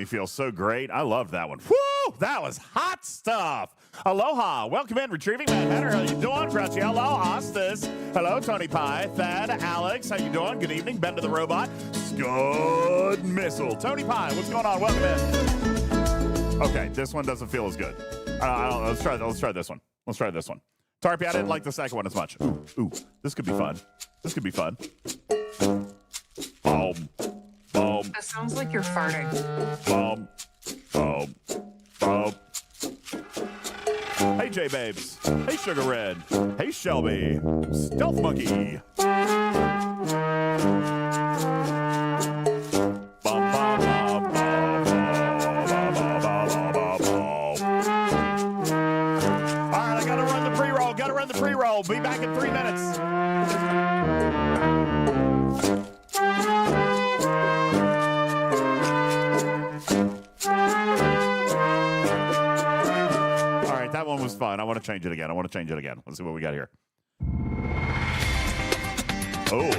feels so great. I love that one. Woo! That was hot stuff. Aloha. Welcome in, Retrieving Mad Hatter. How you doing? Grouchy. Hello, Ostis. Hello, Tony Pie. Thad, Alex. How you doing? Good evening. Ben to the Robot. Scud Missile. Tony Pie, what's going on? Welcome in. Okay, this one doesn't feel as good. Let's try this one. Let's try this one. Tarpy, I didn't like the second one as much. Ooh, this could be fun. This could be fun. Boom. Boom. That sounds like you're farting. Boom. Boom. Boom. Hey, J-Babes. Hey, Sugar Red. Hey, Shelby. Stealth Monkey. Pre-roll. Be back in 3 minutes. All right, that one was fun. I want to change it again. Let's see what we got here. Oh.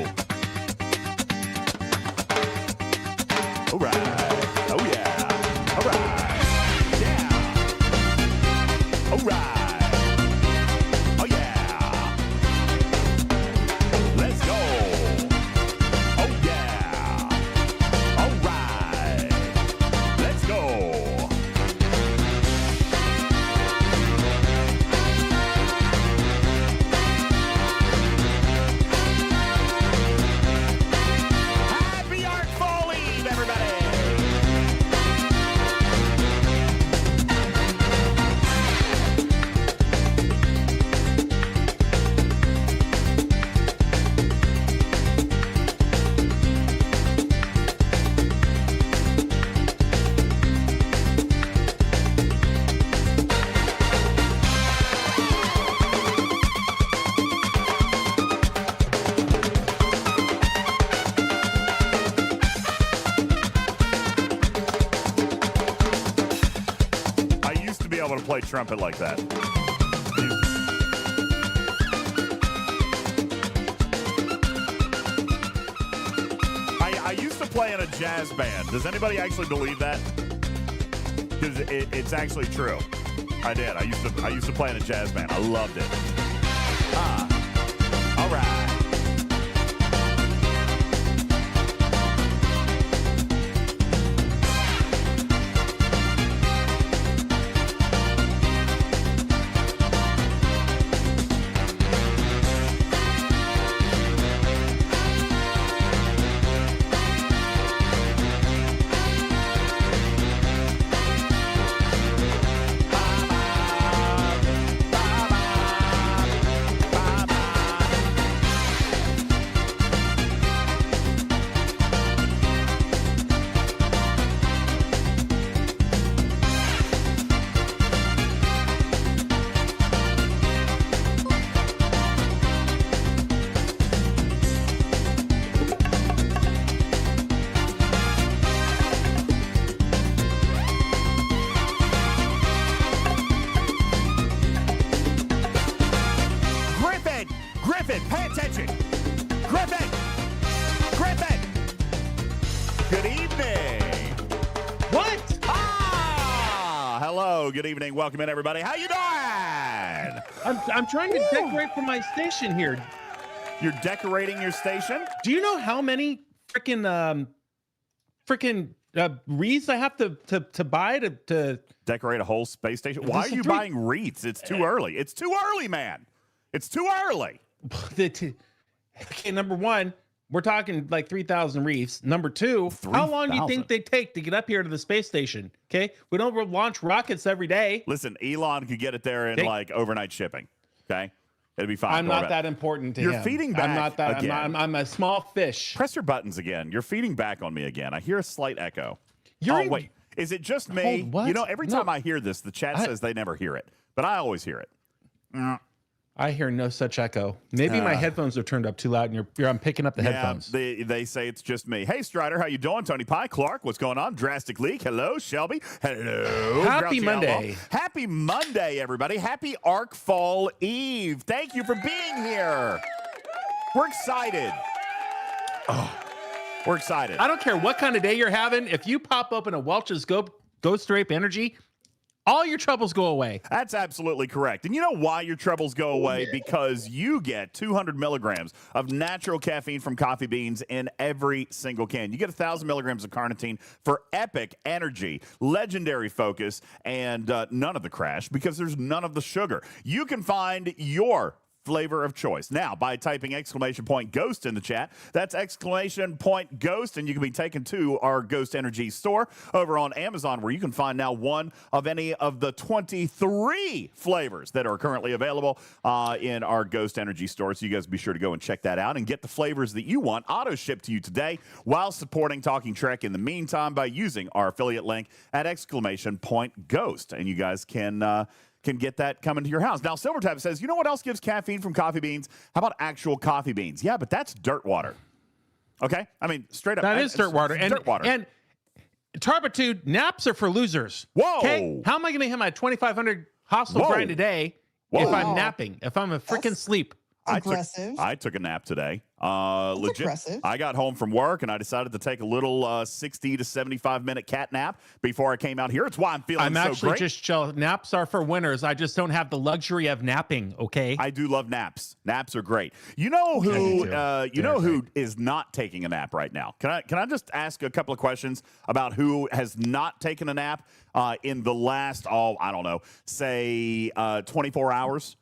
All right. Oh, yeah. All right. Yeah. All right. Play trumpet like that. I used to play in a jazz band. Does anybody actually believe that? Because it's actually true. I did. I used to play in a jazz band. I loved it. All right. Good evening. Welcome in, everybody. How you doing? I'm trying to decorate for my station here. You're decorating your station? Do you know how many freaking wreaths I have to buy to decorate a whole space station? Why are you buying wreaths? It's too early. It's too early, man. It's too early. Okay, number one, we're talking like 3,000 wreaths. Number two, 3, how long do you think they take to get up here to the space station? Okay, we don't launch rockets every day. Listen, Elon could get it there in like overnight shipping. Okay, it'd be fine. I'm not that important to him. You're feeding back. I'm not that. Again. I'm a small fish. Press your buttons again. You're feeding back on me again. I hear a slight echo. Wait, is it just me? You know, every time I hear this, the chat says they never hear it, but I always hear it. I hear no such echo. Maybe my headphones are turned up too loud, and I'm picking up the headphones. They say it's just me. Hey, Strider, how you doing? Tony Pie, Clark, what's going on? Drastic Leak, hello. Shelby, hello. Happy Monday. Happy Monday, everybody. Happy Arc Fall Eve. Thank you for being here. We're excited. Oh, We're excited. I don't care what kind of day you're having. If you pop open a Welch's Ghost Rape Energy, all your troubles go away. That's absolutely correct. And you know why your troubles go away? Because you get 200 milligrams of natural caffeine from coffee beans in every single can. You get 1,000 milligrams of carnitine for epic energy, legendary focus, and none of the crash because there's none of the sugar. You can find your flavor of choice now by typing !Ghost in the chat. That's !Ghost, and you can be taken to our Ghost Energy store over on Amazon, where you can find now one of any of the 23 flavors that are currently available in our Ghost Energy store. So you guys be sure to go and check that out and get the flavors that you want auto shipped to you today while supporting Talking Trek in the meantime by using our affiliate link at !Ghost, and you guys can get that coming to your house. Now, Silvertap says, you know what else gives caffeine from coffee beans? How about actual coffee beans? Yeah, but that's dirt water. Okay? I mean, straight up. That is dirt water. Dirt water. And Tarpitude, naps are for losers. Whoa. Okay? How am I going to hit my 2,500 hostile grind a day if I'm napping, if I'm a freaking sleep? I took a nap today. Legit. Impressive. I got home from work and I decided to take a little 60 to 75 minute cat nap before I came out here. It's why I'm feeling so great. I'm actually just chill. Naps are for winners. I just don't have the luxury of napping. Okay. I do love naps. Naps are great. You know who? Who is not taking a nap right now? Can I just ask a couple of questions about who has not taken a nap in the last I don't know, say 24 hours?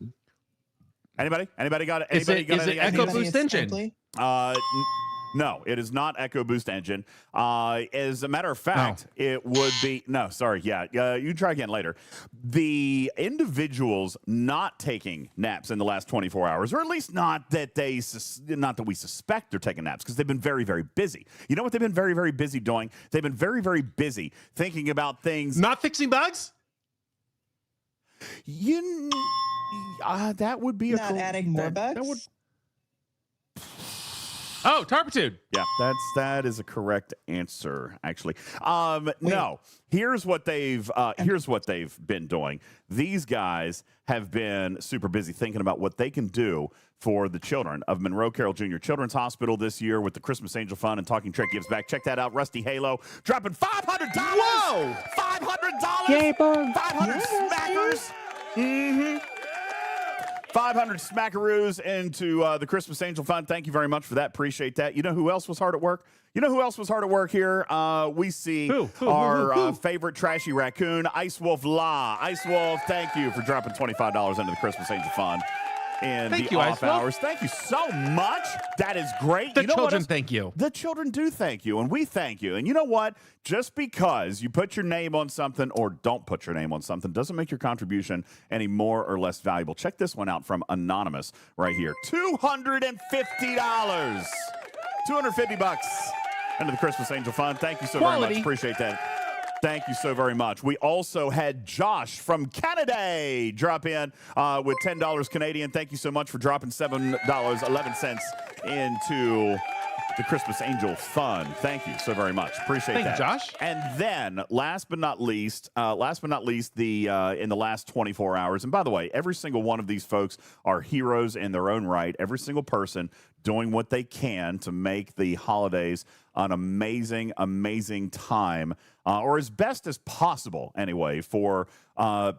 Anybody got it? Is it Echo Boost engine? No, it is not Echo Boost engine. As a matter of fact, it would be you try again later. The individuals not taking naps in the last 24 hours, or at least not that we suspect they're taking naps, because they've been very, very busy. You know what they've been very, very busy doing? They've been very, very busy thinking about things. Not fixing bugs? That would be not adding more bugs. That would. Oh, Tarpitude. Yeah, that is a correct answer, actually. No, here's what they've been doing. These guys have been super busy thinking about what they can do for the children of Monroe Carroll Jr. Children's Hospital this year with the Christmas Angel Fund and Talking Trek Gives Back. Check that out. Rusty Halo dropping $500. Whoa! $500. Yay, bug. 500 smackers. Mm-hmm. 500 smackaroos into the Christmas Angel Fund. Thank you very much for that. Appreciate that. You know who else was hard at work? Here? We see our favorite trashy raccoon, Ice Wolf La. Ice Wolf, thank you for dropping $25 into the Christmas Angel Fund in the off hours. Thank you so much. That is great. The children thank you. The children do thank you, and we thank you. And you know what? Just because you put your name on something or don't put your name on something doesn't make your contribution any more or less valuable. Check this one out from Anonymous right here. $250. $250 into the Christmas Angel Fund. Thank you so very much. Appreciate that. Thank you so very much. We also had Josh from Canada drop in with $10 Canadian. Thank you so much for dropping $7.11 into the Christmas Angel Fund. Thank you so very much. Appreciate that. Thank you, Josh. And then, last but not least, the in the last 24 hours. And by the way, every single one of these folks are heroes in their own right. Every single person doing what they can to make the holidays an amazing, amazing time, or as best as possible, anyway, for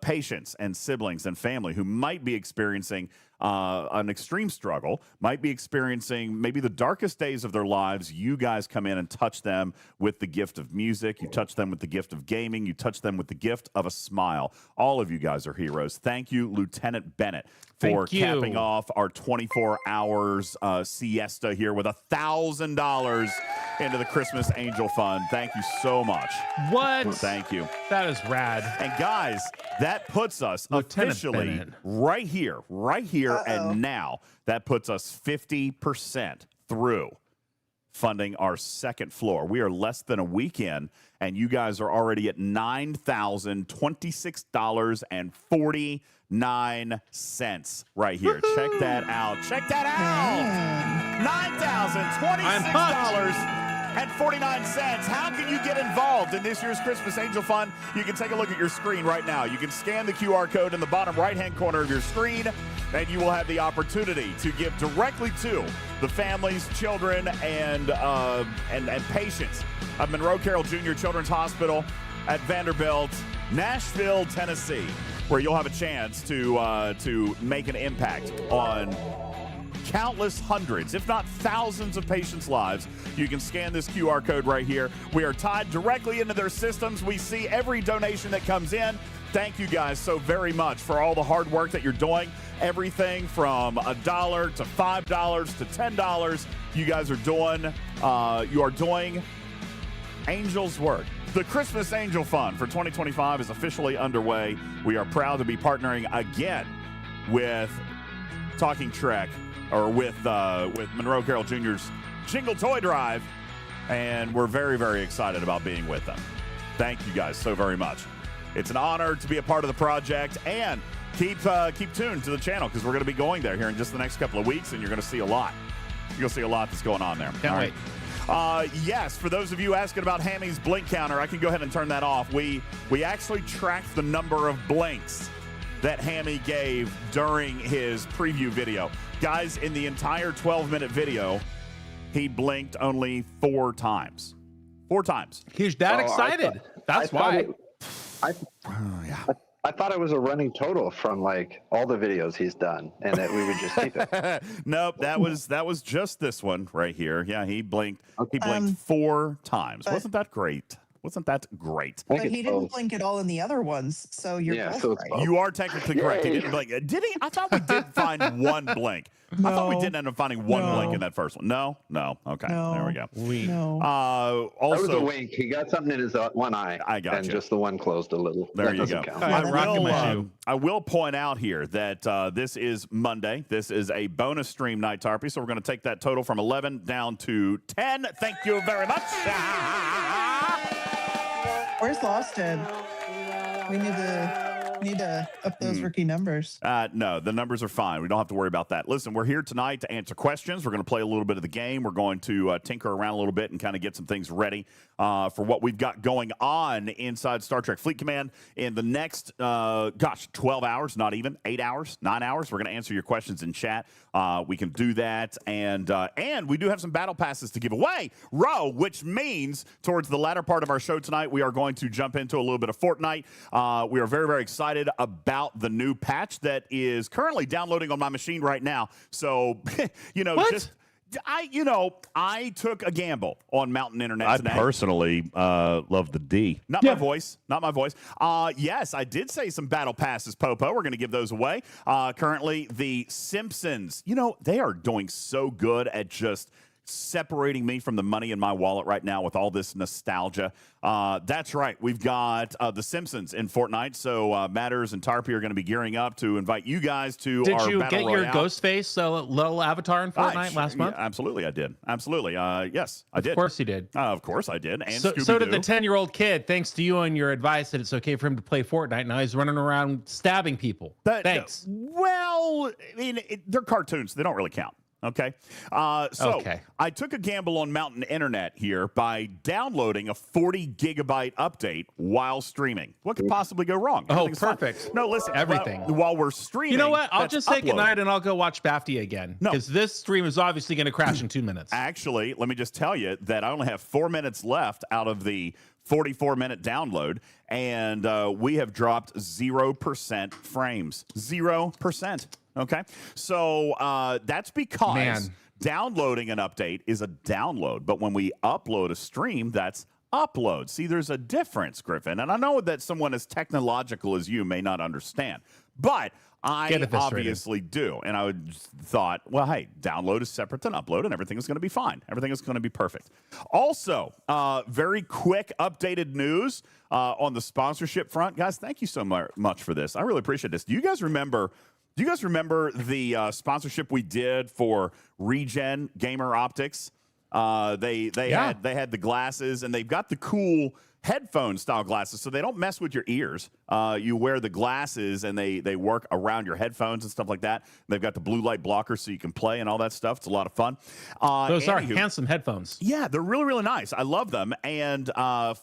patients and siblings and family who might be experiencing an extreme struggle, might be experiencing maybe the darkest days of their lives. You guys come in and touch them with the gift of music. You touch them with the gift of gaming. You touch them with the gift of a smile. All of you guys are heroes. Thank you, Lieutenant Bennett, for capping off our 24 hours siesta here with $1,000 into the Christmas Angel Fund. Thank you so much. What? Thank you. That is rad. And guys, that puts us Lieutenant officially Bennett. right here and now. That puts us 50% through funding our second floor. We are less than a week in, and you guys are already at $9,026.49 right here. Check that out. Check that out. $9,026 How can you get involved in this year's Christmas Angel Fund? You can take a look at your screen right now. You can scan the QR code in the bottom right-hand corner of your screen, and you will have the opportunity to give directly to the families, children, and patients of Monroe Carroll Jr. Children's Hospital at Vanderbilt, Nashville, Tennessee, where you'll have a chance to make an impact on countless hundreds, if not thousands of patients' lives. You can scan this QR code right here. We are tied directly into their systems. We see every donation that comes in. Thank you guys so very much for all the hard work that you're doing. Everything from $1 to $5 to $10. You guys are doing Angel's work. The Christmas Angel Fund for 2025 is officially underway. We are proud to be partnering again with Talking Trek, or with Monroe Carroll Jr.'s Jingle Toy Drive, and we're very, very excited about being with them. Thank you guys so very much. It's an honor to be a part of the project, and keep tuned to the channel because we're going to be going there here in just the next couple of weeks, and you're going to see a lot. You'll see a lot that's going on there. Can't wait. Yes, for those of you asking about Hammy's blink counter, I can go ahead and turn that off. We actually tracked the number of blinks that Hammy gave during his preview video. Guys, in the entire 12-minute video, he blinked only 4 times. 4 times. He's that excited. That's why. I thought it was a running total from like all the videos he's done, and that we would just keep it. Nope, that was just this one right here. Yeah, he blinked. He blinked 4 times. Wasn't that great? Wasn't that great? But he didn't blink at all in the other ones, so you're both right. You are technically correct. He didn't blink. Did he? I thought we did find one blink. No, I thought we did end up finding one blink in that first one. No. Okay. No. There we go. No. Also, that was a wink. He got something in his one eye. I got and you. just the one closed a little. There you go. Yeah, I will point out here that this is Monday. This is a bonus stream night, Tarpy. So we're going to take that total from 11 down to 10. Thank you very much. Where's Loston? We need to up those rookie numbers. No, the numbers are fine. We don't have to worry about that. Listen, we're here tonight to answer questions. We're going to play a little bit of the game. We're going to tinker around a little bit and kind of get some things ready for what we've got going on inside Star Trek Fleet Command in the next, 12 hours, not even 8 hours, 9 hours. We're going to answer your questions in chat. We can do that. And we do have some battle passes to give away, which means towards the latter part of our show tonight, we are going to jump into a little bit of Fortnite. We are very, very excited about the new patch that is currently downloading on my machine right now. So, I took a gamble on Mountain Internet today. I personally love the D. Not my voice. Yes, I did say some battle passes, Popo. We're going to give those away. Currently, the Simpsons, they are doing so good at just separating me from the money in my wallet right now with all this nostalgia. That's right. We've got The Simpsons in Fortnite. So Matters and Tarpy are going to be gearing up to invite you guys to our Battle Royale. Did you get your Ghostface little avatar in Fortnite last month? Yeah, absolutely, I did. Absolutely. Yes, I did. Of course you did. Of course I did. And so did the 10-year-old kid, thanks to you and your advice that it's okay for him to play Fortnite. Now he's running around stabbing people. Thanks. Well, I mean, they're cartoons. They don't really count. Okay. I took a gamble on Mountain Internet here by downloading a 40 gigabyte update while streaming. What could possibly go wrong? Oh, perfect. Fine. No, listen. Everything. While we're streaming. You know what? I'll just say upload. goodnight and I'll go watch BAFTA again. No. Because this stream is obviously going to crash in 2 minutes. Actually, let me just tell you that I only have 4 minutes left out of the 44-minute download, and we have dropped 0% frames. 0%. Okay, so that's because downloading an update is a download, but when we upload a stream, that's upload. See, there's a difference, Griffin, and I know that someone as technological as you may not understand, but I obviously do. And I thought, well, hey, download is separate than upload, and everything is going to be fine. Everything is going to be perfect. Also, very quick updated news on the sponsorship front. Guys, thank you so much for this. I really appreciate this. Do you guys remember the sponsorship we did for Regen Gamer Optics? They had the glasses, and they've got the cool headphone style glasses, so they don't mess with your ears. You wear the glasses and they work around your headphones and stuff like that. They've got the blue light blocker so you can play and all that stuff. It's a lot of fun. Those are handsome headphones. Yeah, they're really, really nice. I love them. And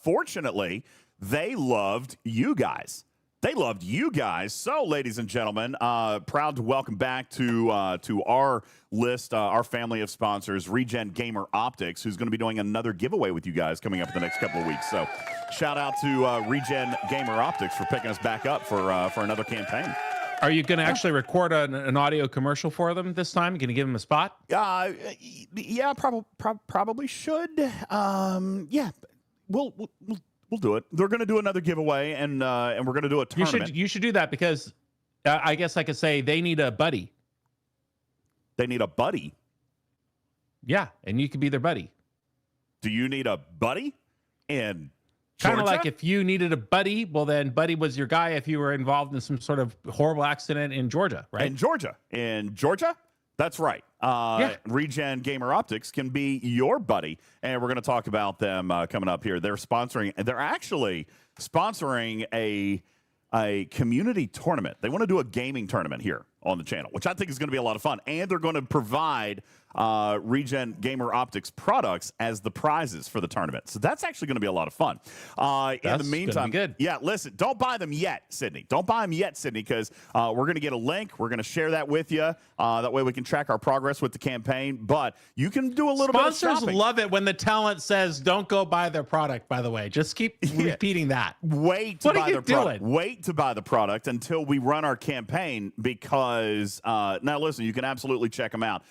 fortunately, they loved you guys. They loved you guys. So, ladies and gentlemen, proud to welcome back to our list, our family of sponsors, Regen Gamer Optics, who's going to be doing another giveaway with you guys coming up in the next couple of weeks. So, shout out to Regen Gamer Optics for picking us back up for another campaign. Are you going to actually record an audio commercial for them this time? Going to give them a spot? Yeah, probably should. Yeah, we'll do it. They're going to do another giveaway, and we're going to do a tournament. You should do that because I guess I could say they need a buddy. They need a buddy? Yeah, and you could be their buddy. Do you need a buddy? And kind of like if you needed a buddy, well, then buddy was your guy if you were involved in some sort of horrible accident in Georgia, right? In Georgia? That's right. Regen Gamer Optics can be your buddy, and we're going to talk about them coming up here. They're actually sponsoring a community tournament. They want to do a gaming tournament here on the channel, which I think is going to be a lot of fun. And they're going to provide Regen Gamer Optics products as the prizes for the tournament. So that's actually going to be a lot of fun. In the meantime, good. Yeah, listen, don't buy them yet, Sydney. Don't buy them yet, Sydney, because we're going to get a link. We're going to share that with you. That way we can track our progress with the campaign. But you can do a little bit of shopping. Sponsors love it when the talent says, don't go buy their product, by the way. Just keep repeating that. Wait to buy their product. Wait to buy the product until we run our campaign because, now listen, you can absolutely check them out.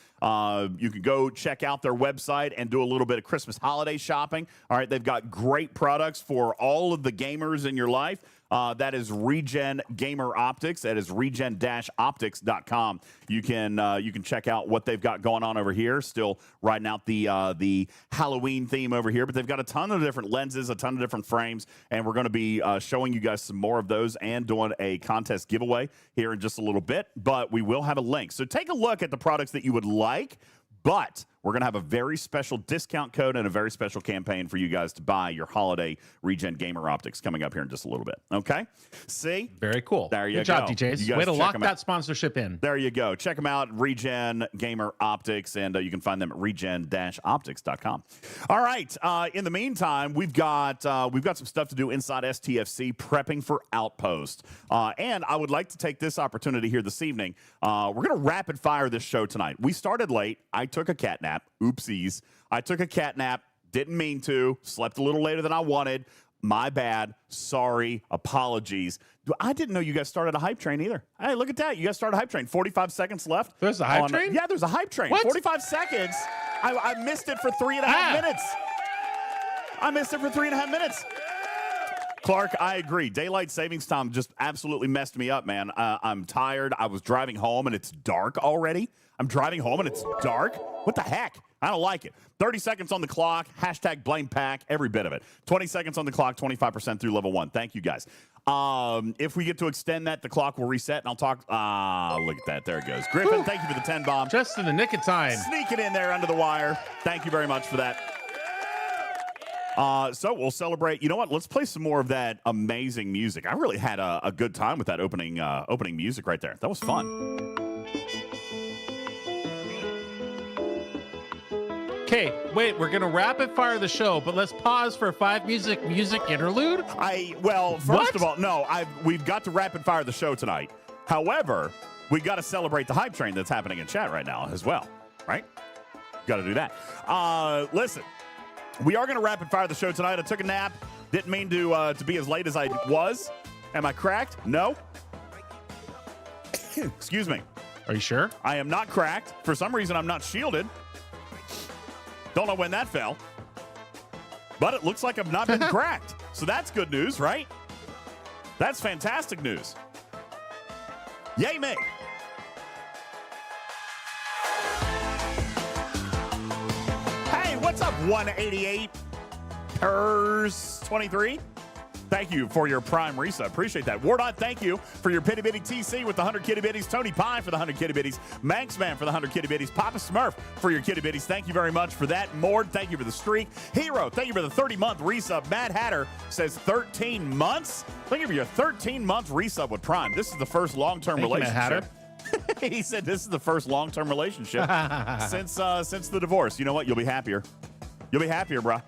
You can go check out their website and do a little bit of Christmas holiday shopping. All right, they've got great products for all of the gamers in your life. That is Regen Gamer Optics. That is regen-optics.com. You can check out what they've got going on over here. Still riding out the Halloween theme over here, but they've got a ton of different lenses, a ton of different frames, and we're going to be showing you guys some more of those and doing a contest giveaway here in just a little bit. But we will have a link. So take a look at the products that you would like. But we're going to have a very special discount code and a very special campaign for you guys to buy your holiday Regen Gamer Optics coming up here in just a little bit. Okay? See? Very cool. There you go. Good job, DJs. Way to lock that sponsorship in. There you go. Check them out, Regen Gamer Optics, and you can find them at regen-optics.com. All right. In the meantime, we've got some stuff to do inside STFC, prepping for Outpost. And I would like to take this opportunity here this evening. We're going to rapid fire this show tonight. We started late. I took a cat nap. Oopsies. I took a cat nap. Didn't mean to. Slept a little later than I wanted. My bad. Sorry. Apologies. I didn't know you guys started a hype train either. Hey, look at that. You guys started a hype train. 45 seconds left. There's a hype train? Yeah, there's a hype train. What? 45 seconds. I missed it for 3.5 minutes. I missed it for 3.5 minutes. Clark, I agree. Daylight savings time just absolutely messed me up, man. I'm tired. I was driving home, and it's dark already. I'm driving home, and it's dark. What the heck? I don't like it. 30 seconds on the clock. Hashtag blame pack. Every bit of it. 20 seconds on the clock. 25% through level 1. Thank you, guys. If we get to extend that, the clock will reset, and I'll talk. Look at that. There it goes. Griffin, Woo. Thank you for the 10 bomb. Just in the nick of time. Sneaking in there under the wire. Thank you very much for that. So we'll celebrate. You know what? Let's play some more of that amazing music. I really had a good time with that opening music right there. That was fun. Okay, wait, we're gonna rapid fire the show, but let's pause for a 5 music interlude. First of all, no, we've got to rapid fire the show tonight. However, we got to celebrate the hype train that's happening in chat right now as well, right? Got to do that. Listen, we are going to rapid fire the show tonight. I took a nap. Didn't mean to be as late as I was. Am I cracked? No. Excuse me. Are you sure? I am not cracked. For some reason, I'm not shielded. Don't know when that fell. But it looks like I've not been cracked. So that's good news, right? That's fantastic news. Yay me. Hey, what's up, 188 Pers 23? Thank you for your Prime resub. Appreciate that. Wardon, thank you for your Pitty Bitty TC with the 100 Kitty Bitties. Tony Pie for the 100 Kitty Bitties. Manxman for the 100 Kitty Bitties. Papa Smurf for your Kitty Bitties. Thank you very much for that. Mord, thank you for the streak. Hero, thank you for the 30-month resub. Mad Hatter says 13 months. Thank you for your 13-month resub with Prime. This is the first long-term relationship. Mad Hatter. He said this is the first long-term relationship since the divorce. You know what? You'll be happier. You'll be happier, bro.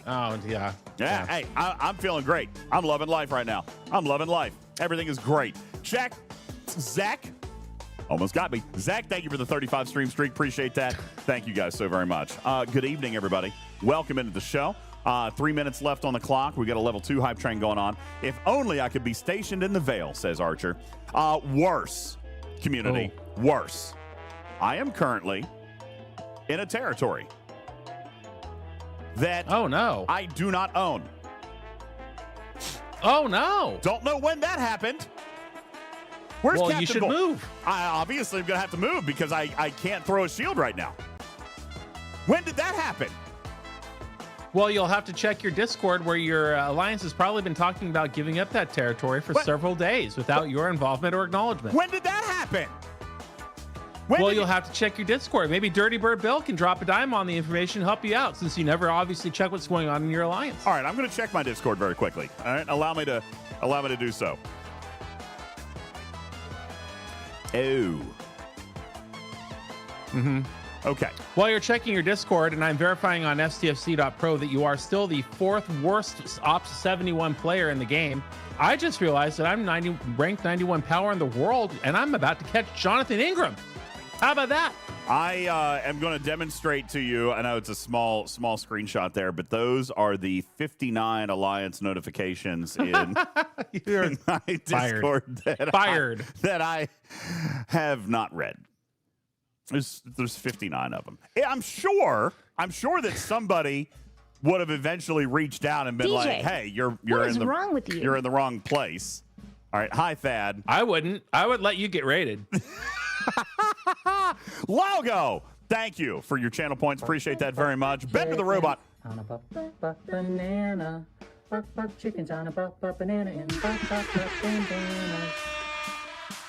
Oh, yeah. Yeah. Hey, I'm feeling great. I'm loving life right now. I'm loving life. Everything is great. Check. Zach. Almost got me. Zach, thank you for the 35 stream streak. Appreciate that. Thank you guys so very much. Good evening, everybody. Welcome into the show. 3 minutes left on the clock. We got a level 2 hype train going on. If only I could be stationed in the Vale, says Archer. Worse. Community. Worse. I am currently in a territory that I do not own. Oh no! Don't know when that happened. Where's well, Captain you should Bull? move. I obviously am gonna have to move because I can't throw a shield right now. When did that happen? Well, you'll have to check your Discord where your alliance has probably been talking about giving up that territory for several days without your involvement or acknowledgement. When did that happen? Well, you'll have to check your Discord. Maybe Dirty Bird Bill can drop a dime on the information and help you out since you never obviously check what's going on in your alliance. All right, I'm going to check my Discord very quickly. All right, allow me to do so. Oh. Mm-hmm. Okay. While you're checking your Discord, and I'm verifying on stfc.pro that you are still the 4th worst Ops 71 player in the game, I just realized that I'm ranked 91 power in the world, and I'm about to catch Jonathan Ingram. How about that? I am going to demonstrate to you. I know it's a small screenshot there, but those are the 59 alliance notifications in, in my Discord that I have not read. There's 59 of them. Yeah, I'm sure that somebody would have eventually reached out and been DJ, like, "Hey, you're wrong with you? You're in the wrong place." All right, hi Thad. I wouldn't. I would let you get rated. Logo, thank you for your channel points. Appreciate that very much. Ben to the robot. On a buck banana, buck chickens on a buck banana and buck bananas.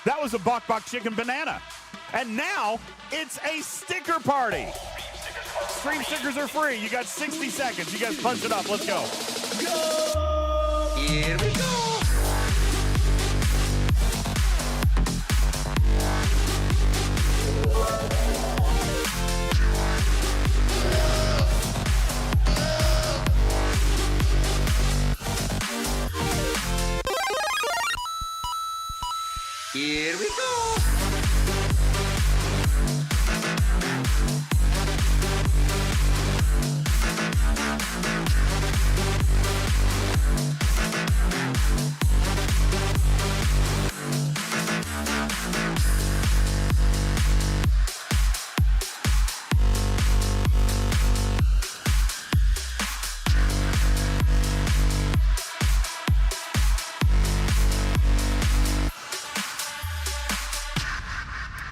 That was a buck chicken banana. And now it's a sticker party. Stream stickers are free. You got 60 seconds. You guys punch it up. Let's go. Go! Here we go! Here we go!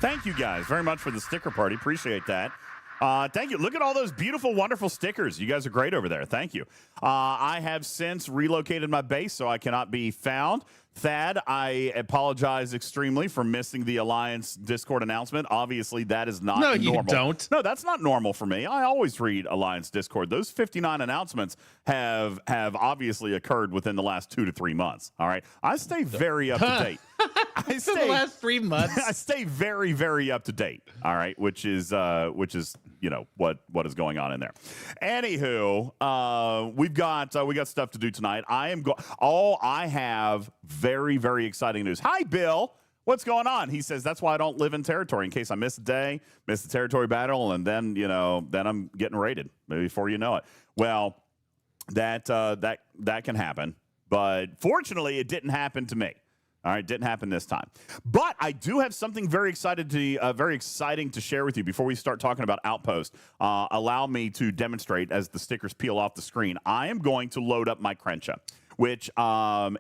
Thank you guys very much for the sticker party. Appreciate that. Thank you. Look at all those beautiful, wonderful stickers. You guys are great over there. Thank you. I have since relocated my base, so I cannot be found. Thad, I apologize extremely for missing the Alliance Discord announcement. Obviously, that is not normal. No, you don't. No, that's not normal for me. I always read Alliance Discord. Those 59 announcements have obviously occurred within the last 2 to 3 months. All right. I stay very up to date. I stay the last 3 months. I stay very, very up to date. All right, which is you know what is going on in there. Anywho, we got stuff to do tonight. I have very, very exciting news. Hi, Bill. What's going on? He says that's why I don't live in territory in case I miss a day, miss the territory battle, and then then I'm getting raided maybe before you know it. Well, that can happen, but fortunately, it didn't happen to me. All right, didn't happen this time. But I do have something very exciting to share with you before we start talking about Outpost. Allow me to demonstrate as the stickers peel off the screen. I am going to load up my Crencha, which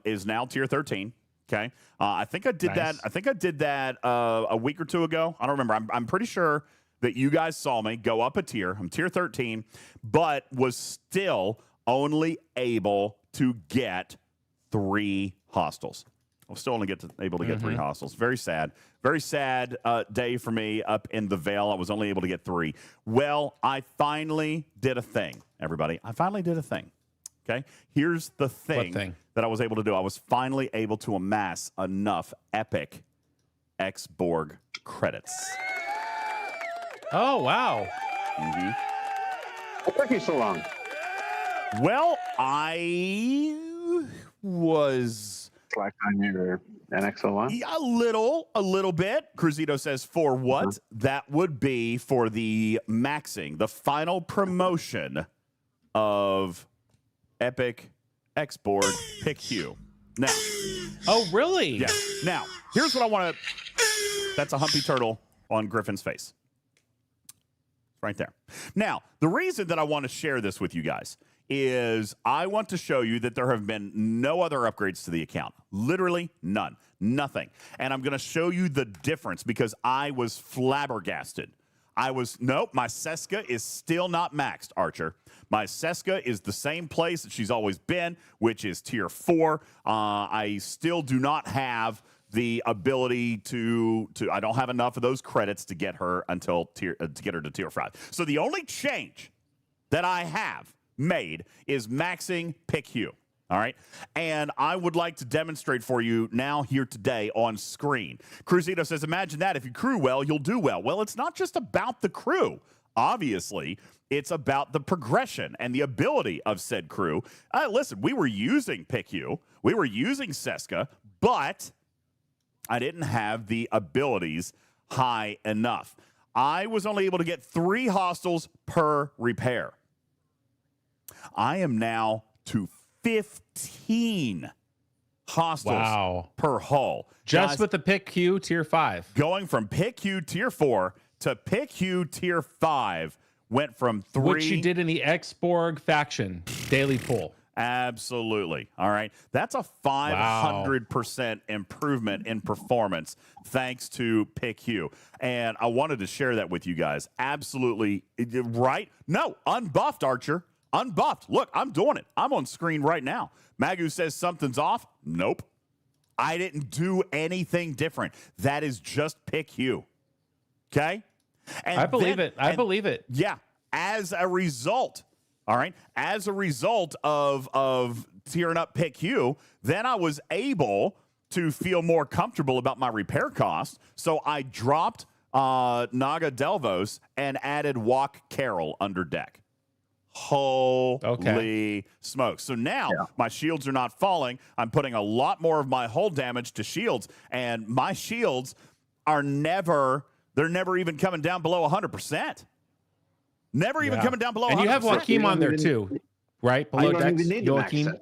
is now tier 13. Okay, I think I did that. I think I did that a week or two ago. I don't remember. I'm pretty sure that you guys saw me go up a tier. I'm tier 13, but was still only able to get 3 hostiles. I'll still only able to get 3 hostiles. Very sad. Very sad day for me up in the Vale. I was only able to get 3. Well, I finally did a thing, everybody. I finally did a thing. Okay? Here's the thing that I was able to do. I was finally able to amass enough epic Xborg credits. Oh, wow. What took you so long? Well, I was... Slack on your NX01? A little bit. Cruzito says, for what? That would be for the maxing, the final promotion of Epic Xborg Pick Hue. Now. Oh, really? Yeah. Now, here's what I want to... That's a humpy turtle on Griffin's face. Right there. Now, the reason that I want to share this with you guys is I want to show you that there have been no other upgrades to the account. Literally none. Nothing. And I'm going to show you the difference because I was flabbergasted. Nope, my Seska is still not maxed, Archer. My Seska is the same place that she's always been, which is tier 4. I still do not have the ability to I don't have enough of those credits to get her to get her to tier 5. So the only change that I have made is maxing Pick Hue. All right. And I would like to demonstrate for you now here today on screen. Cruzito says, imagine that. If you crew well, you'll do well. Well, it's not just about the crew. Obviously, it's about the progression and the ability of said crew. Listen, we were using Pick Hue. We were using Seska, but I didn't have the abilities high enough. I was only able to get 3 hostiles per repair. I am now to 15 hostiles per hull. Just Guys, with the Pick Hue tier 5. going from Pick Hue tier 4 to Pick Hue tier 5 went from 3. Which you did in the Xborg faction daily pool. Absolutely. All right. That's a 500% improvement in performance thanks to Pick Hue. And I wanted to share that with you guys. Absolutely. Right? No, unbuffed, Archer. Unbuffed. Look, I'm doing it. I'm on screen right now. Magu says something's off. Nope. I didn't do anything different. That is just Pick Hue. Okay? And I believe it. I believe it. Yeah. As a result, all right, as a result of tearing up Pick Hue, then I was able to feel more comfortable about my repair costs. So I dropped Naga Delvos and added Walk Carol under deck. Holy smokes. So now my shields are not falling. I'm putting a lot more of my hull damage to shields, and my shields are never even coming down below 100%. Never even coming down below 100%. And you have Joaquin on there too, right? Below decks, Joaquin.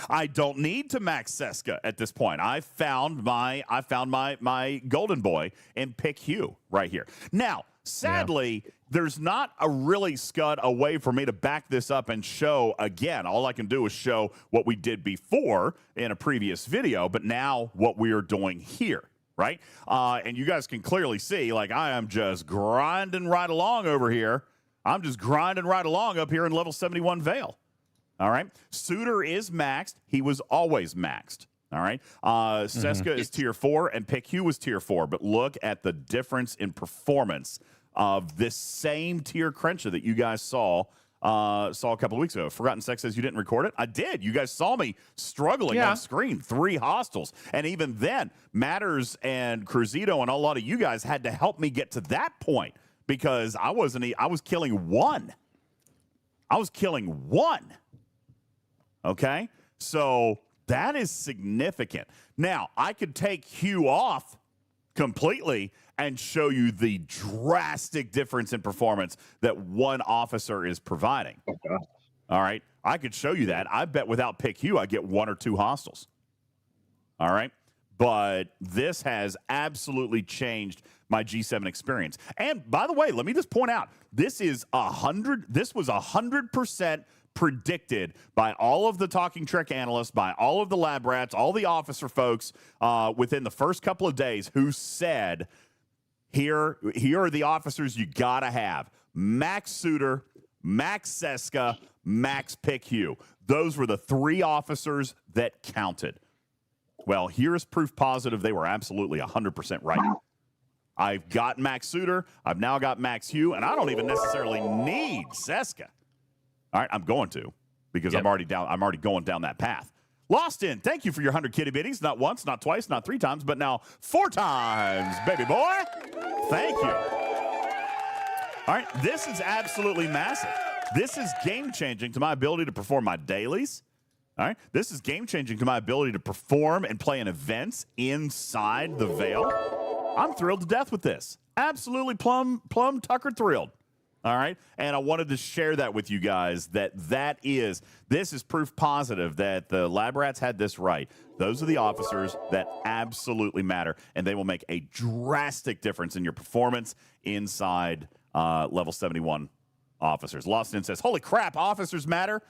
I don't need to max Seska at this point. I found my golden boy in Pick Hue right here. Now, sadly, there's not a really scud a way for me to back this up and show again. All I can do is show what we did before in a previous video, but now what we are doing here, right? And you guys can clearly see, like, I am just grinding right along over here. I'm just grinding right along up here in level 71 Vale. All right. Suitor is maxed. He was always maxed. All right. Seska is tier 4 and Pick Hue was tier 4. But look at the difference in performance of this same tier Crenshaw that you guys saw a couple of weeks ago. Forgotten Sex says you didn't record it. I did. You guys saw me struggling on screen. 3 hostiles. And even then, Matters and Cruzito and a lot of you guys had to help me get to that point because I was killing 1. I was killing 1. Okay? So that is significant. Now, I could take Hue off completely and show you the drastic difference in performance that one officer is providing. All right? I could show you that. I bet without Pick Hue, I get 1 or 2 hostiles. All right? But this has absolutely changed my G7 experience. And by the way, let me just point out, this was 100% predicted by all of the Talking Trek analysts, by all of the lab rats, all the officer folks within the first couple of days who said, here are the officers you got to have. Max Suitor, Max Seska, Max Pick Hue. Those were the 3 officers that counted. Well, here's proof positive they were absolutely 100% right. I've got Max Suter. I've now got Max Hugh, and I don't even necessarily need Seska. All right, I'm going to because I'm already going down that path. Lost in, thank you for your 100 kitty bitties. Not once, not twice, not 3 times, but now 4 times, baby boy. Thank you. All right, this is absolutely massive. This is game-changing to my ability to perform my dailies. All right, this is game-changing to my ability to perform and play in events inside the Veil. I'm thrilled to death with this. Absolutely plum Tucker thrilled. All right, and I wanted to share that with you guys. This is proof positive that the lab rats had this right. Those are the officers that absolutely matter, and they will make a drastic difference in your performance inside level 71 officers. Lawson says, "Holy crap, officers matter."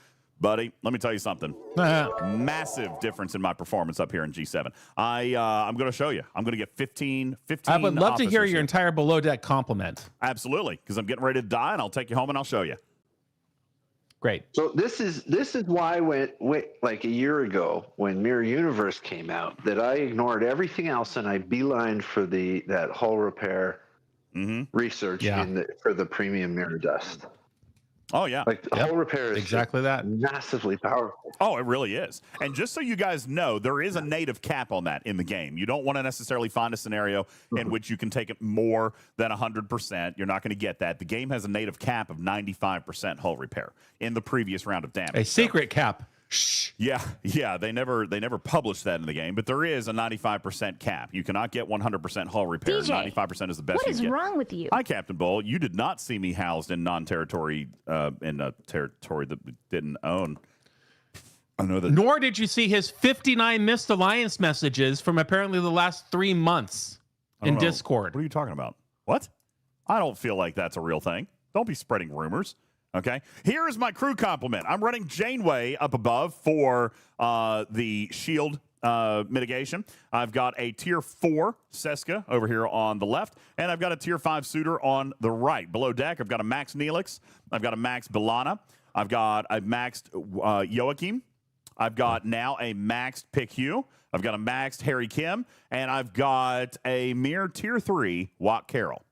Buddy, let me tell you something. Massive difference in my performance up here in G7. I'm going to show you. I'm going to get 15 I would love to hear your here. entire below deck compliment. Absolutely, because I'm getting ready to die, and I'll take you home and I'll show you. Great. So this is why when like a year ago when Mirror Universe came out, that I ignored everything else and I beelined for that hull repair research for the premium mirror dust. Oh, yeah. Like the hull repair is exactly that. massively powerful. Oh, it really is. And just so you guys know, there is a native cap on that in the game. You don't want to necessarily find a scenario in which you can take it more than 100%. You're not going to get that. The game has a native cap of 95% hull repair in the previous round of damage. A secret cap. Shh. Yeah. They never published that in the game, but there is a 95% cap. You cannot get 100% hull repair. DJ, 95% is the best What you is get. wrong with you? Hi, Captain Bull. You did not see me housed in non-territory, in a territory that we didn't own. I know that. Nor did you see his 59 missed alliance messages from apparently the last 3 months in Discord. What are you talking about? What? I don't feel like that's a real thing. Don't be spreading rumors. Okay, here is my crew compliment. I'm running Janeway up above for the shield mitigation. I've got a tier 4 Seska over here on the left, and I've got a tier 5 Suitor on the right. Below deck, I've got a max Neelix. I've got a max Belana. I've maxed Joachim. I've got now a maxed Pick Hugh. I've got a maxed Harry Kim, and I've got a mere tier 3 Watt Carroll.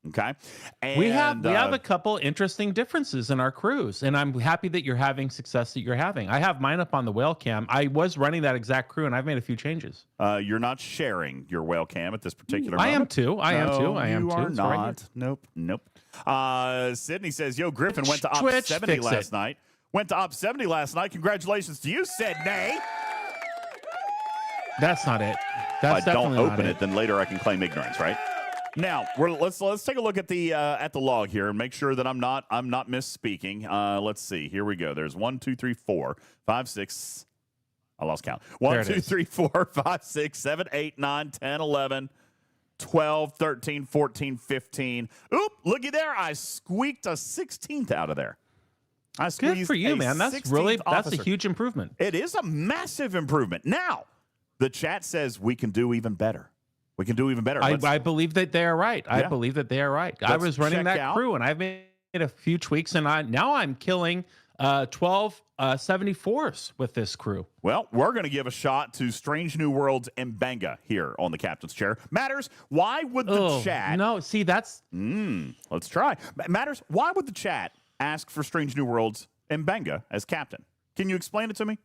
Okay, and we have a couple interesting differences in our crews, and I'm happy that you're having success that you're having. I have mine up on the whale cam. I was running that exact crew, and I've made a few changes. You're not sharing your whale cam at this particular moment. I am too. I am You are It's not. right Nope. Sydney says, "Yo, Griffin went to Op Twitch, 70 fix last it. night. Went to Op 70 last night. Congratulations to you, Sydney." That's not it. That's if I don't definitely open not it, then later I can claim ignorance, right? Now let's take a look at the log here and make sure that I'm not misspeaking. Let's see. Here we go. There's 1, 2, 3, 4, 5, 6. I lost count. 1, 2, 3, 4, 5, 6, 7, 8, 9, 10, 11, 12, 13, 14, 15. Oop! Looky there. I squeaked a 16th out of there. I squeezed Good for you, man. That's 16th a officer. huge improvement. It is a massive improvement. Now, the chat says we can do even better. We can do even better. I believe that they are right. I believe that they are right. I was running that crew, and I've made a few tweaks, and now I'm killing 12 74s with this crew. Well, we're going to give a shot to Strange New Worlds Mbanga here on the captain's chair. Matters, why would the chat... No, see, that's... Let's try. Matters, why would the chat ask for Strange New Worlds Mbanga as captain? Can you explain it to me?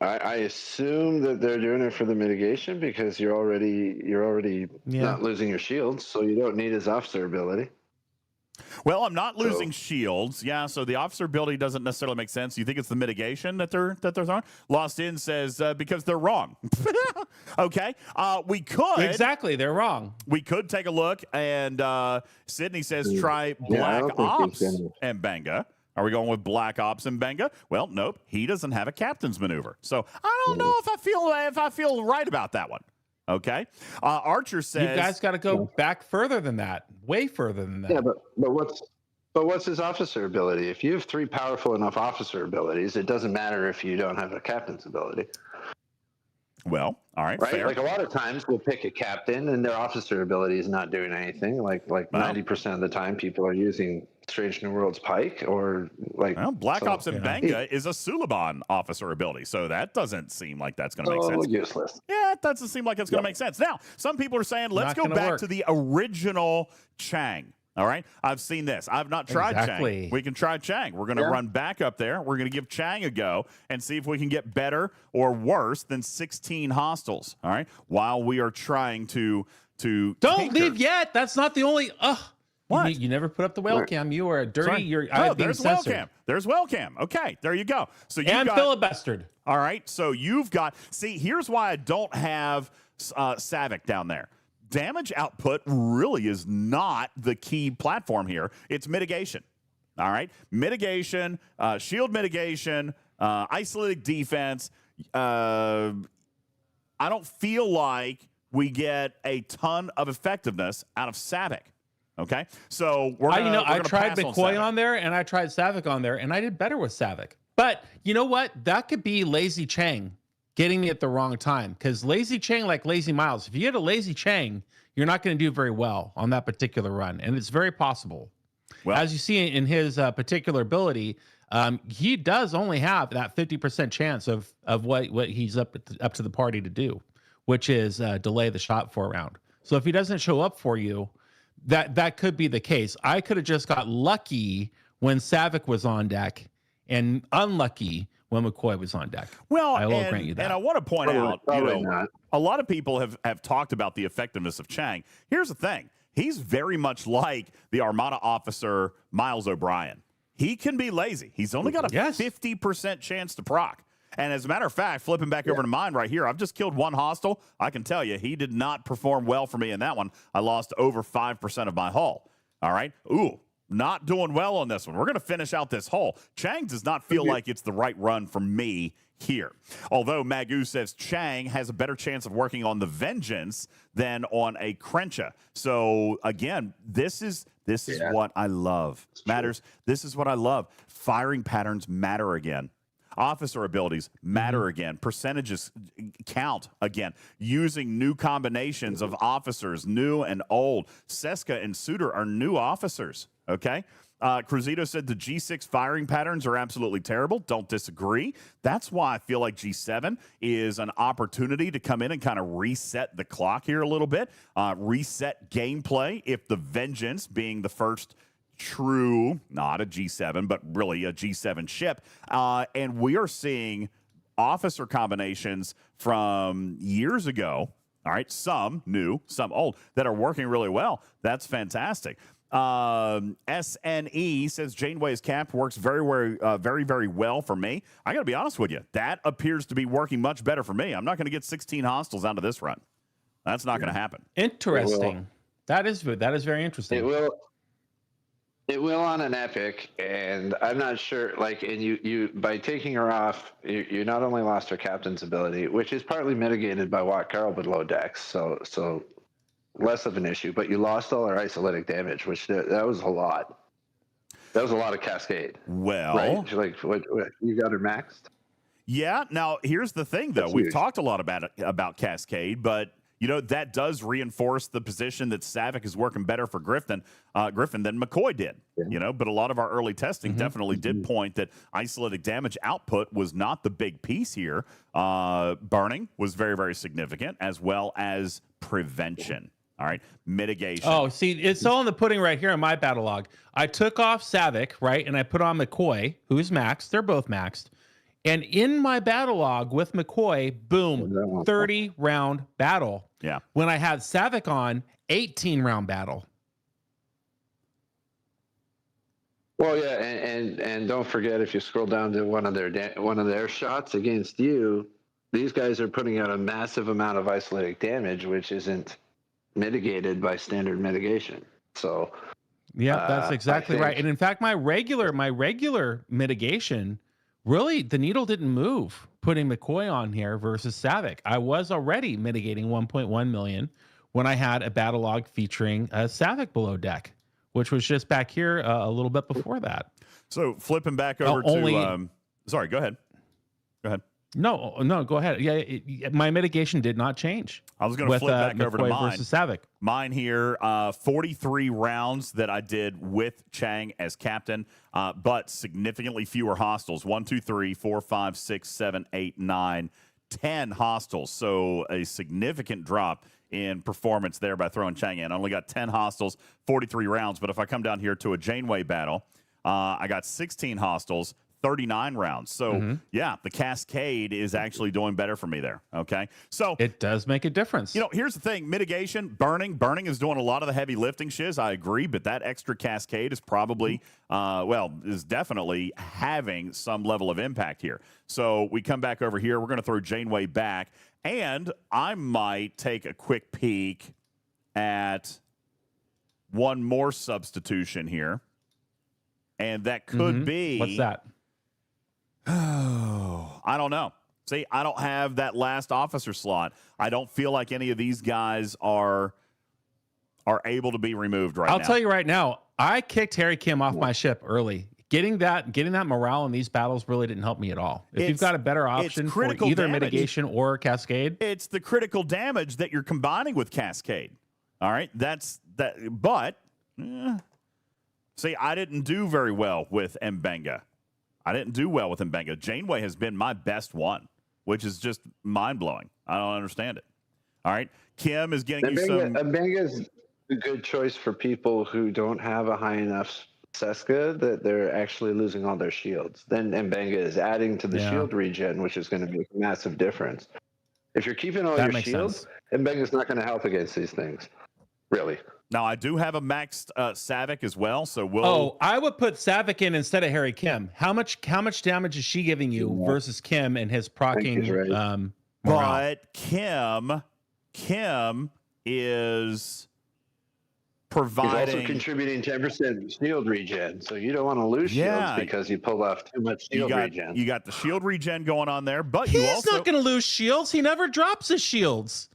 I assume that they're doing it for the mitigation because you're already not losing your shields, so you don't need his officer ability. Well, I'm not losing shields. Yeah, so the officer ability doesn't necessarily make sense. You think it's the mitigation that they're throwing? Lost In says because they're wrong. Okay, we could exactly. They're wrong. We could take a look, and Sydney says try Black Ops and Mbanga. Are we going with Black Ops and Mbanga? Well, nope. He doesn't have a captain's maneuver, so I don't know if I feel right about that one. Okay. Archer says you guys got to go back further than that, way further than that. Yeah, but what's his officer ability? If you have 3 powerful enough officer abilities, it doesn't matter if you don't have a captain's ability. Well, all right, right? fair. Like a lot of times we'll pick a captain and their officer ability is not doing anything. Like 90% of the time people are using Strange New Worlds Pike or like Black Ops and Benga is a Suliban officer ability, so that doesn't seem like that's going to make sense. Useless. Yeah, it doesn't seem like it's going to make sense. Now, some people are saying, let's go back to the original Chang. All right, I've seen this. I've not tried Chang. We can try Chang. We're going to run back up there. We're going to give Chang a go and see if we can get better or worse than 16 hostiles. All right, while we are trying to don't leave yet. That's not the only. What? You never put up the whale cam. You are dirty. Sorry. You're. There's whale cam. There's whale cam. Okay, there you go. So you got filibustered. All right, so you've got. See, here's why I don't have Savick down there. Damage output really is not the key platform here. It's mitigation. All right, mitigation, shield mitigation, isolated defense. I don't feel like we get a ton of effectiveness out of Savick. Okay, so I tried McCoy on there and I tried Savick on there, and I did better with Savick. But you know what? That could be Lazy Chang getting me at the wrong time, because Lazy Chang, like Lazy Miles, if you get a Lazy Chang, you're not going to do very well on that particular run, and it's very possible. Well, as you see in his particular ability, he does only have that 50% chance of what he's up to the party to do, which is delay the shot for a round. So if he doesn't show up for you, that could be the case. I could have just got lucky when Savick was on deck and unlucky when McCoy was on deck. Well, I will grant you that. And I want to point out, a lot of people have talked about the effectiveness of Chang. Here's the thing. He's very much like the Armada officer Miles O'Brien. He can be lazy. He's only got a 50% chance to proc. And as a matter of fact, flipping back over to mine right here, I've just killed one hostile. I can tell you, he did not perform well for me in that one. I lost over 5% of my hull. All right? Ooh, not doing well on this one. We're going to finish out this hull. Chang does not feel like it's the right run for me here. Although Magoo says Chang has a better chance of working on the Vengeance than on a Crencha. So, again, this is what I love. Matters. This is what I love. Firing patterns matter again. Officer abilities matter again. Percentages count again. Using new combinations of officers, new and old. Seska and Suitor are new officers, okay? Cruzito said the G6 firing patterns are absolutely terrible. Don't disagree. That's why I feel like G7 is an opportunity to come in and kind of reset the clock here a little bit. Reset gameplay if the Vengeance being the first true, not a G7, but really a G7 ship. And we are seeing officer combinations from years ago, all right, some new, some old, that are working really well. That's fantastic. SNE says Janeway's cap works very well for me. I got to be honest with you. That appears to be working much better for me. I'm not going to get 16 hostiles out of this run. That's not going to happen. Interesting. That is very interesting. It will on an epic, and I'm not sure. Like, and you by taking her off, you not only lost her captain's ability, which is partly mitigated by Wat Carl below decks, so less of an issue. But you lost all her isolytic damage, which that was a lot. That was a lot of Cascade. Well, right? Like, what you got her maxed? Yeah. Now here's the thing, though. We've talked a lot about Cascade, but you know, that does reinforce the position that Savick is working better for Griffin than McCoy did. Yeah. You know, but a lot of our early testing definitely did point that isolated damage output was not the big piece here. Burning was very, very significant, as well as prevention. All right, mitigation. Oh, see, it's all in the pudding right here in my battle log. I took off Savick, right, and I put on McCoy, who's maxed. They're both maxed. And in my battle log with McCoy, boom, 30-round battle. Yeah. When I had Savick on, 18-round battle. Well, yeah, and don't forget, if you scroll down to one of their shots against you, these guys are putting out a massive amount of isolatic damage, which isn't mitigated by standard mitigation. So, yeah, that's exactly right. And in fact, my regular mitigation, really, the needle didn't move putting McCoy on here versus Savick. I was already mitigating 1.1 million when I had a battle log featuring a Savick below deck, which was just back here a little bit before that. So flipping back over to... sorry, go ahead. No, go ahead. Yeah, my mitigation did not change. I was going to flip back over to mine. Versus Savik. Mine here, 43 rounds that I did with Chang as captain, but significantly fewer hostiles. 1, 2, 3, 4, 5, 6, 7, 8, 9, 10 hostiles. So a significant drop in performance there by throwing Chang in. I only got 10 hostiles, 43 rounds. But if I come down here to a Janeway battle, I got 16 hostiles, 39 rounds. So, yeah, the cascade is actually doing better for me there. Okay. So it does make a difference. You know, here's the thing. Mitigation, burning is doing a lot of the heavy lifting, Shiz. I agree. But that extra cascade is probably, is definitely having some level of impact here. So we come back over here. We're going to throw Janeway back. And I might take a quick peek at one more substitution here. And that could be. What's that? Oh, I don't know. See, I don't have that last officer slot. I don't feel like any of these guys are able to be removed right now. I'll tell you right now, I kicked Harry Kim off my ship early. Getting that morale in these battles really didn't help me at all. If you've got a better option for either mitigation or Cascade. It's the critical damage that you're combining with Cascade. All right? That's that. But, see, I didn't do very well with Mbenga. Janeway has been my best one, which is just mind-blowing. I don't understand it. All right. Kim is getting you some... Mbenga is a good choice for people who don't have a high enough Seska that they're actually losing all their shields. Then Mbenga is adding to the shield regen, which is going to make a massive difference. If you're keeping all your shields, Mbenga's not going to help against these things. Really. Now, I do have a maxed Savik as well, so we'll... Oh, I would put Savik in instead of Harry Kim. How much damage is she giving you versus Kim and his proccing morale? But Kim is providing... He's also contributing 10% shield regen, so you don't want to lose shields because you pull off too much shield regen. You got the shield regen going on there, but He's not going to lose shields. He never drops his shields.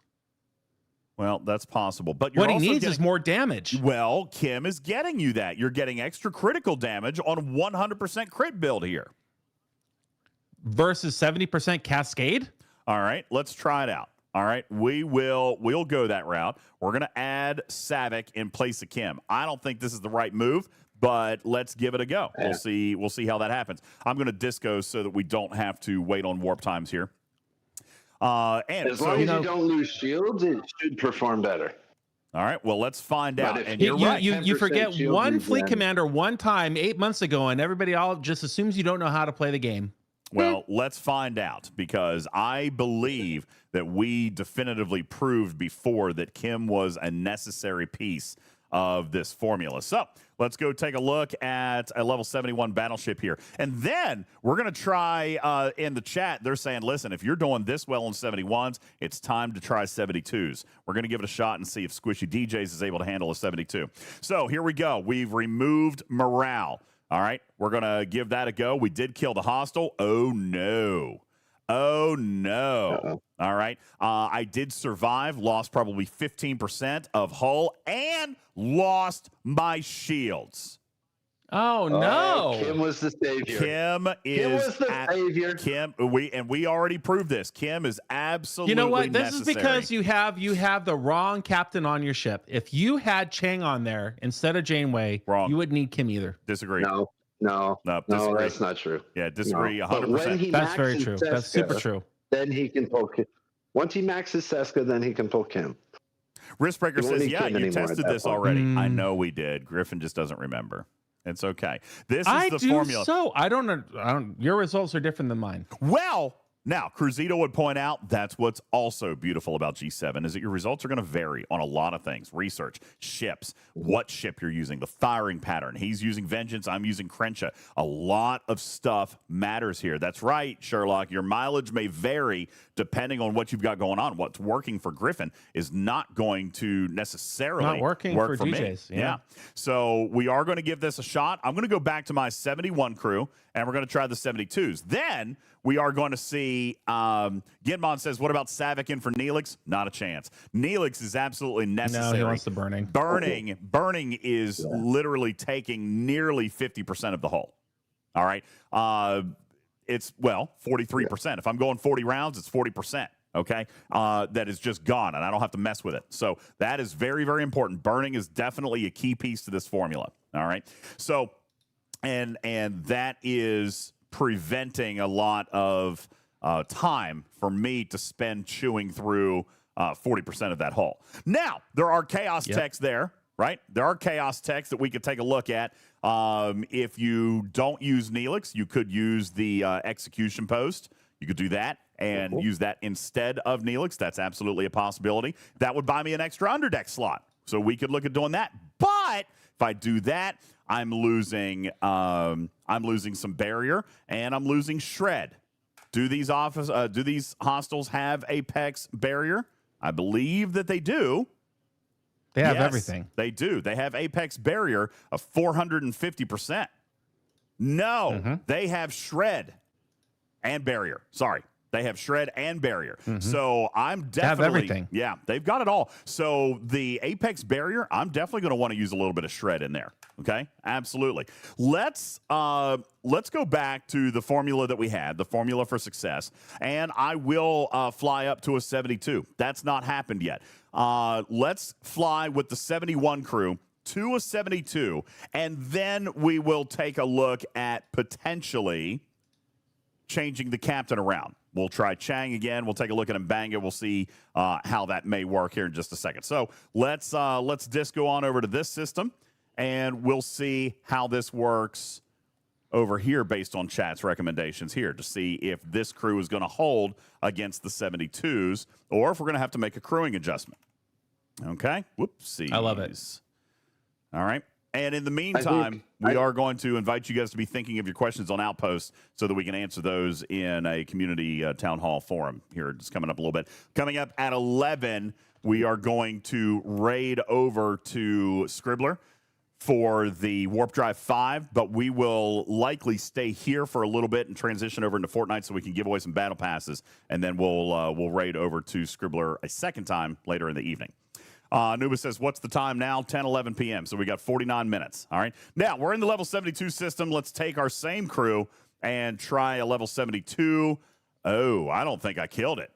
Well, that's possible. But what he needs is more damage. Well, Kim is getting you that. You're getting extra critical damage on 100% crit build here. Versus 70% Cascade? All right, let's try it out. All right, we'll go that route. We're going to add Savik in place of Kim. I don't think this is the right move, but let's give it a go. We'll see how that happens. I'm going to disco so that we don't have to wait on warp times here. And as long as you don't lose shields, it should perform better. All right, well, let's find out. And you forget one fleet commander one time 8 months ago, and everybody all just assumes you don't know how to play the game. Well, let's find out, because I believe that we definitively proved before that Kim was a necessary piece of this formula. So let's go take a look at a level 71 battleship here. And then we're going to try in the chat. They're saying, listen, if you're doing this well in 71s, it's time to try 72s. We're going to give it a shot and see if Squishy DJs is able to handle a 72. So here we go. We've removed morale. All right. We're going to give that a go. We did kill the hostile. Oh, no. Oh, no. Uh-oh. All right. I did survive, lost probably 15% of hull, and lost my shields. Oh, no. Kim was the savior. Kim was the savior. Kim, we already proved this. Kim is absolutely You know what? This necessary. is because you have the wrong captain on your ship. If you had Chang on there instead of Janeway, you wouldn't need Kim either. Disagree. No, that's not true. Yeah, disagree 100%. That's very true. Seska, that's super true. Then he can pull Kim. Once he maxes Seska, then he can pull Kim. Riskbreaker says, yeah, you tested this already. I know we did. Griffin just doesn't remember. It's okay. This is the formula. So I don't. Your results are different than mine. Well, now Cruzito would point out that's what's also beautiful about G7 is that your results are going to vary on a lot of things. Research, ships, what ship you're using, the firing pattern. He's using Vengeance. I'm using Crenshaw. A lot of stuff matters here. That's right, Sherlock. Your mileage may vary depending on what you've got going on. What's working for Griffin is not going to necessarily work for DJs. Me. Yeah. So we are going to give this a shot. I'm going to go back to my 71 crew, and we're going to try the 72s. Then we are going to see, Gitmon says, what about Savik in for Neelix? Not a chance. Neelix is absolutely necessary. No, he wants the burning. Burning is literally taking nearly 50% of the hull. All right. it's, well, 43%. If I'm going 40 rounds, it's 40%. Okay. That is just gone, and I don't have to mess with it. So that is very, very important. Burning is definitely a key piece to this formula. All right. So, and that is preventing a lot of time for me to spend chewing through 40% of that hull. Now, there are chaos techs there, right? There are chaos techs that we could take a look at. If you don't use Neelix, you could use the execution post. You could do that and use that instead of Neelix. That's absolutely a possibility. That would buy me an extra underdeck slot. So we could look at doing that. But if I do that, I'm losing some barrier, and I'm losing shred. Do these hostiles have Apex barrier? I believe that they do. They have everything. They do. They have Apex barrier of 450%. No, they have shred and barrier. Sorry. They have shred and barrier. So I'm definitely... They have everything. Yeah, they've got it all. So the Apex barrier, I'm definitely going to want to use a little bit of shred in there. Okay? Absolutely. Let's go back to the formula that we had, the formula for success, and I will fly up to a 72. That's not happened yet. Let's fly with the 71 crew to a 72, and then we will take a look at potentially changing the captain around. We'll try Chang again. We'll take a look at Mbanga. We'll see how that may work here in just a second. So let's disco on over to this system, and we'll see how this works over here based on chat's recommendations here to see if this crew is going to hold against the 72s or if we're going to have to make a crewing adjustment. Okay? Whoopsies. I love it. All right. And in the meantime, we are going to invite you guys to be thinking of your questions on Outpost so that we can answer those in a community town hall forum here. Just coming up a little bit. Coming up at 11, we are going to raid over to Scribbler for the Warp Drive 5, but we will likely stay here for a little bit and transition over into Fortnite so we can give away some battle passes, and then we'll raid over to Scribbler a second time later in the evening. Nuba says, what's the time now? 10:11 p.m. So we got 49 minutes. All right. Now, we're in the level 72 system. Let's take our same crew and try a level 72. Oh, I don't think I killed it.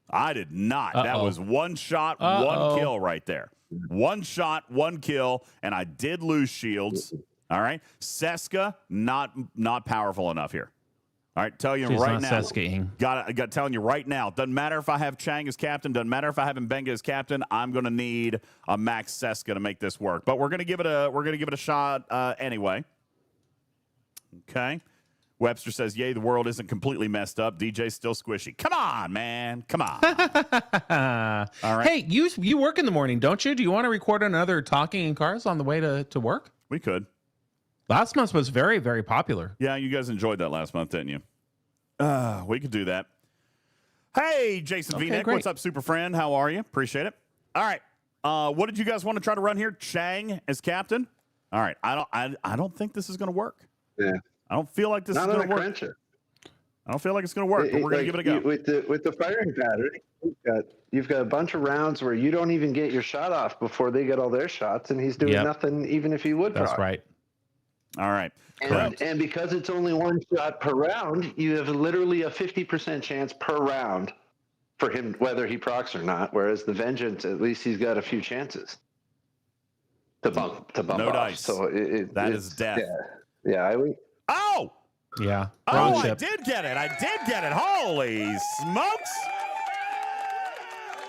I did not. That was one shot, one kill right there. One shot, one kill, and I did lose shields. All right. Seska, not powerful enough here. All right, tell you right now. Got telling you right now. Doesn't matter if I have Chang as captain. Doesn't matter if I have Mbanga as captain. I'm going to need a max Seska to make this work. But we're going to give it a shot anyway. Okay. Webster says, "Yay, the world isn't completely messed up. DJ's still squishy. Come on, man. Come on." All right. Hey, you work in the morning, don't you? Do you want to record another Talking in Cars on the way to work? We could. Last month was very, very popular. Yeah, you guys enjoyed that last month, didn't you? We could do that. Hey, Jason V-Neck, what's up, super friend? How are you? Appreciate it. All right. What did you guys want to try to run here? Chang as captain? All right. I don't think this is going to work. Yeah. I don't feel like this is going to work. Cruncher. I don't feel like it's going to work, but we're going to give it a go. With the firing pattern, you've got a bunch of rounds where you don't even get your shot off before they get all their shots, and he's doing nothing even if he would That's proc. right. All right. And because it's only one shot per round, you have literally a 50% chance per round for him, whether he procs or not. Whereas the Vengeance, at least he's got a few chances to bump no off. Dice. So that is death. Yeah. Oh! Yeah. Oh, I did get it. Holy smokes.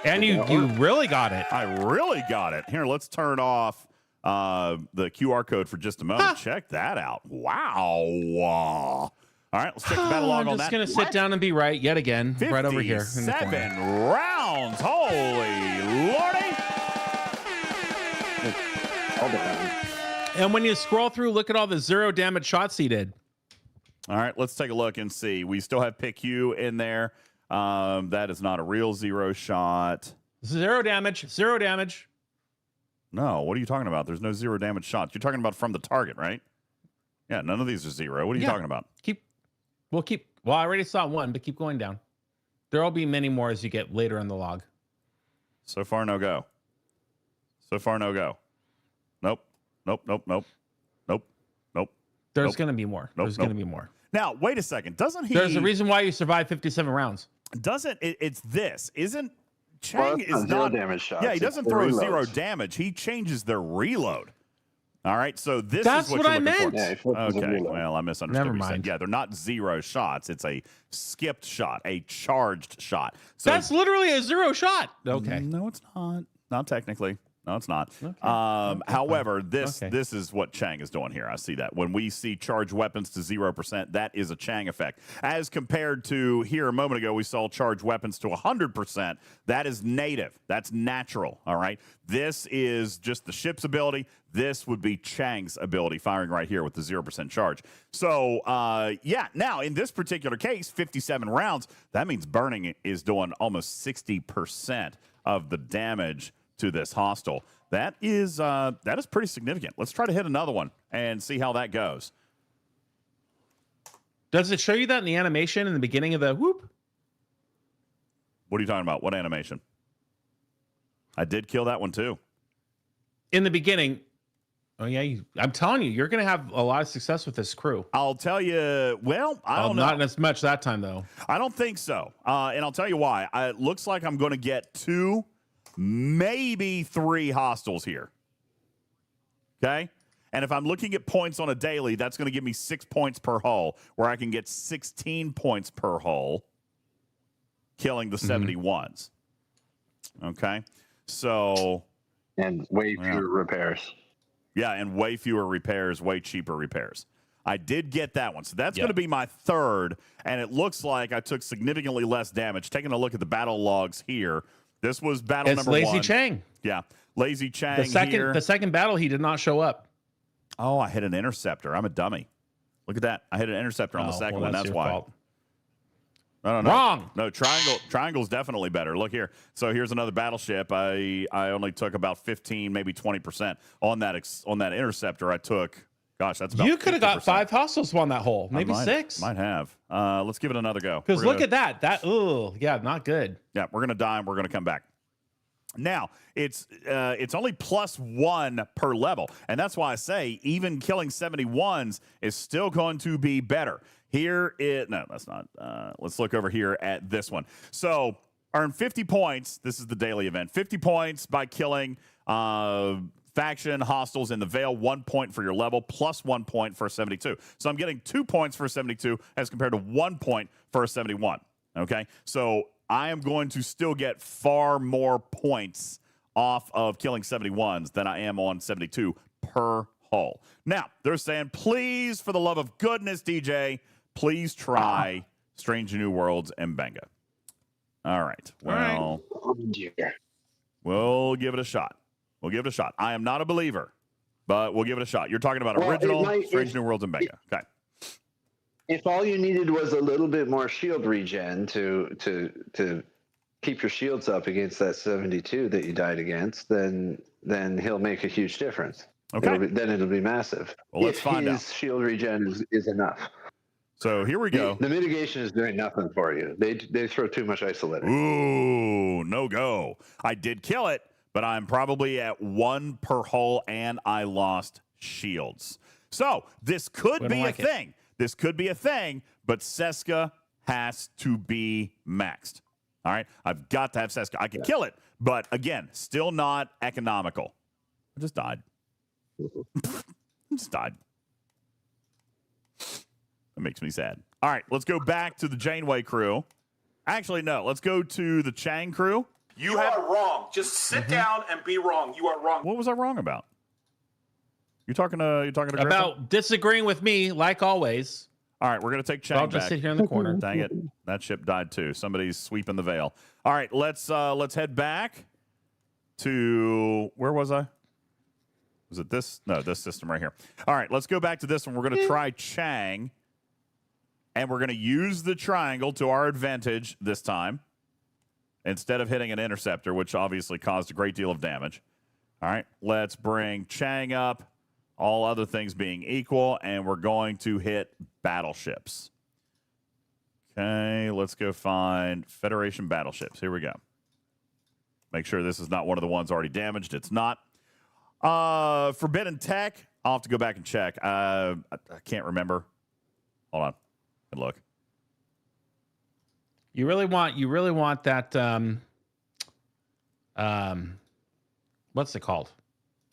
And you really got it. I really got it. Here, let's turn off the QR code for just a moment. Check that out. Wow. All right, let's check the battle log on that. I'm just going to sit down and be right yet again, right over here. 7 rounds. Holy lordy. All the time. And when you scroll through, look at all the 0 damage shots he did. All right, let's take a look and see. We still have Pick You in there. That is not a real 0 shot. 0 damage. 0 damage. No, what are you talking about? There's no 0 damage shots. You're talking about from the target, right? Yeah, none of these are 0. What are you talking about? Well, I already saw one, but keep going down. There will be many more as you get later in the log. So far, no go. Nope. There's going to be more. There's going to be more. Now, wait a second. Doesn't he? There's a reason why you survived 57 rounds. Doesn't it's this? Isn't Well, Chang it's is not zero not damage shots. Yeah, he It's doesn't the throw reloads. 0 damage. He changes their reload. All right, so this That's is what what you're I looking meant. for. Yeah, he flips his Okay, reload. well, I misunderstood. Never what you said. mind. Yeah, they're not 0 shots. It's a skipped shot, a charged shot. So That's literally a 0 shot. Okay. no, it's not. Not technically. No, it's not. Okay. However, this Okay. this is what Chang is doing here. I see that. When we see charge weapons to 0%, that is a Chang effect. As compared to here a moment ago, we saw charge weapons to 100%. That is native. That's natural. All right. This is just the ship's ability. This would be Chang's ability, firing right here with the 0% charge. So, yeah. Now, in this particular case, 57 rounds, that means burning is doing almost 60% of the damage to this hostile. That is pretty significant. Let's try to hit another one and see how that goes. Does it show you that in the animation in the beginning of the whoop? What are you talking about? What animation? I did kill that one too. In the beginning. Oh, yeah. I'm telling you, you're going to have a lot of success with this crew. I'll tell you, well, I don't know. Not as much that time, though. I don't think so. And I'll tell you why. It looks like I'm going to get 2, maybe 3 hostiles here. Okay? And if I'm looking at points on a daily, that's going to give me 6 points per hull, where I can get 16 points per hull, killing the 71s. Okay? So. And way fewer repairs. Yeah, and way fewer repairs, way cheaper repairs. I did get that one. So that's going to be my third, and it looks like I took significantly less damage. Taking a look at the battle logs here, this was battle number 1. It's Lazy Chang. Yeah, Lazy Chang here. The second battle, he did not show up. Oh, I hit an interceptor. I'm a dummy. Look at that. I hit an interceptor on the second one. That's why. Fault. No. Wrong. No, triangle's definitely better. Look here. So here's another battleship. I only took about 15, maybe 20% on that interceptor. I took. Gosh, that's about. You could have got 50%. 5 hostiles on that hole, maybe 6. Might have. Let's give it another go. Because look at that. Yeah, not good. Yeah, we're gonna die and we're gonna come back. Now it's only +1 per level, and that's why I say even killing 71s is still going to be better. No, that's not. Let's look over here at this one. So earn 50 points. This is the daily event. 50 points by killing faction hostiles in the Veil. 1 point for your level, plus 1 point for a 72. So I'm getting 2 points for a 72 as compared to 1 point for a 71. Okay, so I am going to still get far more points off of killing 71s than I am on 72 per hull. Now, they're saying, please, for the love of goodness, DJ, please try Strange New Worlds and Benga. All right. Well, we'll give it a shot. We'll give it a shot. I am not a believer, but we'll give it a shot. You're talking about original Strange New Worlds and Benga. Okay. If all you needed was a little bit more shield regen to keep your shields up against that 72 that you died against, then he'll make a huge difference. Okay. It'll be massive. Well, let's find out. His shield regen is enough. So here we go. The mitigation is doing nothing for you. They throw too much isolator. Ooh, no go. I did kill it, but I'm probably at 1 per hull, and I lost shields. So this could be a thing. This could be a thing, but Seska has to be maxed. All right? I've got to have Seska. I can kill it, but again, still not economical. I just died. That makes me sad. All right, let's go back to the Janeway crew. Actually, no. Let's go to the Chang crew. You are wrong. Just sit down and be wrong. You are wrong. What was I wrong about? You're talking to Griffin? About disagreeing with me, like always. All right, we're gonna take Chang I'll just back. sit here in the corner. Dang it, that ship died too. Somebody's sweeping the veil. All right, let's head back to where was I? Was it this? No, this system right here. All right, let's go back to this one. We're gonna try Chang, and we're gonna use the triangle to our advantage this time, instead of hitting an interceptor, which obviously caused a great deal of damage. All right, let's bring Chang up. All other things being equal, and we're going to hit battleships. Okay, let's go find Federation battleships. Here we go. Make sure this is not one of the ones already damaged. It's not. Forbidden Tech, I'll have to go back and check. I can't remember. Hold on. And look. You really want that what's it called?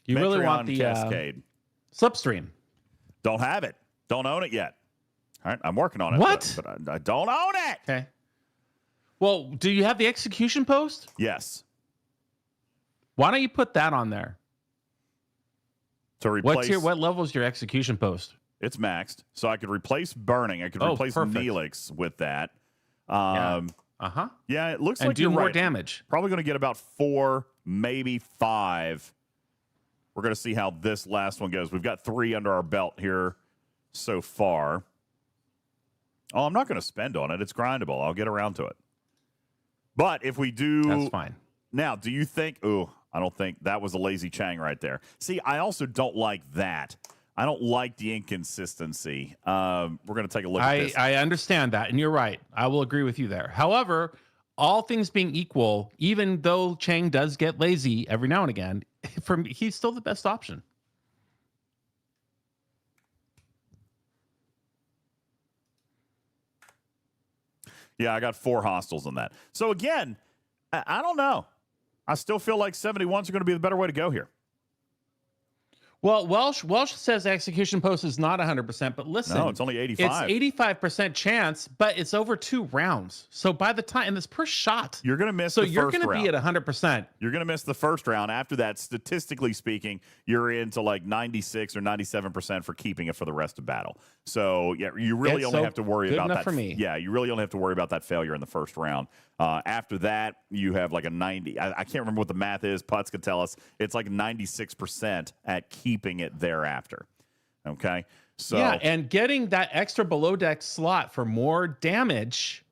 You really want the Cascade. slipstream. Don't have it. Don't own it yet. All right, I'm working on it. What? But I don't own it. Okay. Well, do you have the execution post? Yes. Why don't you put that on there? To replace. What level is your execution post? It's maxed, so I could replace burning. I could replace perfect. Neelix with that. Yeah, it looks and like do you're more right. damage. Probably going to get about 4, maybe 5. We're going to see how this last one goes. We've got 3 under our belt here so far. Oh, I'm not going to spend on it. It's grindable. I'll get around to it. But if we do... That's fine. Now, do you think... Oh, I don't think that was a lazy Chang right there. See, I also don't like that. I don't like the inconsistency. We're going to take a look at this. I understand that, and you're right. I will agree with you there. However, all things being equal, even though Chang does get lazy every now and again, for me, he's still the best option. Yeah, I got 4 hostiles on that. So again, I don't know. I still feel like 71s are going to be the better way to go here. Well, Welsh says execution post is not 100%, but listen. No, it's only 85. It's 85% chance, but it's over 2 rounds. So by the time, and it's per shot. You're going to miss so the you're first going to be round. at 100%. You're going to miss the first round. After that, statistically speaking, you're into like 96 or 97% for keeping it for the rest of battle. So yeah, you really It's only so have to worry good about enough that. for me. Yeah, you really only have to worry about that failure in the first round. After that, you have like a 90. I can't remember what the math is. Putz could tell us. It's like 96% at keeping it thereafter. Okay. So yeah, and getting that extra below deck slot for more damage,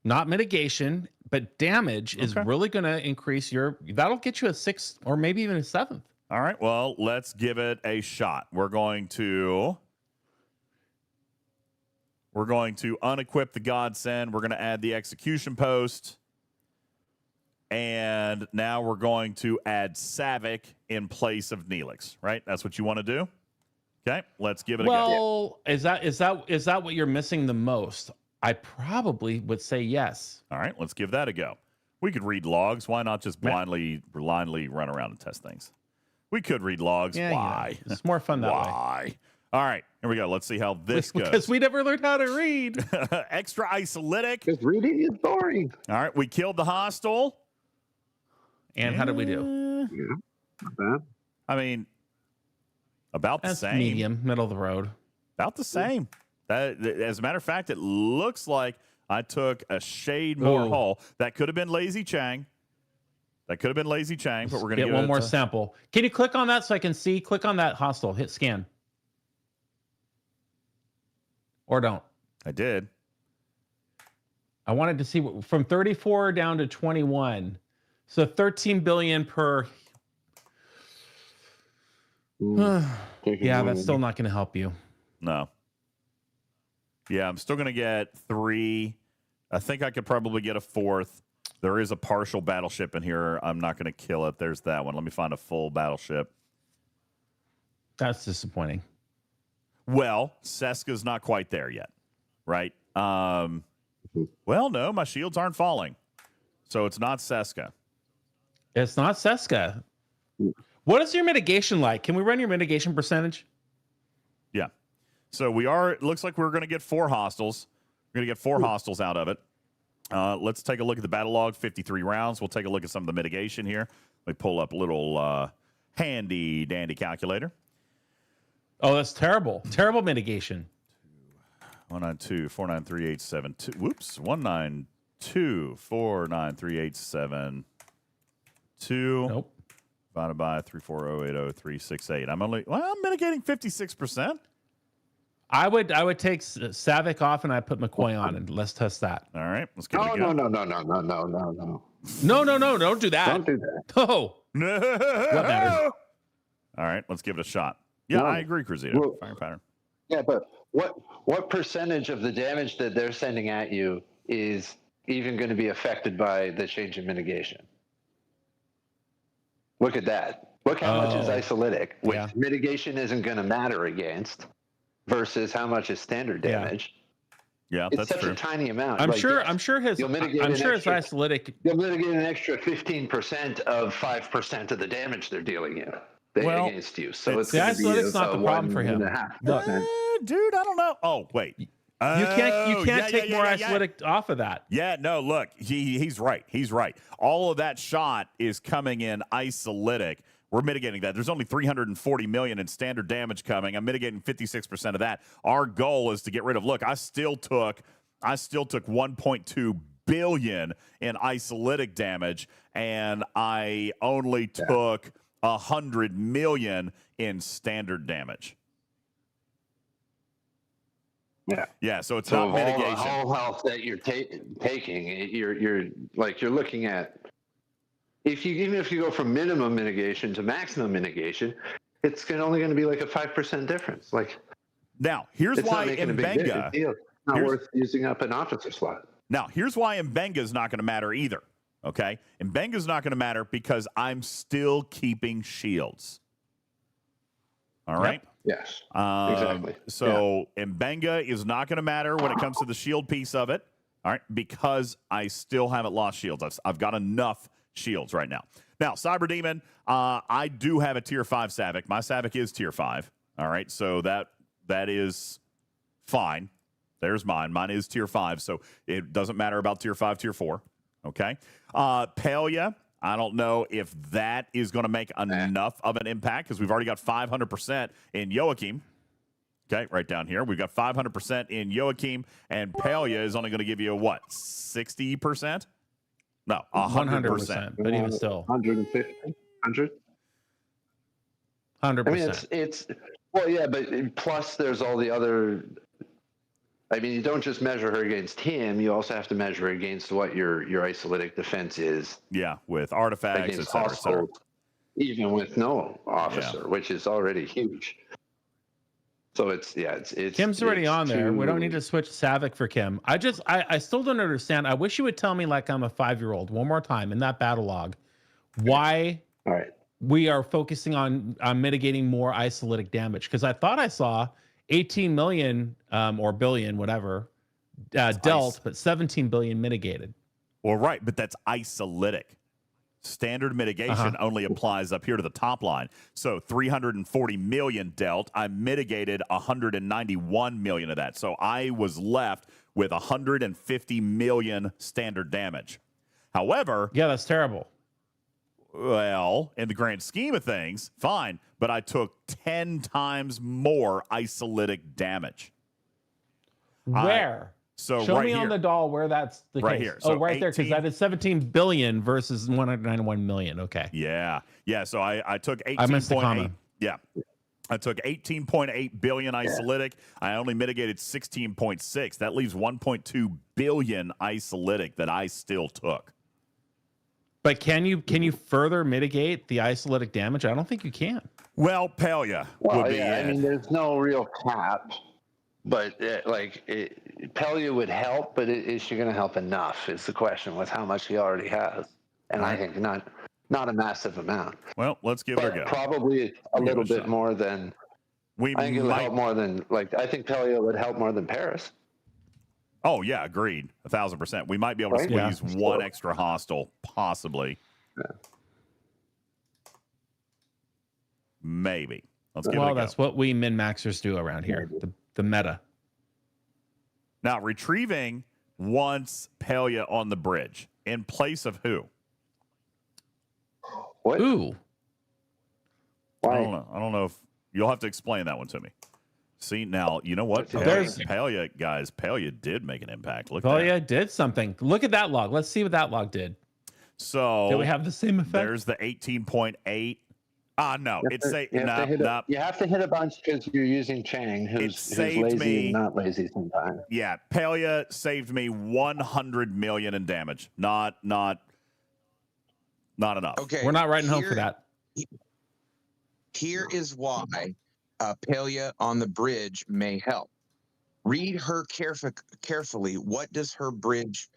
not mitigation, but damage is really going to increase that'll get you a 6th or maybe even a 7th. All right. Well, let's give it a shot. We're going to unequip the Godsend. We're going to add the execution post. And now we're going to add Savick in place of Neelix, right? That's what you want to do? Okay, let's give it a go. Well, is that what you're missing the most? I probably would say yes. All right, let's give that a go. We could read logs. Why not just blindly run around and test things? We could read logs. Yeah, Why? Yeah. It's more fun that way. Why? All right, here we go. Let's see how this goes. Because we never learned how to read. Extra isolytic. Because reading is boring. All right, we killed the hostile. And how did we do? Yeah, not bad. I mean, about the That's same. medium, middle of the road. About the same. As a matter of fact, it looks like I took a shade more hull. That could have been Lazy Chang. But we're going to get one more sample. Can you click on that so I can see? Click on that hostile. Hit scan. Or don't. I did. I wanted to see from 34 down to 21. So 13 billion per. Yeah, that's still not going to help you. No. Yeah, I'm still going to get 3. I think I could probably get a 4th. There is a partial battleship in here. I'm not going to kill it. There's that one. Let me find a full battleship. That's disappointing. Well, Seska's not quite there yet, right? Well, no, my shields aren't falling. So it's not Seska. It's not Seska. What is your mitigation like? Can we run your mitigation percentage? Yeah. So it looks like we're going to get 4 hostiles. We're going to get 4 hostiles out of it. Let's take a look at the battle log, 53 rounds. We'll take a look at some of the mitigation here. Let me pull up a little handy dandy calculator. Oh, that's terrible. Terrible mitigation. 192 493 whoops. 192 493 Nope. Divided by 34080 I'm mitigating 56%. I would take Savick off and I put McCoy on, and let's test that. All right, let's give it a No. go. No, don't do that. Don't do that. No. No. What matters? All right, let's give it a shot. Yeah, No. I agree, Cruzito. Well- Fire pattern. Yeah, but what percentage of the damage that they're sending at you is even going to be affected by the change in mitigation? Look at that. Look how much is isolytic, which mitigation isn't going to matter against, versus how much is standard damage. Yeah, It's that's such true. a tiny amount. I'm Like, sure. yes, I'm sure his. you'll mitigate I'm an sure extra- his isolytic. You'll mitigate an extra 15% of 5% of the damage they're dealing you against you. So it's the going to be isolytic's not the problem for him. 1.5%. Dude, I don't know. Oh, wait. You can't take more yeah. isolytic off of that. Yeah, no, look, he's right. He's right. All of that shot is coming in isolytic. We're mitigating that. There's only 340 million in standard damage coming. I'm mitigating 56% of that. Our goal is to get rid of. Look, I still took 1.2 billion in isolytic damage, and I only took 100 million in standard damage. Yeah. So it's not mitigation. The whole health that you're taking, you're looking at. Even if you go from minimum mitigation to maximum mitigation, it's only going to be like a 5% difference. Like, now, here's why Mbenga. It's not worth using up an officer slot. Now, here's why Mbenga is not going to matter either. Okay, Mbenga is not going to matter because I'm still keeping shields. All right. Yes. Exactly. So Mbenga is not going to matter when it comes to the shield piece of it. All right, because I still haven't lost shields. I've got enough shields right now. Now, Cyber Demon, I do have a tier 5 Savik. My Savik is tier 5. All right, so that is fine. There's mine. Mine is tier 5, so it doesn't matter about tier 5, tier 4. Okay. Palia, I don't know if that is going to make enough of an impact because we've already got 500% in Joachim. Okay, right down here. We've got 500% in Joachim, and Palia is only going to give you, what, 60%? No, 100%. But even still. 150? 100? 100%. I mean, it's well, yeah, but plus there's all the other. I mean, you don't just measure her against him. You also have to measure against what your isolytic defense is. Yeah, with artifacts, et cetera, et cetera. Even with no officer, which is already huge. So it's Kim's already on there. We don't need to switch Savik for Kim. I still don't understand. I wish you would tell me like I'm a 5-year-old one more time in that battle log why we are focusing on mitigating more isolytic damage, because I thought I saw 18 million or billion, whatever, dealt, but 17 billion mitigated. Well, right, but that's isolytic. Standard mitigation only applies up here to the top line. So 340 million dealt. I mitigated 191 million of that. So I was left with 150 million standard damage. However, yeah, that's terrible. Well, in the grand scheme of things, fine, but I took 10 times more isolytic damage. Where? So show right me here. On the doll where that's the right case. Here. So right there, because that is 17 billion versus 191 million. Okay. Yeah. So I took 18.8. I missed the comma. Yeah. I took 18.8 billion isolytic. I only mitigated 16.6. That leaves 1.2 billion isolytic that I still took. But can you further mitigate the isolytic damage? I don't think you can. Well, Palia would be. I mean, there's no real cap. But Palia would help, but is she going to help enough? Is the question with how much he already has, and I think not a massive amount. Well, let's give it a go. Probably a little bit more than. I think it would help more than I think Palia would help more than Paris. Oh yeah, agreed, 1,000%. We might be able to squeeze one extra hostile, possibly. Yeah. Maybe. Let's give it a go. That's what we min-maxers do around here. The meta. Now, retrieving wants Palia on the bridge in place of who? What? Ooh. Why? I don't know if you'll have to explain that one to me. See, now, you know what? Palia did make an impact. Look, Palia did something. Look at that log. Let's see what that log did. So, did we have the same effect? There's the 18.8. No, you have to hit a bunch because you're using Chang, who's lazy and not lazy sometimes. Yeah, Palia saved me 100 million in damage. Not enough. Okay, we're not writing home for that. Here is why Palia on the bridge may help. Read her carefully. What does her bridge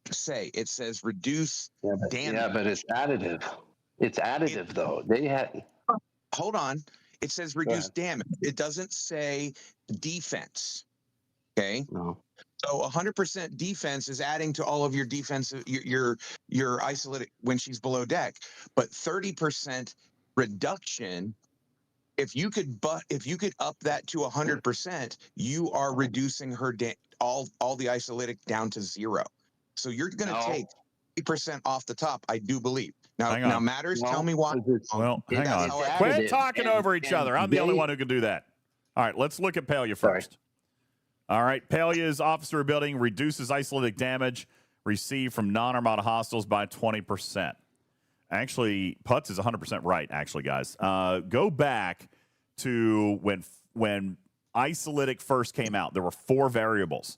say? It says reduce damage. Yeah, but it's additive. It's additive, though. They had. Hold on. It says reduce damage. It doesn't say defense. Okay. No. So 100% defense is adding to all of your defensive, your isolated when she's below deck. But 30% reduction, if you could up that to 100%, you are reducing her all the isolytic down to 0. So you're going to take 80% off the top, I do believe. Now Matters, tell me why. Well, hang on. how I- Quit talking over each other. I'm the only one who can do that. All right, let's look at Pelia first. All right, Pelia's officer ability reduces isolytic damage received from non-Armada hostiles by 20%. Actually, Putz is 100% right, actually, guys. Go back to when isolytic first came out. There were 4 variables.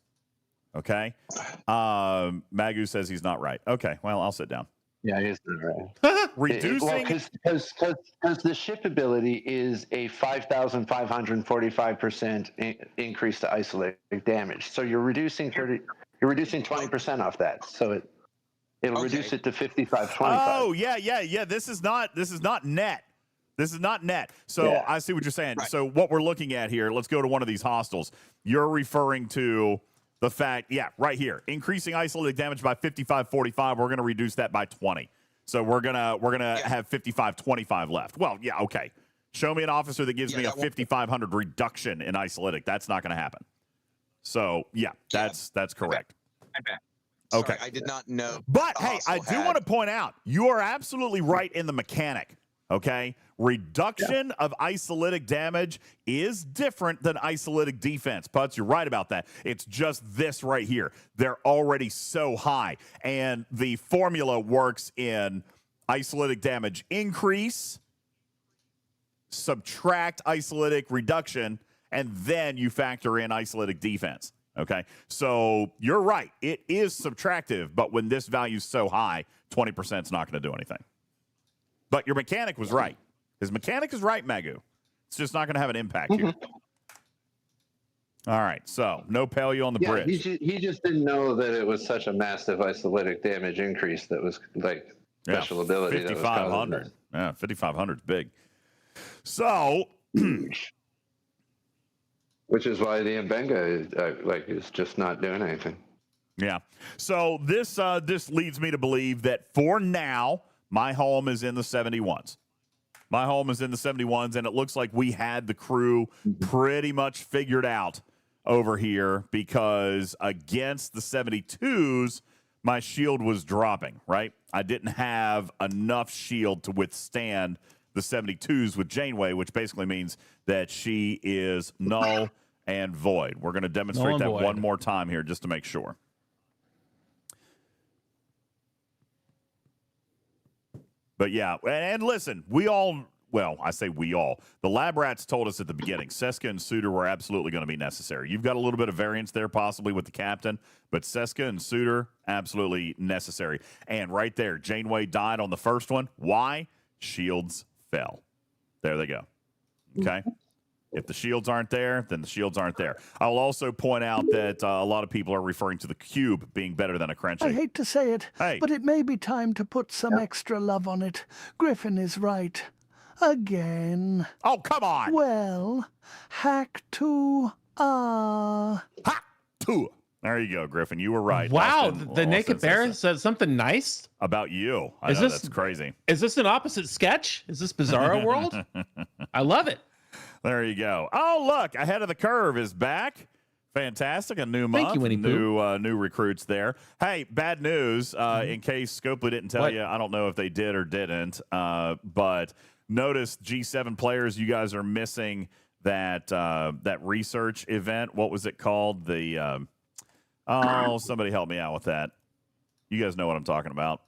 Okay? Magu says he's not right. Okay, well, I'll sit down. Yeah, he's not right. Reducing... Because the ship ability is a 5,545% increase to isolytic damage. So you're reducing 20% off that. So it'll reduce it to 55.25. Oh, yeah. This is not net. This is not net. So I see what you're saying. Right. So what we're looking at here, let's go to one of these hostels. You're referring to the fact, right here, increasing isolytic damage by 55.45. We're going to reduce that by 20. So we're gonna have 55.25 left. Well, yeah, okay. Show me an officer that gives me a 5,500 reduction in isolytic. That's not going to happen. So that's correct. Sorry, okay, I did not know. But hey, I do want to point out you are absolutely right in the mechanic. Okay, reduction of isolytic damage is different than isolytic defense. Putz, you're right about that. It's just this right here. They're already so high, and the formula works in isolytic damage increase, subtract isolytic reduction, and then you factor in isolytic defense. Okay, so you're right. It is subtractive, but when this value is so high, 20% is not going to do anything. But your mechanic was right. His mechanic is right, Magu. It's just not going to have an impact here. All right, so no Pelia on the bridge. He just didn't know that it was such a massive isolytic damage increase that was like special ability. 5,500. Yeah, 5,500 is big. So, which is why the Mbenga is just not doing anything. Yeah. So this leads me to believe that for now, my home is in the 71s. My home is in the 71s, and it looks like we had the crew pretty much figured out over here because against the 72s, my shield was dropping, right? I didn't have enough shield to withstand the 72s with Janeway, which basically means that she is null and void. We're going to demonstrate that one more time here just to make sure. But yeah, and listen, I say we all. The lab rats told us at the beginning, Seska and Suitor were absolutely going to be necessary. You've got a little bit of variance there possibly with the captain, but Seska and Suitor, absolutely necessary. And right there, Janeway died on the first one. Why? Shields fell. There they go. Okay? If the shields aren't there, then the shields aren't there. I'll also point out that a lot of people are referring to the cube being better than a Crenching. I hate to say it, but it may be time to put some extra love on it. Griffin is right. Again. Oh, come on. Well, hack to Hack to. There you go, Griffin. You were right. Wow, the Naked Bear said something nice about you. I know, that's crazy. Is this an opposite sketch? Is this Bizarro World? I love it. There you go. Oh, look, Ahead of the Curve is back. Fantastic. A new month. Thank you, Winnie Pooh. New recruits there. Hey, bad news. In case Scopely didn't tell you, I don't know if they did or didn't, but notice G7 players, you guys are missing that research event. What was it called? The somebody help me out with that. You guys know what I'm talking about.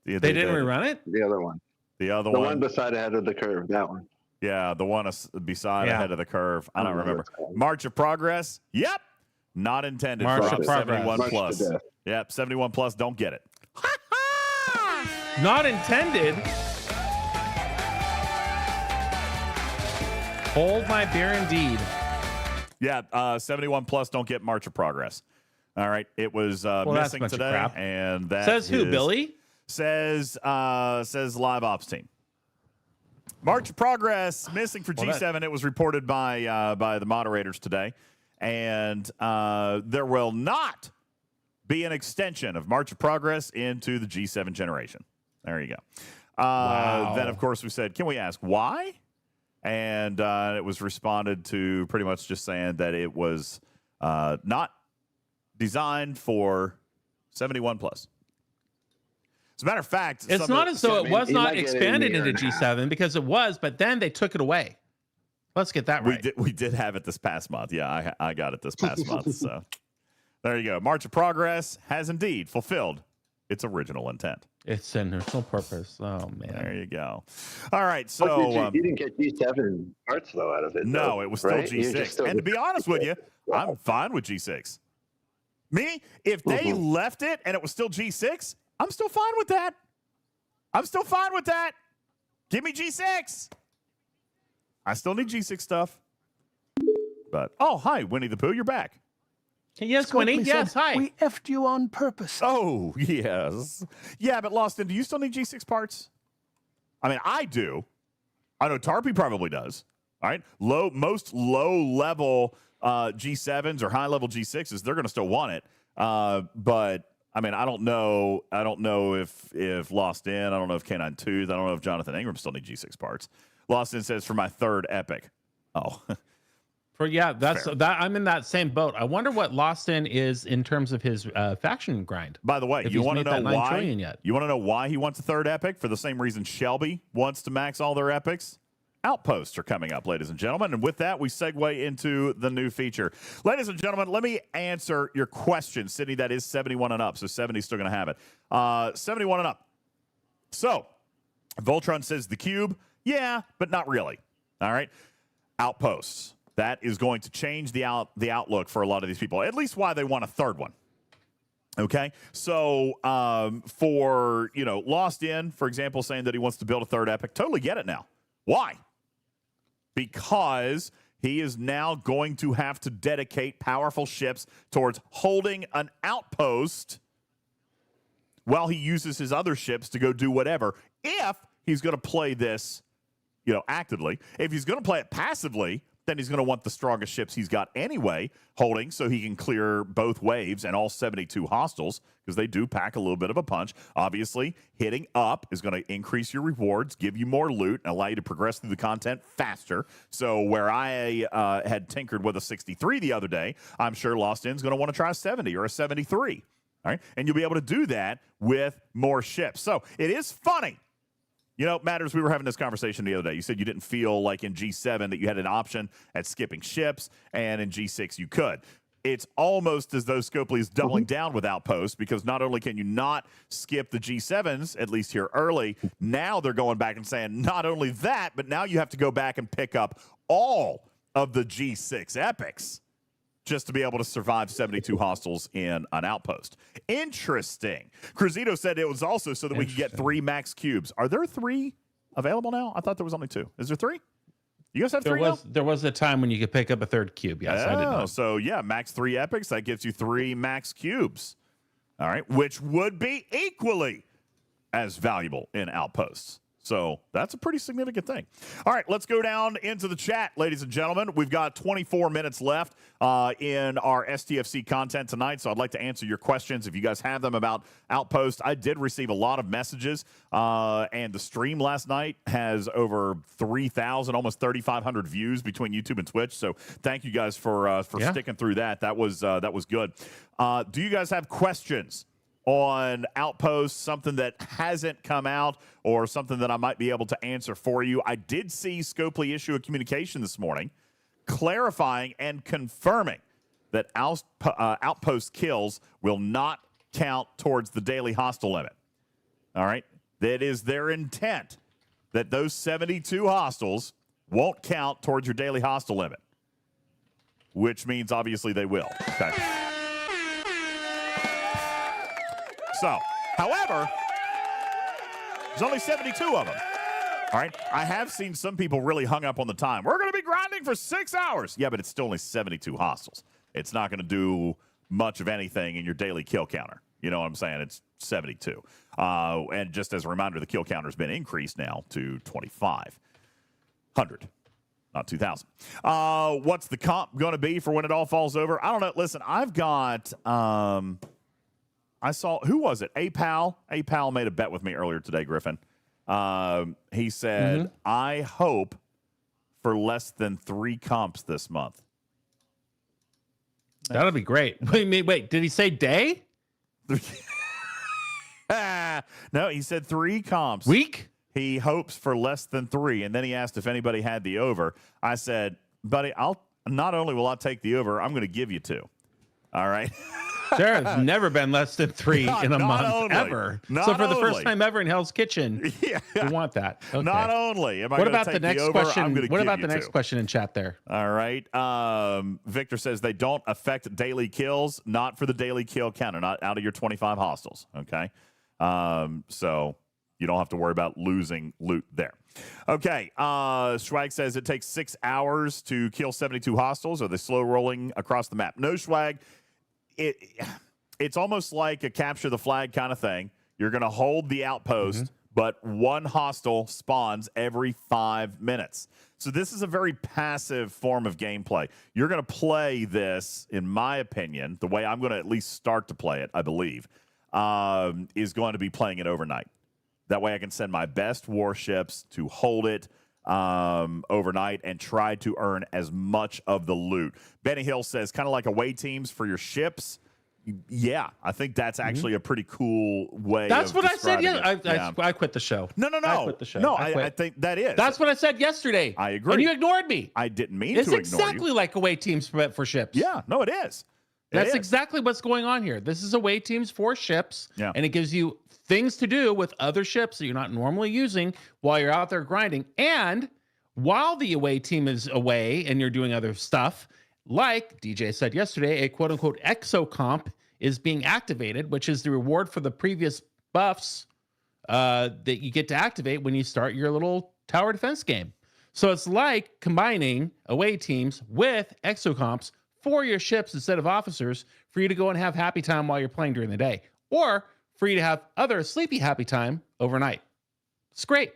They didn't rerun it? The other one. The one beside Ahead of the Curve, that one. Yeah, the one beside Ahead of the Curve. I don't remember. March of Progress. Yep. Not intended March for of Progress. 71 plus. Yep, 71 plus. Don't get it. Not intended. Hold my beer indeed. Yeah, 71 plus. Don't get March of Progress. All right. It was missing today. And that says who, Billy? Says Live Ops team. March of Progress missing for G7. It was reported by the moderators today, and there will not be an extension of March of Progress into the G7 generation. There you go. Wow. Then, of course, we said, can we ask why? And it was responded to pretty much just saying that it was not designed for 71 plus. As a matter of fact, it's not as though it was not expanded into G7 because it was, but then they took it away. Let's get that right. We did have it this past month. Yeah, I got it this past month. So there you go. March of Progress has indeed fulfilled its original intent. Its original purpose. Oh, man. There you go. All right. So you didn't get G7 parts, though, out of it. No, though, it was still right? G6. And to be honest with you, I'm fine with G6. Me, if they left it and it was still G6, I'm still fine with that. Give me G6. I still need G6 stuff. But, oh, hi, Winnie the Pooh. You're back. Yes, Winnie. Yes, hi. We effed you on purpose. Oh, yes. Yeah, but Lawson, do you still need G6 parts? I mean, I do. I know Tarpy probably does. All right. Most low-level G7s or high-level G6s, they're going to still want it. But, I mean, I don't know if Lost In, I don't know if Canine Tooth, I don't know if Jonathan Ingram still need G6 parts. Lost In says, for my third epic. Oh, that's fair. That I'm in that same boat. I wonder what Lost In is in terms of his faction grind. By the way, you want to know why? Yet. You want to know why he wants a third epic? For the same reason Shelby wants to max all their epics. Outposts are coming up, ladies and gentlemen. And with that, we segue into the new feature. Ladies and gentlemen, let me answer your question. Sydney, that is 71 and up, so 70 is still going to have it. 71 and up. So, Voltron says the cube. Yeah, but not really. All right. Outposts. That is going to change the outlook for a lot of these people, at least why they want a third one. Okay, so for Lost In, for example, saying that he wants to build a third epic, totally get it now. Why? Because he is now going to have to dedicate powerful ships towards holding an outpost while he uses his other ships to go do whatever. If he's going to play this, actively, if he's going to play it passively, then he's going to want the strongest ships he's got anyway holding so he can clear both waves and all 72 hostiles because they do pack a little bit of a punch. Obviously, hitting up is going to increase your rewards, give you more loot, and allow you to progress through the content faster. So where I had tinkered with a 63 the other day, I'm sure Lost In's going to want to try a 70 or a 73. All right, and you'll be able to do that with more ships. So it is funny. Matters, we were having this conversation the other day. You said you didn't feel like in G7 that you had an option at skipping ships, and in G6 you could. It's almost as though Scopely is doubling down with Outpost, because not only can you not skip the G7s, at least here early, now they're going back and saying not only that, but now you have to go back and pick up all of the G6 epics just to be able to survive 72 hostiles in an outpost. Interesting. Cruzito said it was also so that we could get 3 max cubes. Are there 3 available now? I thought there was only 2. Is there 3? You guys have 3 now? There was a time when you could pick up a third cube. Yes, I did know. So, yeah, max 3 epics. That gives you 3 max cubes. All right, which would be equally as valuable in outposts. So that's a pretty significant thing. All right, let's go down into the chat, ladies and gentlemen. We've got 24 minutes left in our STFC content tonight, so I'd like to answer your questions if you guys have them about Outpost. I did receive a lot of messages, and the stream last night has over 3,000, almost 3,500 views between YouTube and Twitch. So thank you guys for sticking through that. That was good. Do you guys have questions on Outpost, something that hasn't come out or something that I might be able to answer for you? I did see Scopely issue a communication this morning clarifying and confirming that Outpost kills will not count towards the daily hostile limit. All right? That is their intent, that those 72 hostiles won't count towards your daily hostile limit, which means obviously they will. Okay. So, however, there's only 72 of them. All right. I have seen some people really hung up on the time. We're going to be grinding for 6 hours. Yeah, but it's still only 72 hostiles. It's not going to do much of anything in your daily kill counter. You know what I'm saying? It's 72. And just as a reminder, the kill counter has been increased now to 2,500. Not 2,000. What's the comp going to be for when it all falls over? I don't know. Listen, I've got, I saw, who was it? A-Pal. A-Pal made a bet with me earlier today, Griffin. He said, I hope for less than 3 comps this month. That'll be great. Wait, did he say day? No, he said 3 comps. Week? He hopes for less than 3, and then he asked if anybody had the over. I said, buddy, not only will I take the over, I'm going to give you 2. All right. There has never been less than 3 in a month only, ever. So for the first time ever in Hell's Kitchen, we want that. Okay. Not only am I what going to about take the next the over, question? I'm going to What give about you the next 2. question in chat there? All right. Victor says they don't affect daily kills, not for the daily kill counter, not out of your 25 hostiles. Okay. So you don't have to worry about losing loot there. Okay. Swag says it takes 6 hours to kill 72 hostiles. Are they slow rolling across the map? No, Swag. It's almost like a capture the flag kind of thing. You're going to hold the outpost, but 1 hostile spawns every 5 minutes. So this is a very passive form of gameplay. You're going to play this, in my opinion, the way I'm going to at least start to play it, I believe, is going to be playing it overnight. That way I can send my best warships to hold it overnight and try to earn as much of the loot. Benny Hill says kind of like away teams for your ships. Yeah, I think that's actually a pretty cool way. That's what I said. Yeah, I quit the show. No. I quit the show. No, I think that is. That's what I said yesterday. I agree. And you ignored me. I didn't mean to ignore you. It's exactly like away teams for ships. Yeah, no, it is. That's exactly what's going on here. This is away teams for ships, and it gives you things to do with other ships that you're not normally using while you're out there grinding. And while the away team is away and you're doing other stuff, like DJ said yesterday, a quote-unquote exo comp is being activated, which is the reward for the previous buffs that you get to activate when you start your little tower defense game. So it's like combining away teams with exo comps for your ships instead of officers for you to go and have happy time while you're playing during the day, or for you to have other sleepy happy time overnight. It's great.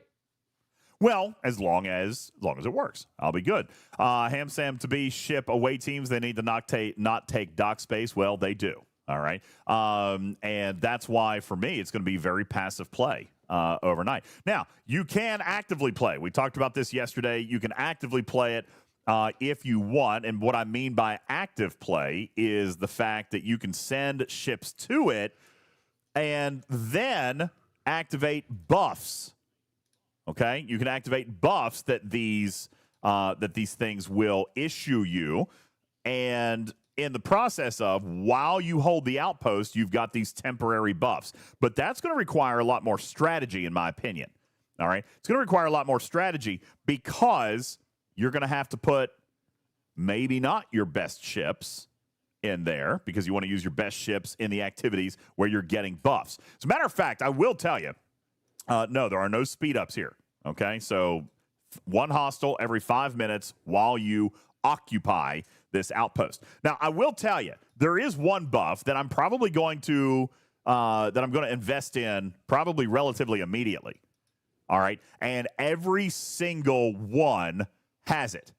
Well, as long as it works, I'll be good. Ham Sam to be ship away teams, they need to not take dock space. Well, they do. All right. And that's why, for me, it's going to be very passive play overnight. Now, you can actively play. We talked about this yesterday. You can actively play it if you want. And what I mean by active play is the fact that you can send ships to it and then activate buffs. Okay? You can activate buffs that these things will issue you. And in the process of, while you hold the outpost, you've got these temporary buffs. But that's going to require a lot more strategy, in my opinion. All right? It's going to require a lot more strategy because you're going to have to put maybe not your best ships in there because you want to use your best ships in the activities where you're getting buffs. As a matter of fact, I will tell you, no, there are no speed ups here. Okay? So 1 hostile every 5 minutes while you occupy this outpost. Now, I will tell you, there is one buff that I'm probably going to invest in probably relatively immediately. All right? And every single one has it.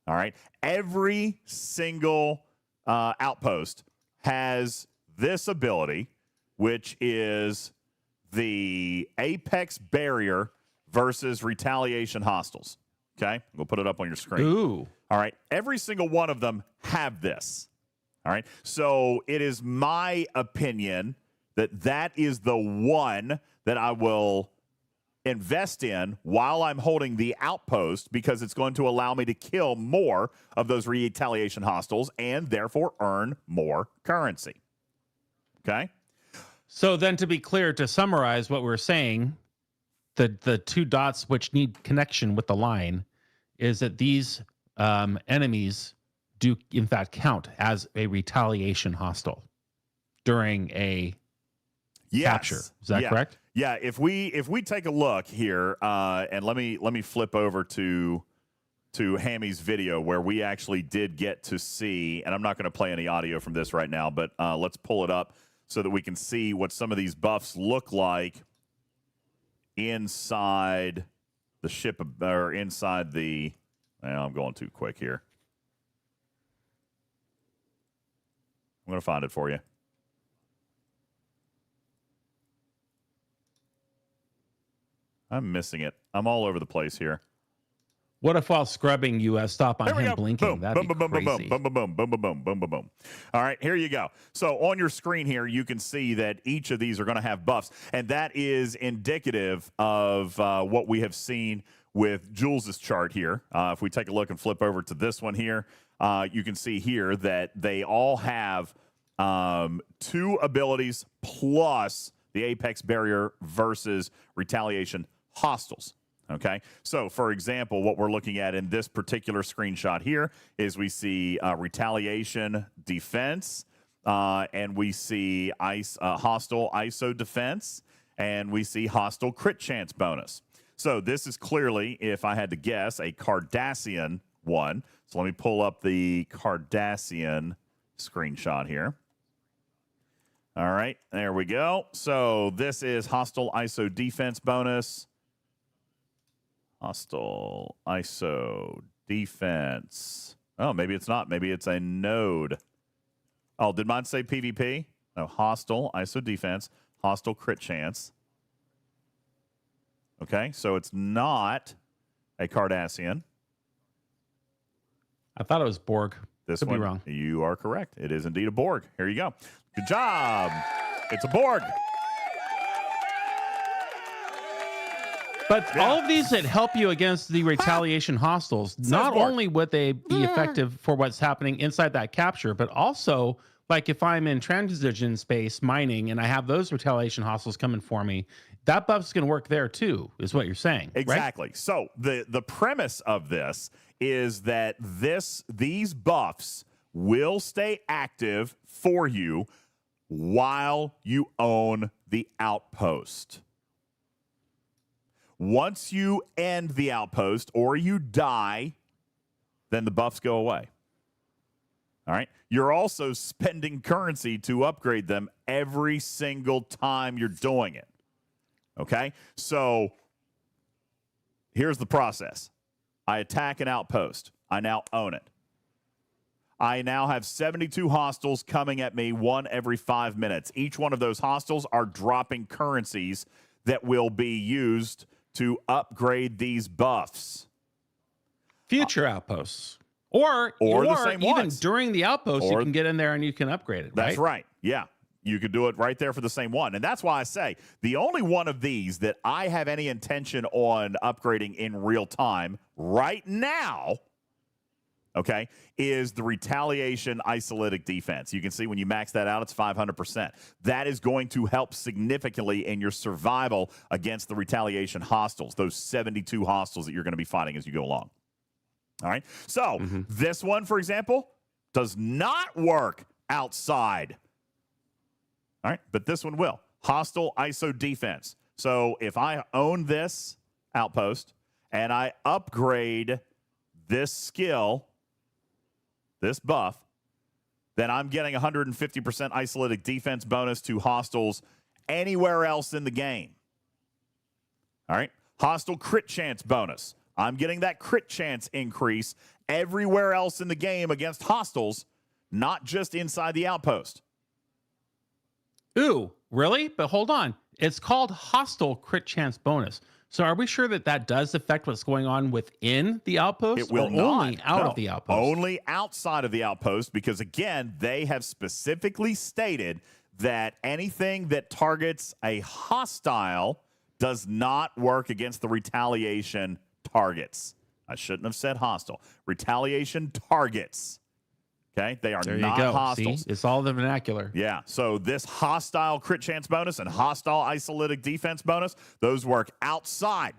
All right? Every single outpost has this ability, which is the Apex Barrier versus Retaliation Hostiles. Okay? We'll put it up on your screen. Ooh. All right. Every single one of them have this. All right. So it is my opinion that is the one that I will invest in while I'm holding the outpost because it's going to allow me to kill more of those retaliation hostiles and therefore earn more currency. Okay. So then, to be clear, to summarize what we're saying, the 2 dots which need connection with the line is that these enemies do in fact count as a retaliation hostile during a capture. Is that correct? Yeah. If we take a look here, and let me flip over to Hammy's video where we actually did get to see, and I'm not going to play any audio from this right now, but let's pull it up so that we can see what some of these buffs look like inside the ship or inside the. Now I'm going too quick here. I'm going to find it for you. I'm missing it. I'm all over the place here. What if while scrubbing you stop on There we him go. blinking? Boom, That'd boom, be boom, boom, crazy. boom, boom, boom, boom, boom, boom, boom, boom, boom. All right, here you go. So on your screen here, you can see that each of these are going to have buffs, and that is indicative of what we have seen with Jules's chart here. If we take a look and flip over to this one here, you can see here that they all have 2 abilities plus the Apex Barrier versus Retaliation Hostiles. Okay, so for example, what we're looking at in this particular screenshot here is we see Retaliation Defense, and we see Hostile ISO Defense, and we see Hostile Crit Chance Bonus. So this is clearly, if I had to guess, a Cardassian one. So let me pull up the Cardassian screenshot here. All right, there we go. So this is Hostile ISO Defense Bonus. Hostile ISO Defense. Oh, maybe it's not. Maybe it's a node. Oh, did mine say PvP? No, Hostile ISO Defense. Hostile Crit Chance. Okay, so it's not a Cardassian. I thought it was Borg. This Could one, be wrong. You are correct. It is indeed a Borg. Here you go. Good job. It's a Borg. But all of these that help you against the retaliation hostiles, not Borg. only would they be effective for what's happening inside that capture, but also, like if I'm in transition space mining and I have those retaliation hostiles coming for me, that buff's going to work there too, is what you're saying. Exactly. Right? So the premise of this is that these buffs will stay active for you while you own the Outpost. Once you end the Outpost or you die, then the buffs go away. All right. You're also spending currency to upgrade them every single time you're doing it. Okay. So here's the process. I attack an Outpost. I now own it. I now have 72 hostiles coming at me, one every 5 minutes. Each one of those hostiles are dropping currencies that will be used to upgrade these buffs. Future outposts. Or the same even ones. during the outpost, you can get in there and you can upgrade it. That's right. Yeah. You could do it right there for the same one. And that's why I say the only one of these that I have any intention on upgrading in real time right now, okay, is the Retaliation Isolytic Defense. You can see when you max that out, it's 500%. That is going to help significantly in your survival against the Retaliation hostiles, those 72 hostiles that you're going to be fighting as you go along. All right. So this one, for example, does not work outside. All right. But this one will. Hostile ISO Defense. So if I own this Outpost and I upgrade this skill, this buff, then I'm getting 150% Isolytic Defense bonus to hostiles anywhere else in the game. All right. Hostile Crit Chance bonus. I'm getting that crit chance increase everywhere else in the game against hostiles, not just inside the Outpost. Ooh, really? But hold on. It's called Hostile Crit Chance bonus. So are we sure that that does affect what's going on within the Outpost? It will or not. Only out of the Outpost? Only outside of the Outpost, because, again, they have specifically stated that anything that targets a hostile does not work against the retaliation targets. I shouldn't have said hostile. Retaliation targets. Okay? They are there not you go. hostiles. See? It's all the vernacular. Yeah. So this hostile crit chance bonus and hostile isolytic defense bonus, those work outside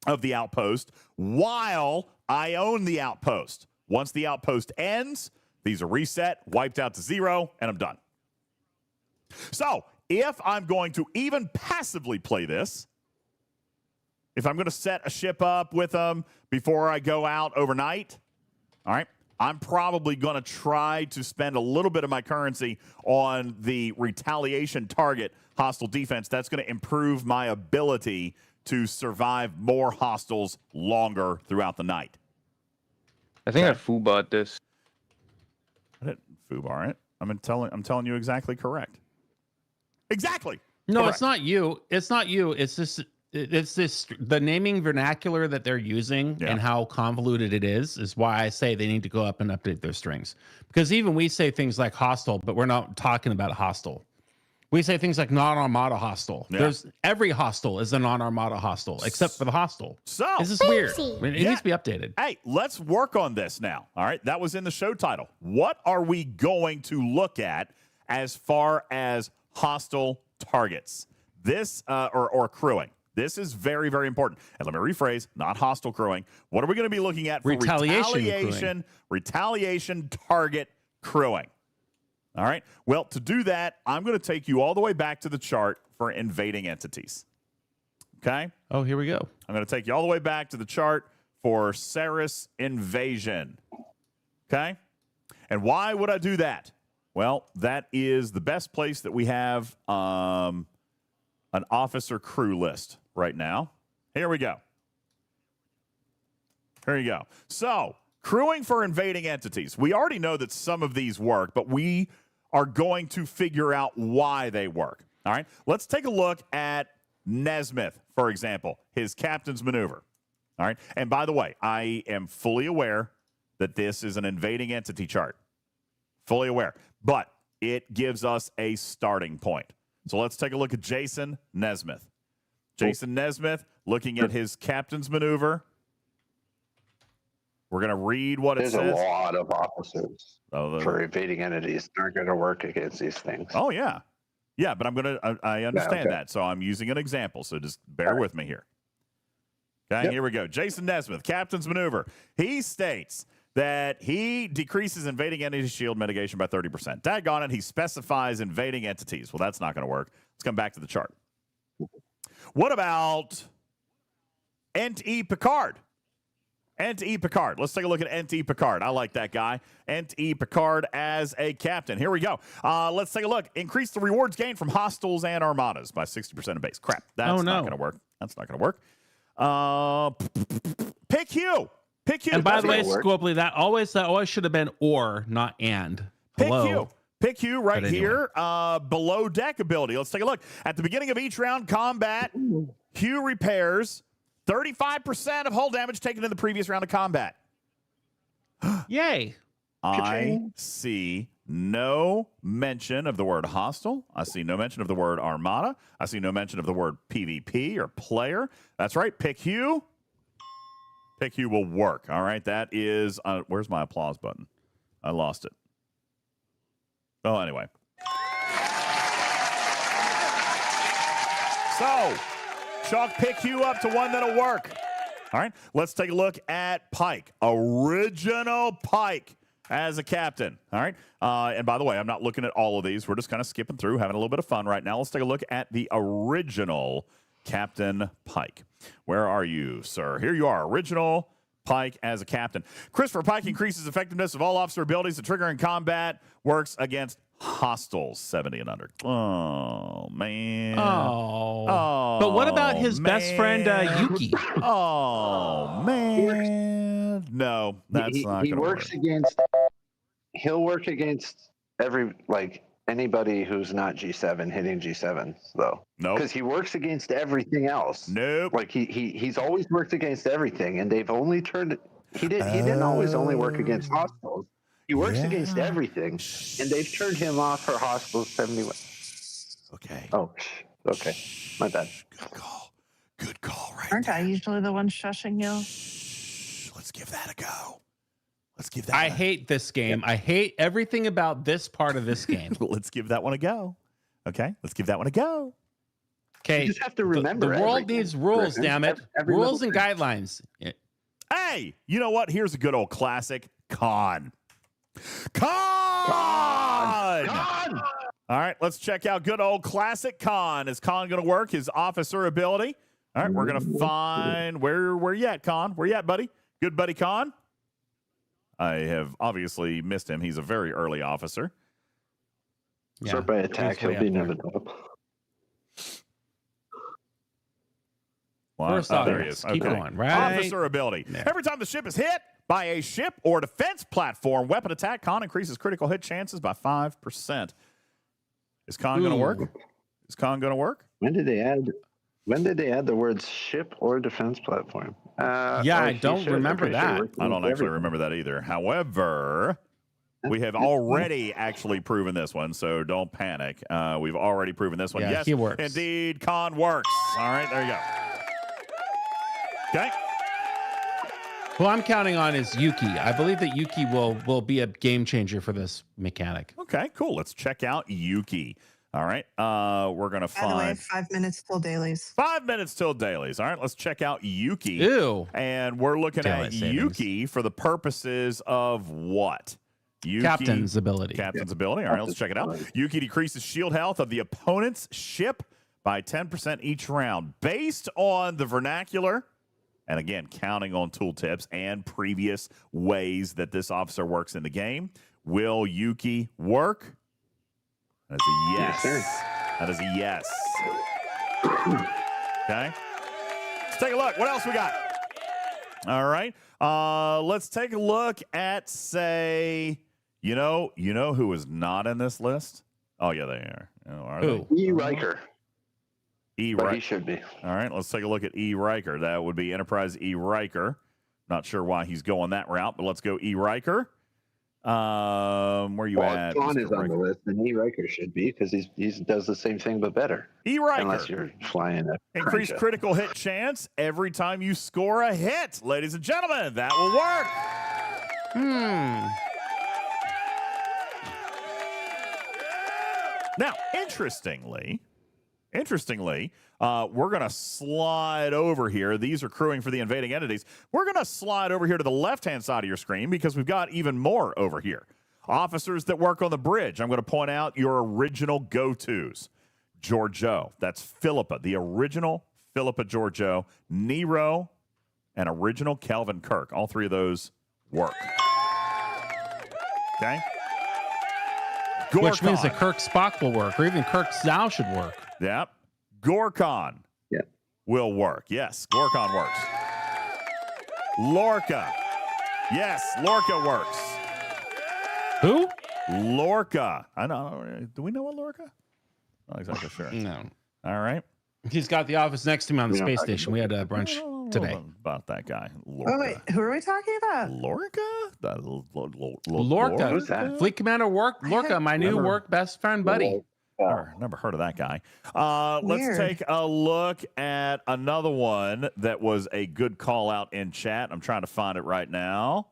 of the Outpost while I own the Outpost. Once the Outpost ends, these are reset, wiped out to 0, and I'm done. So if I'm going to even passively play this, if I'm going to set a ship up with them before I go out overnight, all right, I'm probably going to try to spend a little bit of my currency on the retaliation target hostile defense. That's going to improve my ability to survive more hostiles longer throughout the night. I think I foobarred this. I didn't foobar it. I'm telling you exactly correct. Exactly. No, Correct. it's not you. It's not you. It's this the naming vernacular that they're using and how convoluted it is why I say they need to go up and update their strings. Because even we say things like hostile, but we're not talking about hostile. We say things like non-armada hostile. Yeah. There's every hostile is a non-armada hostile, except for the hostile. So this is weird. It needs to be updated. Hey, let's work on this now. All right. That was in the show title. What are we going to look at as far as hostile targets? This or crewing. This is very, very important. And let me rephrase, not hostile crewing. What are we going to be looking at for retaliation target crewing? All right. Well, to do that, I'm going to take you all the way back to the chart for invading entities. Okay. Oh, here we go. I'm going to take you all the way back to the chart for Ceres invasion. Okay. And why would I do that? Well, that is the best place that we have an officer crew list right now. Here we go. Here you go. So, crewing for invading entities. We already know that some of these work, but we are going to figure out why they work. All right. Let's take a look at Nesmith, for example, his captain's maneuver. All right. And by the way, I am fully aware that this is an invading entity chart. Fully aware. But it gives us a starting point. So let's take a look at Jason Nesmith. Jason Nesmith looking at his captain's maneuver. We're going to read what it says. There's a lot of officers for invading entities. They're going to work against these things. Oh, yeah. Yeah, but I understand that. So I'm using an example. So just bear with me here. Okay, Here we go. Jason Nesmith, captain's maneuver. He states that he decreases invading entity shield mitigation by 30%. Daggone it, he specifies invading entities. Well, that's not going to work. Let's come back to the chart. What about Ent-E Picard? Ent-E Picard. Let's take a look at Ent-E Picard. I like that guy. Ent-E Picard as a captain. Here we go. Let's take a look. Increase the rewards gained from hostiles and armadas by 60% of base. Crap. That's not going to work. That's not going to work. Pick Hugh. Pick Hugh. And by the way, Scopely, that always should have been or, not and. Hello. Pick Hugh. Pick Hugh right here. Below deck ability. Let's take a look. At the beginning of each round combat, Hugh repairs 35% of hull damage taken in the previous round of combat. Yay. I see no mention of the word hostile. I see no mention of the word armada. I see no mention of the word PvP or player. That's right. Pick Hugh. Pick Hugh will work. All right. That is, where's my applause button? I lost it. Oh, anyway. So, chalk Pick Hugh up to one that'll work. All right. Let's take a look at Pike. Original Pike as a captain. All right. And by the way, I'm not looking at all of these. We're just kind of skipping through, having a little bit of fun right now. Let's take a look at the original Captain Pike. Where are you, sir? Here you are. Original Pike as a captain. Christopher Pike increases effectiveness of all officer abilities that trigger in combat. Works against hostiles 70 and under. Oh, man. Oh. But what about his best friend, Yuki? Oh, man. No, that's not He going to work. works against... He'll work against anybody who's not G7 hitting G7 though. No, because he works against everything else. Nope. Like he's always worked against everything, and they've only turned. He didn't always only work against hostiles. He works against everything, and they've turned him off for hostiles 71. Okay. Oh, okay. My bad. Good call. Good call. Right. Aren't I usually the one shushing you? Let's give that a go. Let's give that. I hate this game. I hate everything about this part of this game. Let's give that one a go. Okay, let's give that one a go. Okay, you just have to remember. The world needs rules, damn it. Rules and guidelines. Yeah. Hey, you know what? Here's a good old classic. Con. All right, let's check out good old classic Con. Is Con going to work? His officer ability. All right, we're going to find where you at, Con? Where you at, buddy? Good buddy, Con. I have obviously missed him. He's a very early officer. Yeah, start by attack. He'll be near the top. First there he is. Keep going. Right. Officer ability. Every time the ship is hit, by a ship or defense platform. Weapon attack con increases critical hit chances by 5%. Is con going to work? Is con going to work? When did they add the words ship or defense platform? I don't remember that. I don't actually remember that either. However, we have already actually proven this one, so don't panic. We've already proven this one. Yeah, yes, he works. Indeed, con works. All right, there you go. Okay. Who I'm counting on is Yuki. I believe that Yuki will be a game changer for this mechanic. Okay, cool. Let's check out Yuki. All right. We're going to find. By the way, 5 minutes till dailies. 5 minutes till dailies. All right. Let's check out Yuki. Ew. And we're looking Daylight at savings. Yuki for the purposes of what? Yuki, Captain's ability. Captain's ability. All right. Let's check it out. Yuki decreases shield health of the opponent's ship by 10% each round based on the vernacular. And again, counting on tooltips and previous ways that this officer works in the game. Will Yuki work? That's a yes. Yes, That is a yes. Okay. Let's take a look. What else we got? All right. Let's take a look at, say, you know who is not in this list? Oh, yeah, they are. Oh, are Who? E. Riker. E. But he Riker. should be. All right, let's take a look at E. Riker. That would be Enterprise E. Riker. Not sure why he's going that route, but let's go E. Riker. Where you at? Con Mr. is on Riker? the list, and E. Riker should be because he does the same thing but better. E. Riker. Unless you're flying a Increased crank critical hit chance every time you score a hit. Ladies and gentlemen, that will work. Now, interestingly, we're going to slide over here. These are crewing for the invading entities. We're going to slide over here to the left-hand side of your screen because we've got even more over here. Officers that work on the bridge. I'm going to point out your original go-tos. Giorgio. That's Philippa, the original Philippa Giorgio. Nero, and original Kelvin Kirk. All three of those work. Okay? Which means Gorkon. that Kirk Spock will work, or even Kirk Zhao should work. Yep. Gorkon Yep. will work. Yes, Gorkon works. Lorca. Yes, Lorca works. Who? Lorca. I know. Do we know what Lorca? Not exactly sure. No. All right. He's got the office next to me on the We don't space talk station. We had a I brunch don't know today. about that guy. Lorca. Oh, wait. Who are we talking about? Lorca? Lorca. Who's that? Fleet Commander Lorca, my new work best friend buddy. Never heard of that guy. Let's Weird. take a look at another one that was a good call out in chat. I'm trying to find it right now.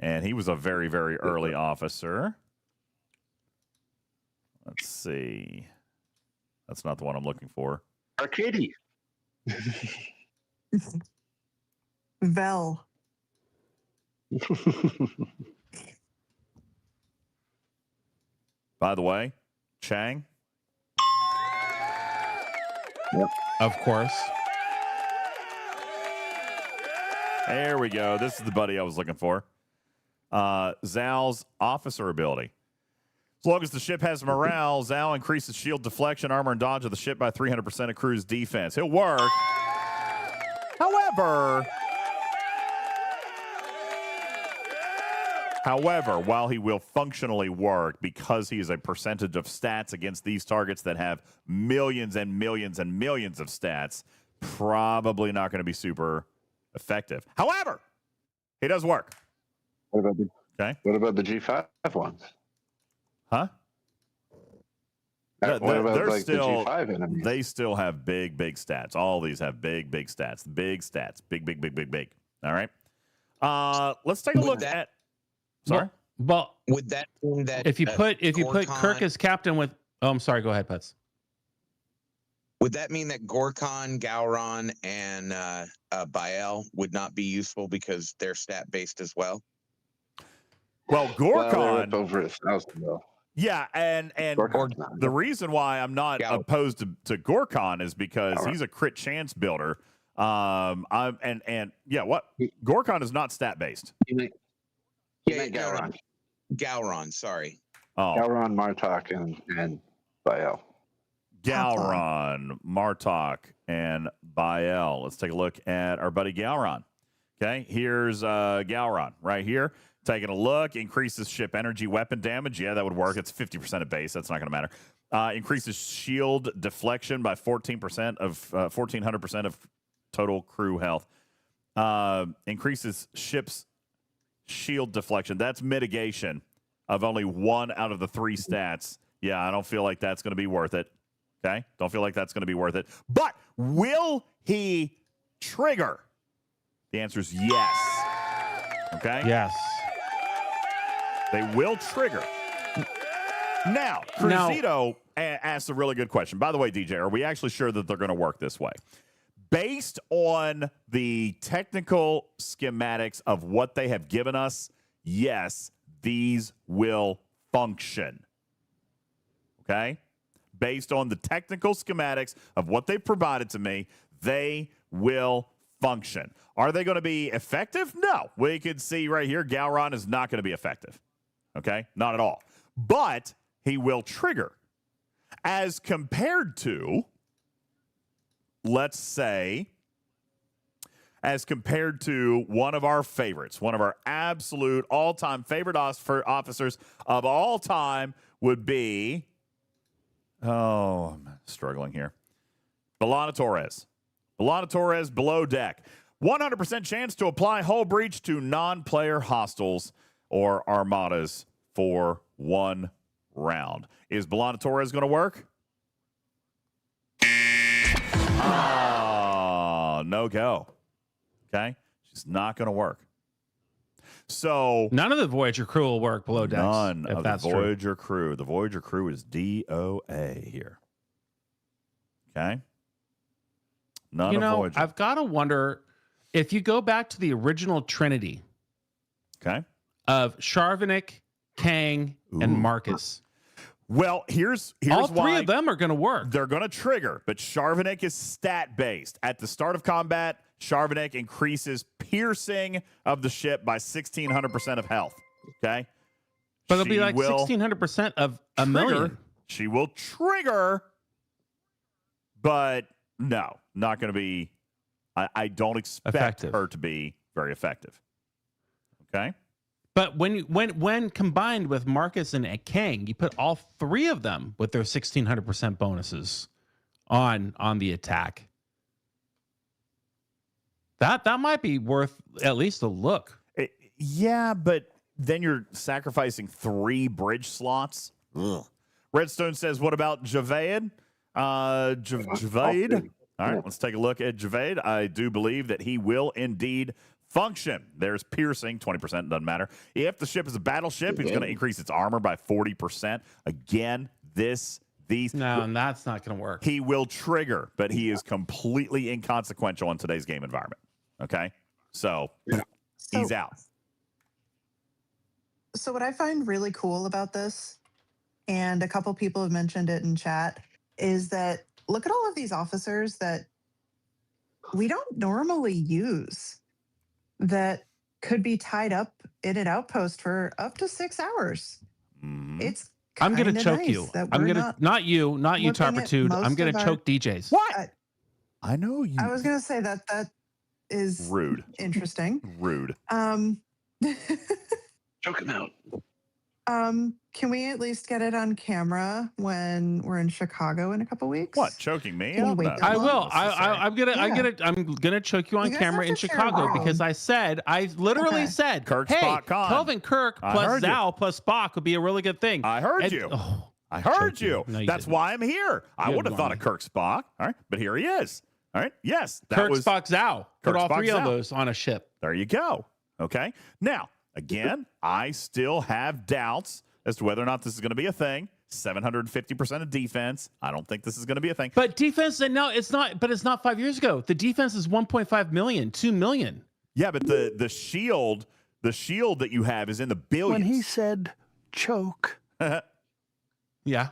And he was a very, very early officer. Let's see. That's not the one I'm looking for. Arcady. Vel. By the way, Chang. Of course. There we go. This is the buddy I was looking for. Zal's officer ability. As long as the ship has morale, Zal increases shield deflection, armor, and dodge of the ship by 300% of crew's defense. He'll work. However, while he will functionally work because he is a percentage of stats against these targets that have millions and millions and millions of stats, probably not going to be super effective. However, he does work. What about the G5 ones? Huh? What about They're like still, the G5 enemies? they still have big stats. All these have big stats. Big stats. Big. All right. Let's take a look at. Sorry. Well, Would that mean that if you put Gorkon- Kirk as captain with, oh, I'm sorry. Go ahead, Putz. would that mean that Gorkon, Gowron, and Bael would not be useful because they're stat based as well? Well, Well, they're Gorkon. up over 1,000 though. Yeah, and Gorkon's not. the reason why I'm not Yeah. opposed to Gorkon is because Alright. he's a crit chance builder. What Gorkon is not stat based. You mean Gowron. Gowron, sorry. Oh, Gowron, Martok, and Bael. Gowron, Martok, and Bael. Let's take a look at our buddy Gowron. Okay, here's Galron right here. Taking a look, increases ship energy weapon damage. Yeah, that would work. It's 50% of base. That's not going to matter. Increases shield deflection by 14% of 1,400% of total crew health. Increases ship's shield deflection. That's mitigation of only 1 out of the 3 stats. Yeah, I don't feel like that's going to be worth it. Okay, don't feel like that's going to be worth it. But will he trigger? The answer is yes. Okay. Yes. They will trigger. Now, Cruzito asked a really good question. By the way, DJ, are we actually sure that they're going to work this way? Based on the technical schematics of what they have given us, yes, these will function. Okay? Based on the technical schematics of what they've provided to me, they will function. Are they going to be effective? No. We can see right here, Galron is not going to be effective. Okay? Not at all. But he will trigger. As compared to, let's say, as compared to one of our favorites, one of our absolute all-time favorite officers of all time would be, I'm struggling here, B'Elanna Torres. B'Elanna Torres below deck. 100% chance to apply hull breach to non-player hostiles or armadas for 1 round. Is B'Elanna Torres going to work? No go. Okay? She's not going to work. So none of the Voyager crew will work below decks. None of the Voyager crew. The Voyager crew is DOA here. Okay? None of Voyager. I've got to wonder if you go back to the original Trinity. Okay. Of Sharvanik, Kang, and Marcus. Well, here's all why 3 of them are going to work. They're going to trigger, but Sharvanik is stat-based. At the start of combat, Sharvanik increases piercing of the ship by 1,600% of health. Okay? But it'll be like 1,600% of a million. She will trigger, but no, not going to be. I don't expect her to be very effective. Okay? But when combined with Marcus and Kang, you put all 3 of them with their 1,600% bonuses on the attack. That might be worth at least a look. Yeah, but then you're sacrificing 3 bridge slots. Ugh. Redstone says, what about Javed? Javed? All right, let's take a look at Javed. I do believe that he will indeed function. There's piercing, 20%, doesn't matter. If the ship is a battleship, he's going to increase its armor by 40%. Again, these. No, and that's not going to work. He will trigger, but he is completely inconsequential in today's game environment. Okay? So he's out. So what I find really cool about this, and a couple people have mentioned it in chat, is that look at all of these officers that we don't normally use that could be tied up in an outpost for up to 6 hours. Mm-hmm. It's I'm going to choke nice you. that I'm we're going to not you, Tarpitude. I'm going to choke DJs. What? I know you. I was going to say that is rude. Interesting. Rude. Choke him out. Can we at least get it on camera when we're in Chicago in a couple weeks? What, choking me? Can you wait I will. I'm gonna choke you on camera in Chicago because I literally said, Kirk, hey, Spock, Khan. Kelvin Kirk plus Zhao plus Spock would be a really good thing. I heard you. I heard you. No, That's why I'm here. I would have thought of Kirk Spock. All right, but here he is. All right. Yes, that Kirk, was Spock, Zhao. Put all 3 of those on a ship. There you go. Okay. Now, again, I still have doubts as to whether or not this is going to be a thing. 750% of defense. I don't think this is going to be a thing. But defense, no, it's not. But it's not 5 years ago. The defense is 1.5 million, 2 million. Yeah, but the shield that you have is in the billions. When he said choke, yeah,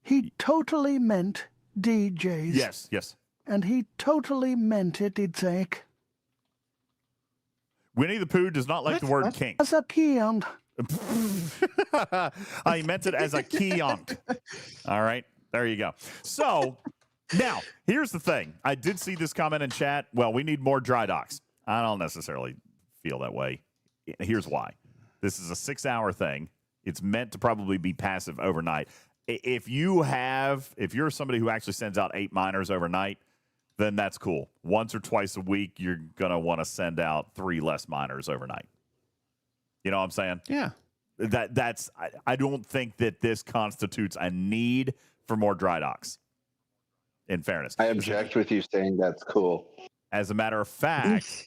he totally meant DJs. Yes. And he totally meant it, Itzek. Winnie the Pooh does not like the word king. As a peon. I meant it as a keyonk. All right, there you go. So Now, here's the thing. I did see this comment in chat. Well, we need more dry docks. I don't necessarily feel that way. Here's why. This is a 6-hour thing. It's meant to probably be passive overnight. If you're somebody who actually sends out 8 miners overnight, then that's cool. Once or twice a week, you're going to want to send out 3 less miners overnight. You know what I'm saying? Yeah. I don't think that this constitutes a need for more dry docks. In fairness, I object with you saying that's cool. As a matter of fact,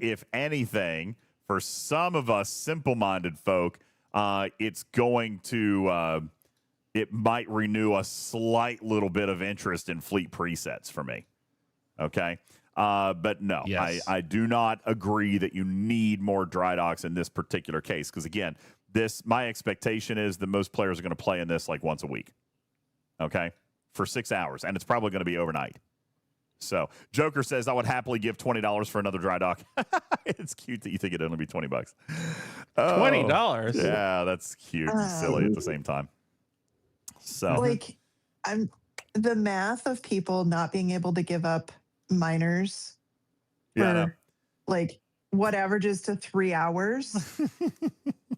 if anything, for some of us simple-minded folk, it's going to it might renew a slight little bit of interest in fleet presets for me. Okay. But no, yes. I do not agree that you need more dry docks in this particular case. Because again, my expectation is that most players are going to play in this like once a week. Okay. For 6 hours. And it's probably going to be overnight. So Joker says, I would happily give $20 for another dry dock. It's cute that you think it'd only be $20. $20? Yeah, that's cute and silly at the same time. So like the math of people not being able to give up miners for like what averages to 3 hours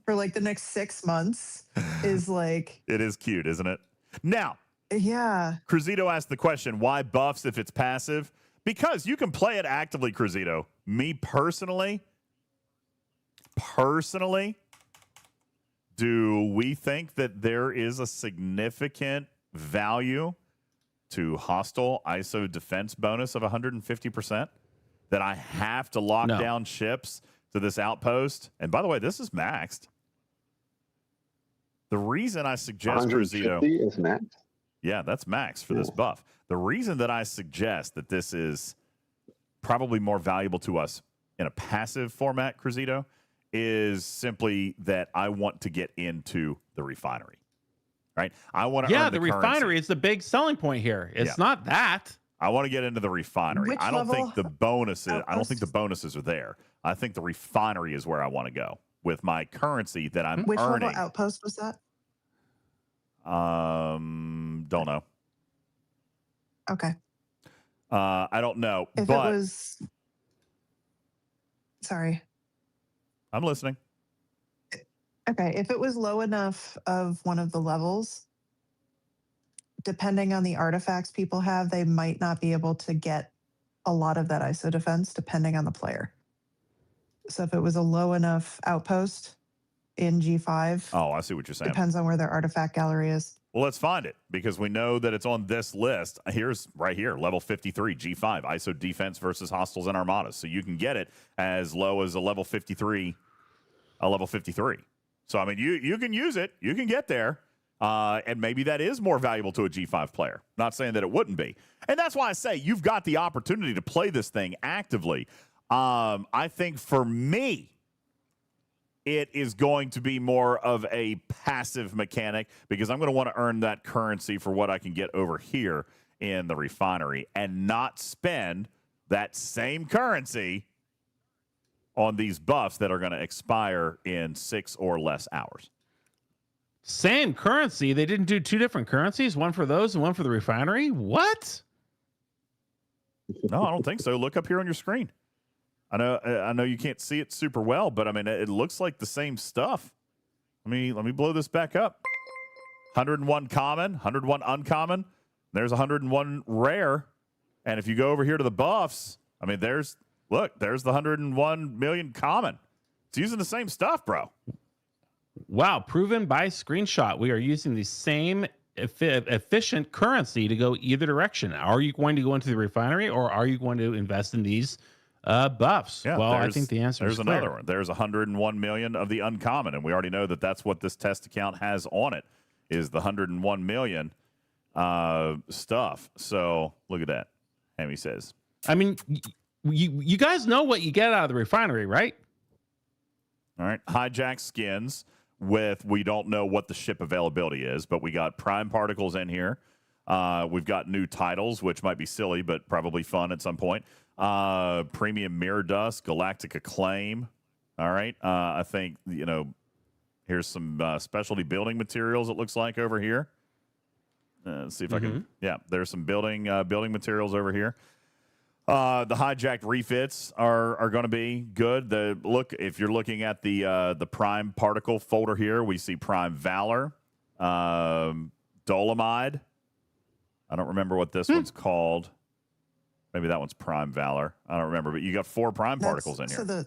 for like the next 6 months is like, it is cute, isn't it? Now, yeah. Cruzito asked the question, why buffs if it's passive? Because you can play it actively, Cruzito. Me personally, do we think that there is a significant value to hostile ISO defense bonus of 150%? That I have to lock down ships to this outpost? And by the way, this is maxed. The reason I suggest Cruzito is maxed. Yeah, that's max for this buff. The reason that I suggest that this is probably more valuable to us in a passive format, Cruzito, is simply that I want to get into the refinery. Right? I want to earn the refinery is the big selling point here. It's not that. I want to get into the refinery. Which I don't think level the bonuses outpost? I don't think the bonuses are there. I think the refinery is where I want to go with my currency that I'm Which earning. level outpost was that? Don't know. Okay. I don't know. If but it was, sorry. I'm listening. Okay. If it was low enough of one of the levels, depending on the artifacts people have, they might not be able to get a lot of that ISO defense, depending on the player. So if it was a low enough outpost in G5, Oh, I see what you're saying. depends on where their artifact gallery is. Well, let's find it because we know that it's on this list. Here's right here, level 53, G5, ISO defense versus hostiles and armadas. So you can get it as low as a level 53, So, I mean, you can use it. You can get there. And maybe that is more valuable to a G5 player. Not saying that it wouldn't be. And that's why I say you've got the opportunity to play this thing actively. I think for me, it is going to be more of a passive mechanic because I'm going to want to earn that currency for what I can get over here in the refinery and not spend that same currency on these buffs that are going to expire in 6 or less hours. Same currency? They didn't do 2 different currencies? One for those and one for the refinery? What? No, I don't think so. Look up here on your screen. I know you can't see it super well, but I mean, it looks like the same stuff. Let me blow this back up. 101 common, 101 uncommon. There's 101 rare. And if you go over here to the buffs, I mean, there's the 101 million common. It's using the same stuff, bro. Wow, proven by screenshot. We are using the same efficient currency to go either direction. Are you going to go into the refinery or are you going to invest in these buffs? Yeah, well, I think the answer is there's another one. There's 101 million of the uncommon, and we already know that that's what this test account has on it is the 101 million stuff. So look at that. Hammy says. I mean, you guys know what you get out of the refinery, right? All right, hijack skins with we don't know what the ship availability is, but we got prime particles in here. We've got new titles, which might be silly, but probably fun at some point. Premium mirror dust, galactic acclaim. All right. I think, here's some specialty building materials, it looks like over here. Let's see if I can. Yeah, there's some building materials over here. The hijacked refits are going to be good. If you're looking at the Prime Particle folder here, we see Prime Valor, Dolomide. I don't remember what this one's called. Maybe that one's Prime Valor. I don't remember, but you got 4 Prime Particles in here.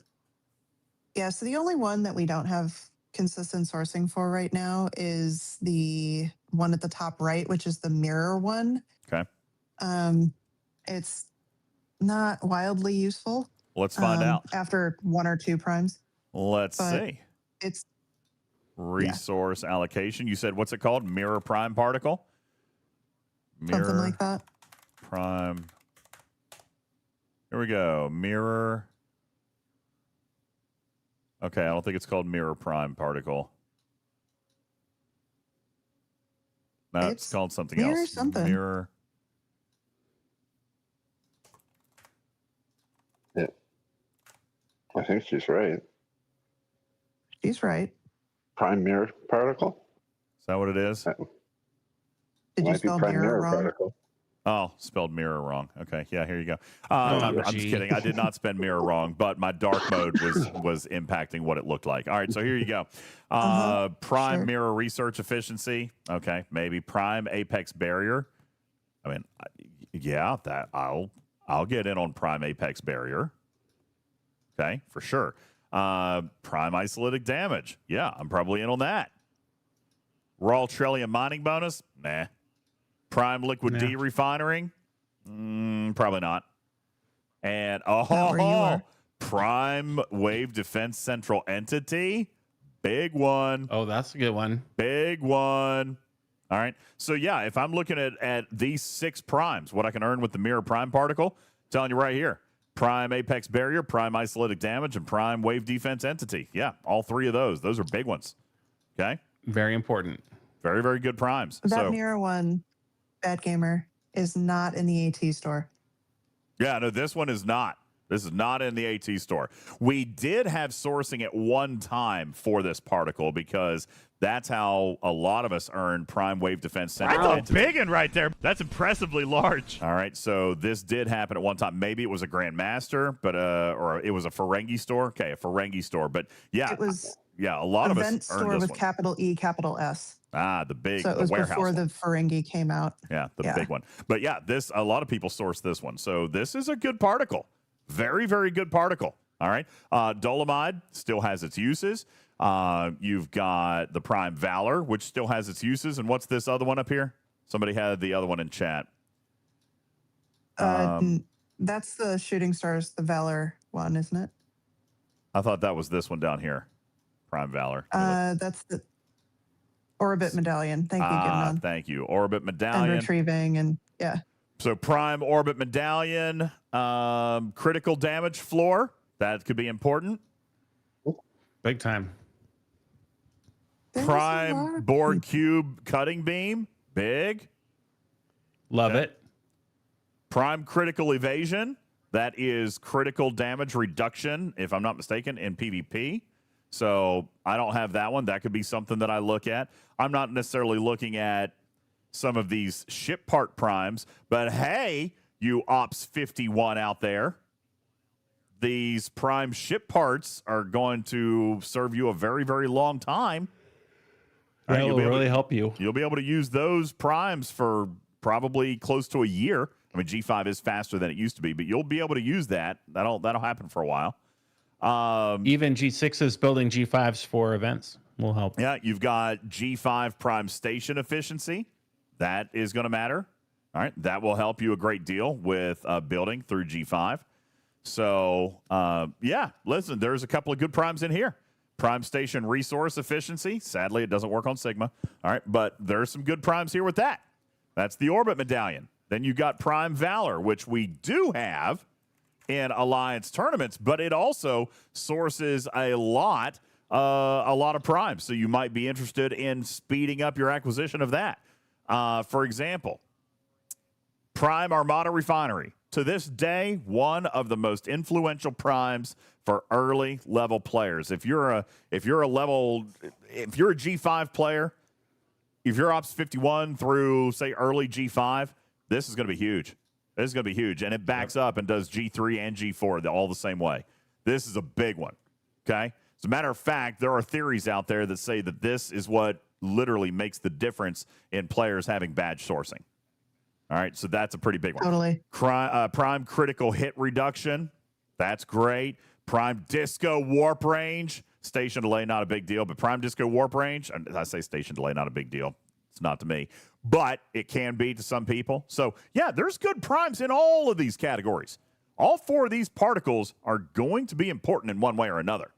So the only one that we don't have consistent sourcing for right now is the one at the top right, which is the mirror one. Okay. It's not wildly useful. Let's find out. After 1 or 2 primes. Let's see. It's resource allocation. You said, what's it called? Mirror Prime Particle? Something like that. Prime. Here we go. Mirror. Okay, I don't think it's called Mirror Prime Particle. No, it's called something else. Mirror. Yeah. I think she's right. She's right. Prime mirror particle? Is that what it is? Did you spell mirror wrong? Particle. Oh, spelled mirror wrong. Okay, yeah, here you go. I'm just kidding. I did not spell mirror wrong, but my dark mode was impacting what it looked like. All right, so here you go. Prime mirror research efficiency. Okay, maybe Prime Apex barrier. I mean, yeah, that I'll get in on Prime Apex barrier. Okay, for sure. Prime isolitic damage. Yeah, I'm probably in on that. Raw Trillium mining bonus. Nah. Prime Liquid D refinery? Probably not. And Prime Wave Defense Central Entity? Big one. Oh, that's a good one. Big one. All right. So, yeah, if I'm looking at these 6 primes, what I can earn with the Mirror Prime Particle, telling you right here. Prime Apex Barrier, Prime Isolitic Damage, and Prime Wave Defense Entity. Yeah, all 3 of those. Those are big ones. Okay? Very important. Very, very good primes. That mirror one, Bad Gamer, is not in the AT store. Yeah, no, this one is not. This is not in the AT store. We did have sourcing at one time for this particle because that's how a lot of us earned Prime Wave Defense Center. That's a big one right there. That's impressively large. All right, so this did happen at one time. Maybe it was a Grandmaster, but or it was a Ferengi store. Okay, a Ferengi store, but yeah, it was. Yeah, a lot of us earned this one. Event store with capital E, capital S. The big. So it was before one. the Ferengi came out. Yeah, the big one. But yeah, a lot of people source this one. So this is a good particle. Very, very good particle. All right. Dolomide still has its uses. You've got the Prime Valor, which still has its uses. And what's this other one up here? Somebody had the other one in chat. That's the Shooting Stars, the Valor one, isn't it? I thought that was this one down here. Prime Valor. That's the Orbit Medallion. Thank you, Gimnon. Thank you. Orbit Medallion. And retrieving and So Prime Orbit Medallion, critical damage floor. That could be important. Big time. Prime Board Cube Cutting Beam. Big. Love it. Prime Critical Evasion. That is critical damage reduction, if I'm not mistaken, in PvP. So I don't have that one. That could be something that I look at. I'm not necessarily looking at some of these ship part primes, but hey, you Ops 51 out there, these prime ship parts are going to serve you a very, very long time. That will really help you. You'll be able to use those primes for probably close to a year. I mean, G5 is faster than it used to be, but you'll be able to use that. That'll happen for a while. Even G6s building G5s for events will help. Yeah, you've got G5 Prime Station efficiency. That is going to matter. All right, that will help you a great deal with building through G5. So, yeah, listen, there's a couple of good primes in here. Prime Station resource efficiency. Sadly, it doesn't work on Sigma. All right, but there's some good primes here with that. That's the Orbit Medallion. Then you got Prime Valor, which we do have in Alliance tournaments, but it also sources a lot of primes. So you might be interested in speeding up your acquisition of that. For example, Prime Armada Refinery. To this day, one of the most influential primes for early level players. If you're a G5 player, if you're ops 51 through, say, early G5, this is going to be huge. This is going to be huge. And it backs up and does G3 and G4 all the same way. This is a big one, okay? As a matter of fact, there are theories out there that say that this is what literally makes the difference in players having badge sourcing. All right, so that's a pretty big one. Totally. Prime critical hit reduction. That's great. Prime disco warp range. Station delay, not a big deal, but prime disco warp range. I say station delay, not a big deal. It's not to me, but it can be to some people. So, yeah, there's good primes in all of these categories. All 4 of these particles are going to be important in one way or another.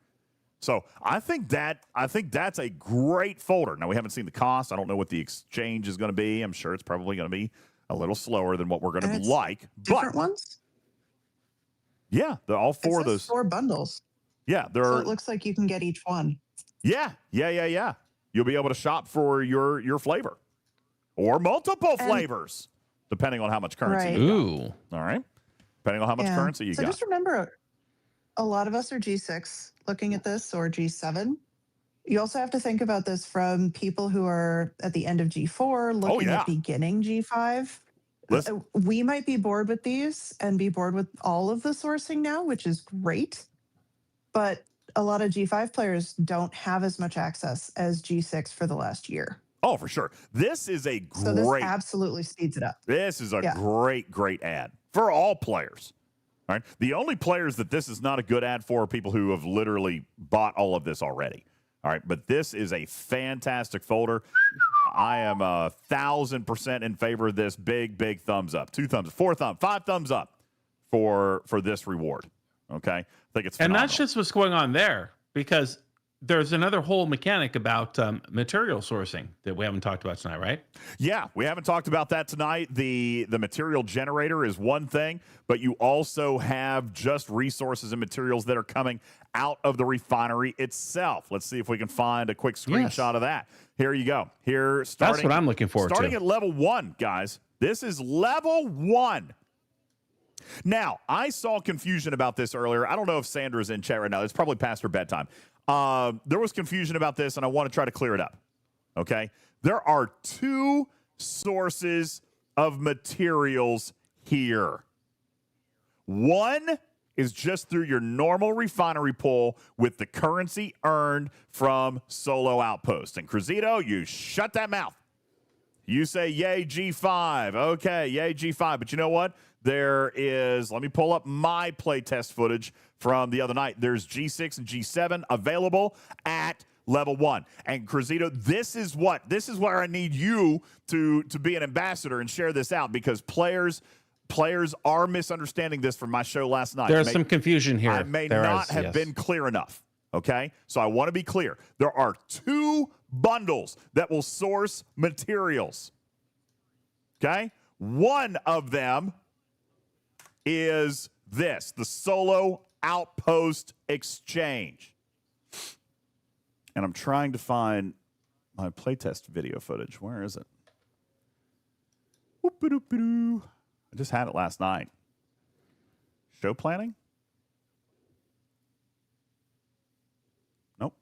So I think that's a great folder. Now, we haven't seen the cost. I don't know what the exchange is going to be. I'm sure it's probably going to be a little slower than what we're going to like. Different ones? Yeah, all 4 of those. 4 bundles. Yeah, so it looks like you can get each one. Yeah. You'll be able to shop for your flavor or multiple flavors, depending on how much currency you got. All right. Depending on how much currency you got. So just remember, a lot of us are G6 looking at this or G7. You also have to think about this from people who are at the end of G4 looking at beginning G5. Listen. We might be bored with these and be bored with all of the sourcing now, which is great. But a lot of G5 players don't have as much access as G6 for the last year. Oh, for sure. This is a great... So this absolutely speeds it up. This is a great ad for all players. All right. The only players that this is not a good ad for are people who have literally bought all of this already. All right. But this is a fantastic folder. I am 1,000% in favor of this. Big thumbs up. 2 thumbs, 4 thumbs, 5 thumbs up for this reward. Okay. I think it's phenomenal. And that's just what's going on there, because there's another whole mechanic about material sourcing that we haven't talked about tonight, right? Yeah, we haven't talked about that tonight. The material generator is one thing, but you also have just resources and materials that are coming out of the refinery itself. Let's see if we can find a quick screenshot of that. Here you go. That's what I'm looking forward to. Starting at level 1, guys. This is level 1. Now, I saw confusion about this earlier. I don't know if Sandra's in chat right now. It's probably past her bedtime. There was confusion about this, and I want to try to clear it up. Okay? There are 2 sources of materials here. One is just through your normal refinery pool with the currency earned from solo Outpost. And Cruzito, you shut that mouth. You say, yay, G5. Okay, yay, G5. But you know what? There is, let me pull up my playtest footage from the other night. There's G6 and G7 available at level 1. And Cruzito, this is where I need you to be an ambassador and share this out, because players are misunderstanding this from my show last night. There's some confusion here. I may not have been clear enough. Okay? So I want to be clear. There are 2 bundles that will source materials. Okay? One of them is this, the Solo Outpost Exchange. And I'm trying to find my playtest video footage. Where is it? I just had it last night. Show planning? Nope.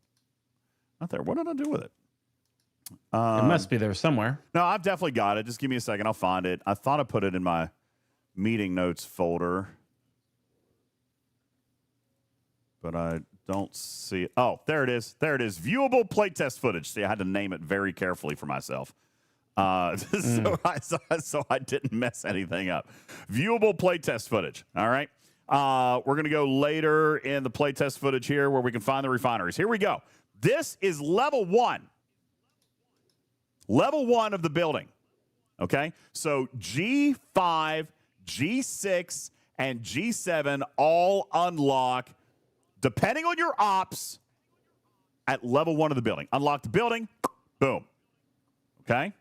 Not there. What did I do with it? It must be there somewhere. No, I've definitely got it. Just give me a second. I'll find it. I thought I put it in my meeting notes folder, but I don't see it. Oh, there it is. There it is. Viewable playtest footage. See, I had to name it very carefully for myself. So I didn't mess anything up. Viewable playtest footage. All right. We're going to go later in the playtest footage here where we can find the refineries. Here we go. This is level 1. Level 1 of the building. Okay. So G5, G6, and G7 all unlock, depending on your ops, at level 1 of the building. Unlock the building, boom. Okay?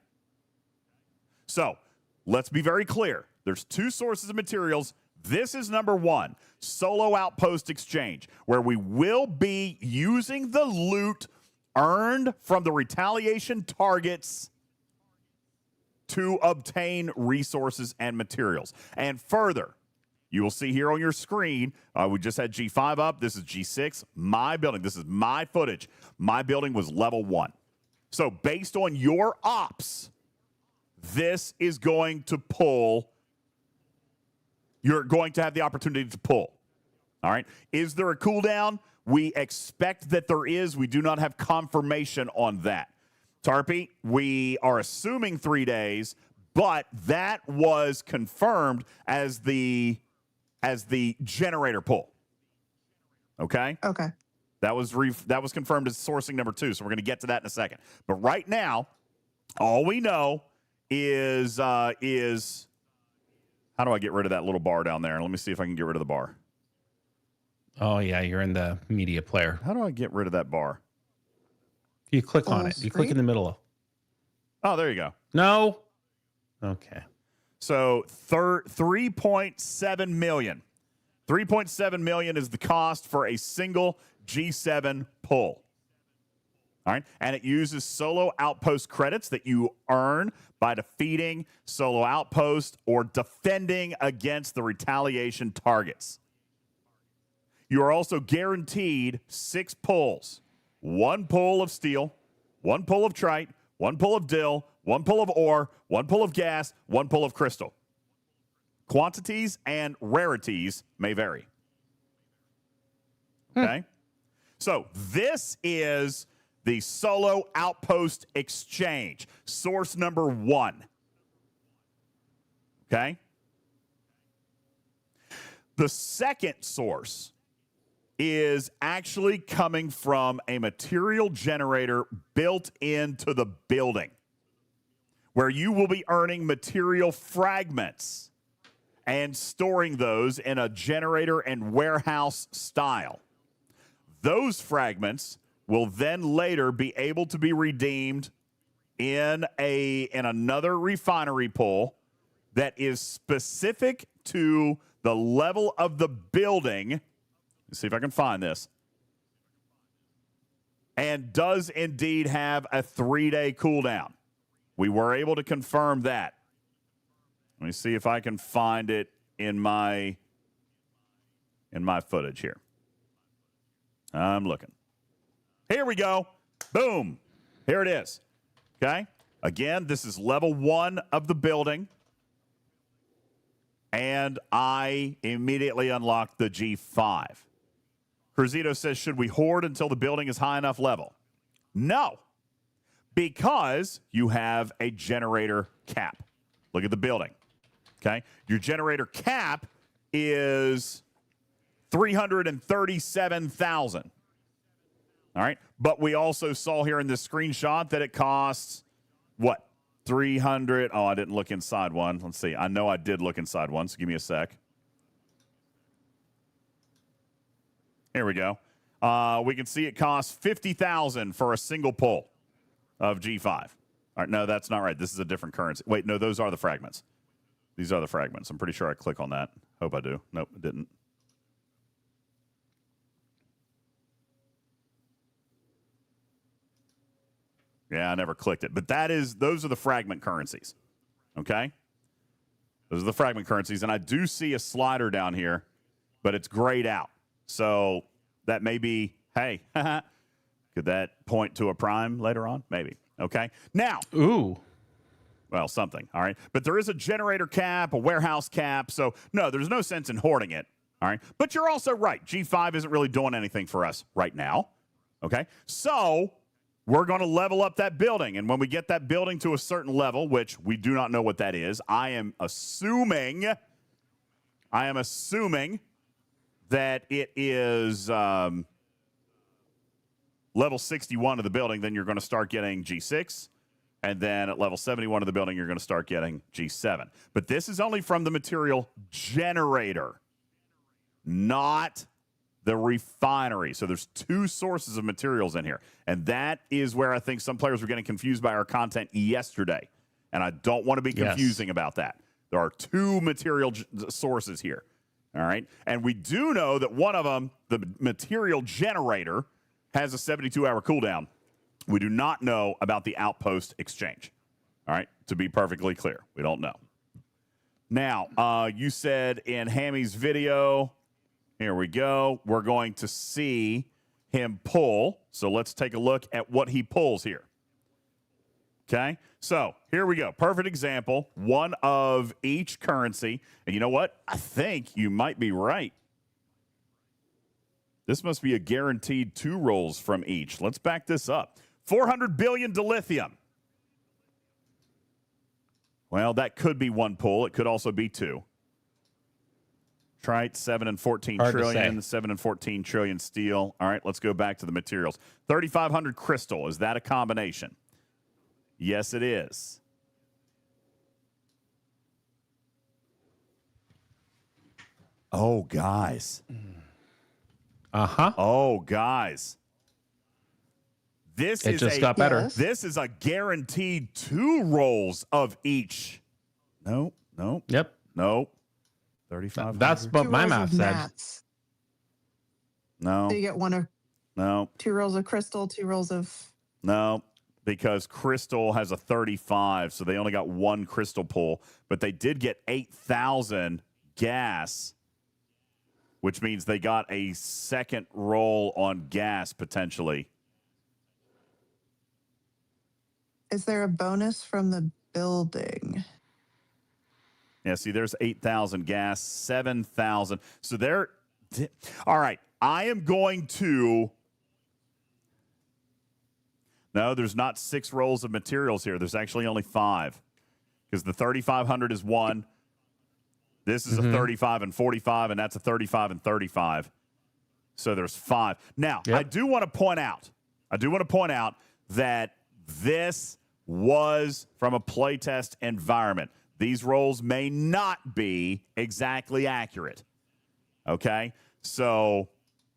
So, let's be very clear. There's 2 sources of materials. This is number 1, Solo Outpost Exchange, where we will be using the loot earned from the retaliation targets to obtain resources and materials. And further, you will see here on your screen, we just had G5 up. This is G6, my building. This is my footage. My building was level 1. So based on your ops, this is going to pull. You're going to have the opportunity to pull. All right. Is there a cooldown? We expect that there is. We do not have confirmation on that. Tarpy, we are assuming 3 days, but that was confirmed as the generator pull. Okay? Okay. That was confirmed as sourcing number 2, so we're going to get to that in a second. But right now, all we know is how do I get rid of that little bar down there? Let me see if I can get rid of the bar. Oh, yeah, you're in the media player. How do I get rid of that bar? You click on it. You click in the middle. Oh, there you go. No. Okay. So 3.7 million. 3.7 million is the cost for a single G7 pull. All right. And it uses solo outpost credits that you earn by defeating solo outpost or defending against the retaliation targets. You are also guaranteed 6 pulls. 1 pull of steel, 1 pull of trite, 1 pull of dill, 1 pull of ore, 1 pull of gas, 1 pull of crystal. Quantities and rarities may vary. Okay? So this is the solo outpost exchange, source number 1. Okay? The second source is actually coming from a material generator built into the building, where you will be earning material fragments and storing those in a generator and warehouse style. Those fragments will then later be able to be redeemed in another refinery pull that is specific to the level of the building. Let's see if I can find this. And does indeed have a 3-day cooldown. We were able to confirm that. Let me see if I can find it in my footage here. I'm looking. Here we go. Boom. Here it is. Okay? Again, this is level 1 of the building. And I immediately unlocked the G5. Cruzito says, should we hoard until the building is high enough level? No, because you have a generator cap. Look at the building, okay? Your generator cap is 337,000, all right? But we also saw here in this screenshot that it costs, what, 300? Oh, I didn't look inside one. Let's see. I know I did look inside one, so give me a sec. Here we go. We can see it costs 50,000 for a single pull of G5. All right, no, that's not right. This is a different currency. Wait, no, those are the fragments. These are the fragments. I'm pretty sure I click on that. Hope I do. Nope, it didn't. Yeah, I never clicked it. But those are the fragment currencies. Okay? Those are the fragment currencies. And I do see a slider down here, but it's grayed out. So that may be, hey, could that point to a prime later on? Maybe. Okay. Now. Ooh. Well, something. All right. But there is a generator cap, a warehouse cap. So, no, there's no sense in hoarding it. All right. But you're also right. G5 isn't really doing anything for us right now. Okay. So we're going to level up that building. And when we get that building to a certain level, which we do not know what that is, I am assuming that it is level 61 of the building, then you're going to start getting G6. And then at level 71 of the building, you're going to start getting G7. But this is only from the material generator, not the refinery. So there's 2 sources of materials in here. And that is where I think some players were getting confused by our content yesterday. And I don't want to be confusing about that. There are 2 material sources here. All right. And we do know that one of them, the material generator, has a 72-hour cooldown. We do not know about the Outpost exchange. All right. To be perfectly clear, we don't know. Now, you said in Hammy's video, here we go, we're going to see him pull. So let's take a look at what he pulls here. Okay, so here we go. Perfect example. One of each currency. And you know what? I think you might be right. This must be a guaranteed 2 rolls from each. Let's back this up. 400 billion dilithium. Well, that could be 1 pull. It could also be 2. Trite, 7 and 14 trillion. 7 and 14 trillion steel. All right, let's go back to the materials. 3,500 crystal. Is that a combination? Yes, it is. Oh, guys. Oh, guys. It just got better. Yes. This is a guaranteed 2 rolls of each. Nope. Yep. Nope. 35. That's what 2 my rolls math of said. mats. No. So you get No. 2 rolls of crystal, 2 rolls of. No. Because crystal has a 35, so they only got 1 crystal pull, but they did get 8,000 gas, which means they got a second roll on gas potentially. Is there a bonus from the building? Yeah, see, there's 8,000 gas, 7,000. So they're all right. I am going to. No, there's not 6 rolls of materials here. There's actually only 5 because the 3,500 is 1. This is a 35 and 45, and that's a 35 and 35. So there's 5. Now, I do want to point out that this was from a playtest environment. These rolls may not be exactly accurate. Okay? So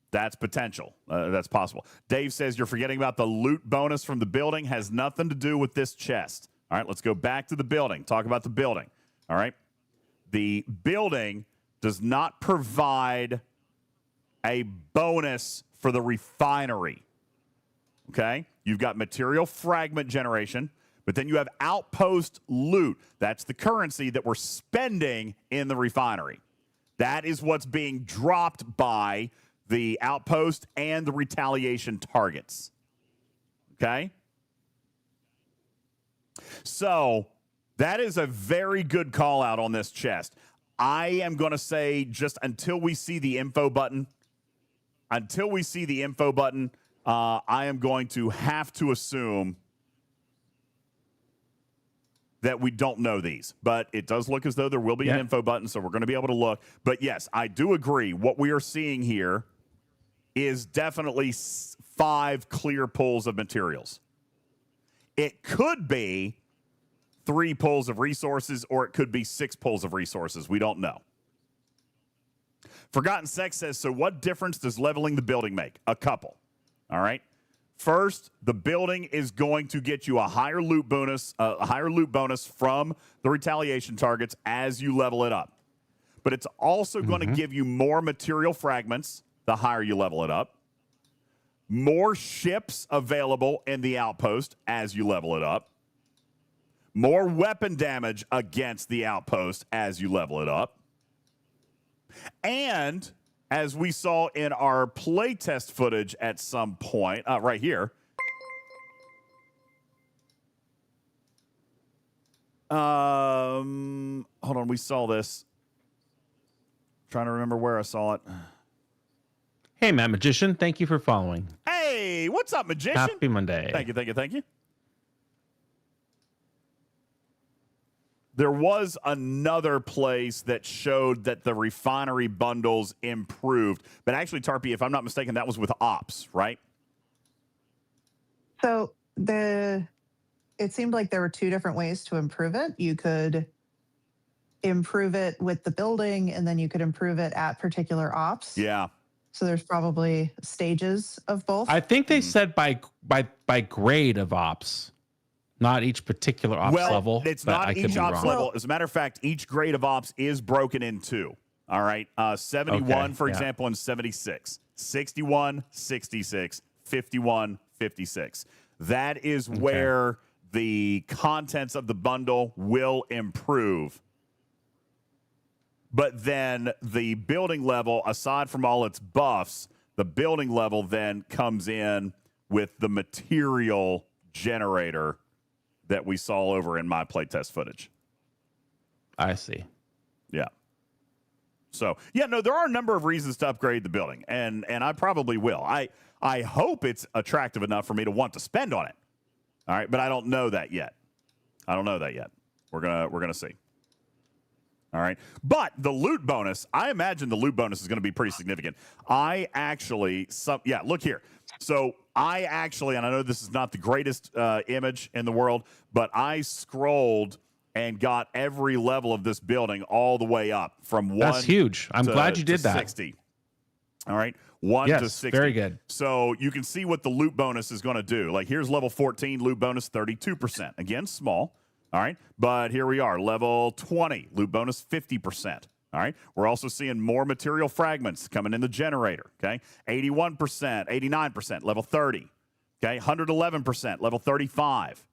that's potential. That's possible. Dave says you're forgetting about the loot bonus from the building. Has nothing to do with this chest. All right, let's go back to the building. Talk about the building. All right. The building does not provide a bonus for the refinery. Okay? You've got material fragment generation, but then you have outpost loot. That's the currency that we're spending in the refinery. That is what's being dropped by the outpost and the retaliation targets. Okay? So that is a very good call out on this chest. I am going to say just until we see the info button, I am going to have to assume that we don't know these. But it does look as though there will be an info button, so we're going to be able to look. But yes, I do agree. What we are seeing here is definitely 5 clear pulls of materials. It could be 3 pulls of resources, or it could be 6 pulls of resources. We don't know. Forgotten Sex says, so what difference does leveling the building make? A couple. All right. First, the building is going to get you a higher loot bonus from the retaliation targets as you level it up. But it's also going to give you more material fragments the higher you level it up. More ships available in the outpost as you level it up. More weapon damage against the outpost as you level it up. And as we saw in our playtest footage at some point, right here. Hold on, we saw this. Trying to remember where I saw it. Hey, Matt Magician, thank you for following. Hey, what's up, Magician? Happy Monday. Thank you. There was another place that showed that the refinery bundles improved. But actually, Tarpy, if I'm not mistaken, that was with Ops, right? So it seemed like there were 2 different ways to improve it. You could improve it with the building, and then you could improve it at particular ops. Yeah. So there's probably stages of both. I think they said by grade of ops, not each particular ops level. It's not each ops level. As a matter of fact, each grade of ops is broken in 2. All right. 71, for example, and 76. 61, 66, 51, 56. That is where the contents of the bundle will improve. But then the building level, aside from all its buffs, the building level then comes in with the material generator that we saw over in my playtest footage. I see. Yeah. So, yeah, no, there are a number of reasons to upgrade the building, and I probably will. I hope it's attractive enough for me to want to spend on it. All right, but I don't know that yet. We're gonna see. All right, but the loot bonus, I imagine the loot bonus is going to be pretty significant. Look here. So and I know this is not the greatest image in the world, but I scrolled and got every level of this building all the way up from 1. That's huge. I'm glad you did that. 60. All right. 1 to 60. Very good. So you can see what the loot bonus is going to do. Like here's level 14, loot bonus 32%. Again, small. All right. But here we are. Level 20, loot bonus 50%. All right. We're also seeing more material fragments coming in the generator. Okay. 81%, 89%, level 30. Okay. 111%, level 35.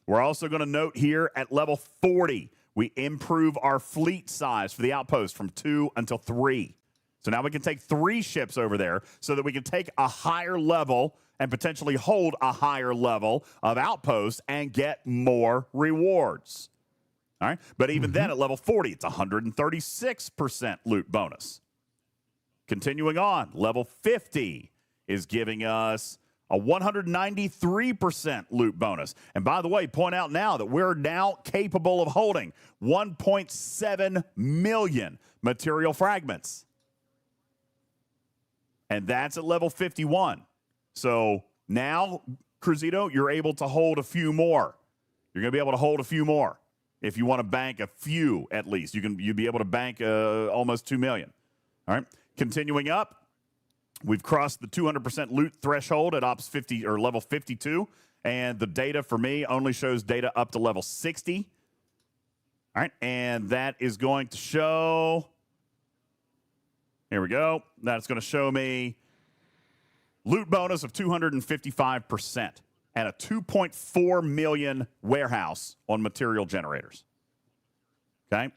We're also going to note here at level 40, we improve our fleet size for the outpost from 2 until 3. So now we can take 3 ships over there so that we can take a higher level and potentially hold a higher level of outposts and get more rewards. All right. But even then at level 40, it's 136% loot bonus. Continuing on, level 50 is giving us a 193% loot bonus. And by the way, point out now that we're now capable of holding 1.7 million material fragments. And that's at level 51. So now, Cruzito, you're able to hold a few more. You're going to be able to hold a few more. If you want to bank a few, at least, you'd be able to bank almost 2 million. All right. Continuing up. We've crossed the 200% loot threshold at Ops 50 or level 52, and the data for me only shows data up to level 60. All right, and that is going to show. Here we go. That's going to show me loot bonus of 255% and a 2.4 million warehouse on material generators. Okay,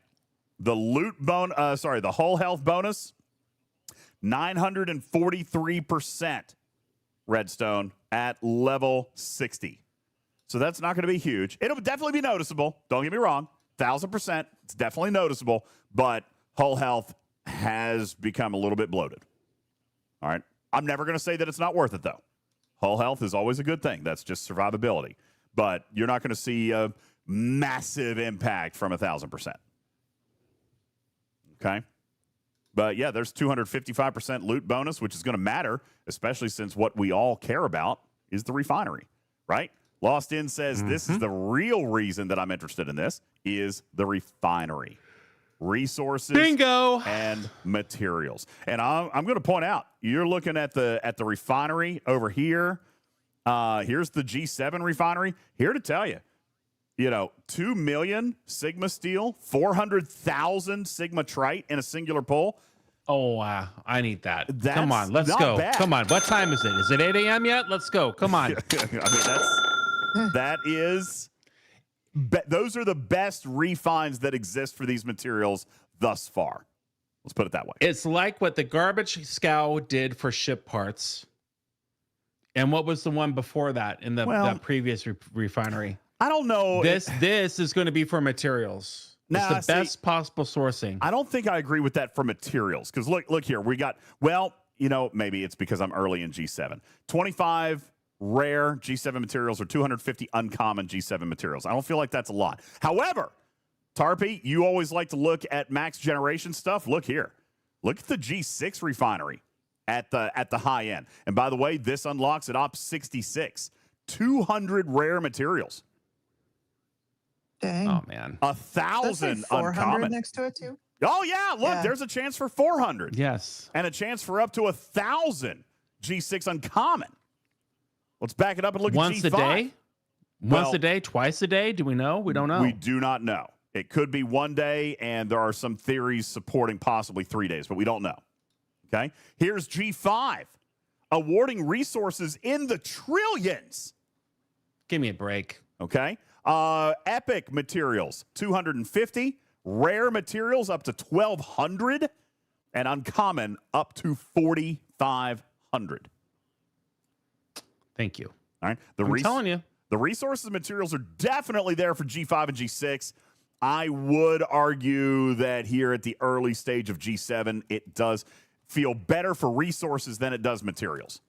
the the whole health bonus. 943% redstone at level 60. So that's not going to be huge. It'll definitely be noticeable. Don't get me wrong. 1,000%. It's definitely noticeable. But whole health has become a little bit bloated. All right. I'm never going to say that it's not worth it, though. Whole health is always a good thing. That's just survivability. But you're not going to see a massive impact from 1,000%. Okay. But, yeah, there's 255% loot bonus, which is going to matter, especially since what we all care about is the refinery, right? Lost In says this is the real reason that I'm interested in this is the refinery. Resources Bingo. And materials. And I'm going to point out, you're looking at the refinery over here. Here's the G7 refinery. Here to tell you, 2 million Sigma steel, 400,000 Sigma trite in a singular pull. Oh, wow. I need that. Come on, let's go. Bad. Come on. What time is it? Is it 8 a.m. yet? Let's go. Come on. Those are the best refines that exist for these materials thus far. Let's put it that way. It's like what the garbage scow did for ship parts. And what was the one before that in the previous refinery? I don't know. This is going to be for materials. It's the best possible sourcing. I don't think I agree with that for materials. Because look here. We got, maybe it's because I'm early in G7. 25 rare G7 materials or 250 uncommon G7 materials. I don't feel like that's a lot. However, Tarpy, you always like to look at max generation stuff. Look here. Look at the G6 refinery at the high end. And by the way, this unlocks at Ops 66. 200 rare materials. Dang. Oh, man. 1,000 uncommon. Next to it, too? Oh, yeah. Look, there's a chance for 400. Yes. And a chance for up to 1,000 G6 uncommon. Let's back it up and look at G5. Once a day? Once a day? Twice a day? Do we know? We don't know. We do not know. It could be one day, and there are some theories supporting possibly 3 days, but we don't know. Okay? Here's G5, awarding resources in the trillions. Give me a break. Okay? Epic materials, 250. Rare materials up to 1,200. And uncommon up to 4,500. Thank you. All right. I'm telling you. The resources and materials are definitely there for G5 and G6. I would argue that here at the early stage of G7, it does feel better for resources than it does materials.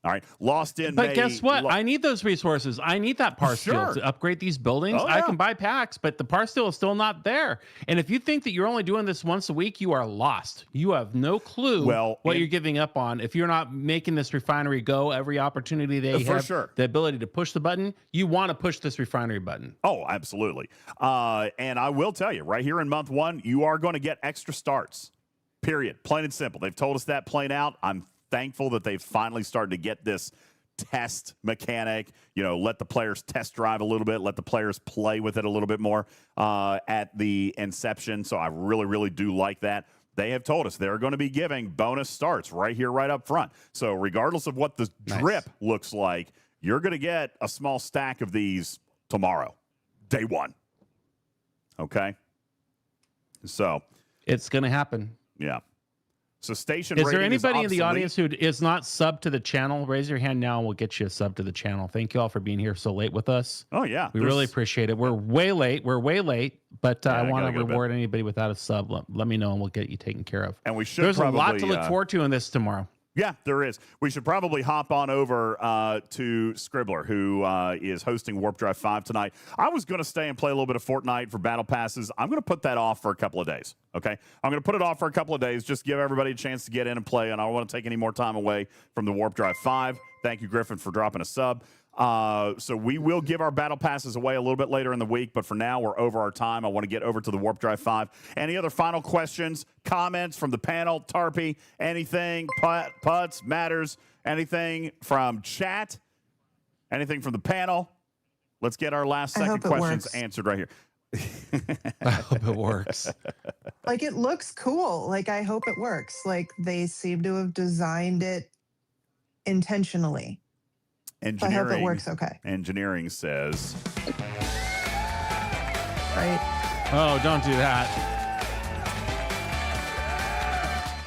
All right, Lost in. But guess what? I need those resources. I need that par steel to upgrade these buildings. Oh, yeah. I can buy packs, but the par steel is still not there. And if you think that you're only doing this once a week, you are lost. You have no clue what you're giving up on. If you're not making this refinery go every opportunity they have the ability to push the button, you want to push this refinery button. Oh, absolutely. And I will tell you, right here in month 1, you are going to get extra starts. Period. Plain and simple. They've told us that plain out. I'm thankful that they've finally started to get this test mechanic, let the players test drive a little bit, let the players play with it a little bit more at the inception. So I really, really do like that. They have told us they're going to be giving bonus starts right here, right up front. So regardless of what the drip looks like, you're going to get a small stack of these tomorrow, day 1. Okay? So it's going to happen. Yeah. So station is there anybody in the audience who is not subbed to the channel? Raise your hand now and we'll get you a sub to the channel. Thank you all for being here so late with us. Oh, yeah. We really appreciate it. We're way late, but I want to reward anybody without a sub. Let me know and we'll get you taken care of. And we should There's a lot to look forward to in this tomorrow. Yeah, there is. We should probably hop on over to Scribbler, who is hosting Warp Drive 5 tonight. I was going to stay and play a little bit of Fortnite for Battle Passes. I'm going to put that off for a couple of days, okay? I'm going to put it off for a couple of days, just give everybody a chance to get in and play, and I don't want to take any more time away from the Warp Drive 5. Thank you, Griffin, for dropping a sub. So we will give our Battle Passes away a little bit later in the week, but for now, we're over our time. I want to get over to the Warp Drive 5. Any other final questions, comments from the panel, Tarpy, anything, Putz, Matters, anything from chat, anything from the panel? Let's get our last second questions answered right here. I hope it works. Like, it looks cool. Like, I hope it works. Like, they seem to have designed it intentionally. Engineering, I hope it works okay. Engineering says. Right. Oh, don't do that.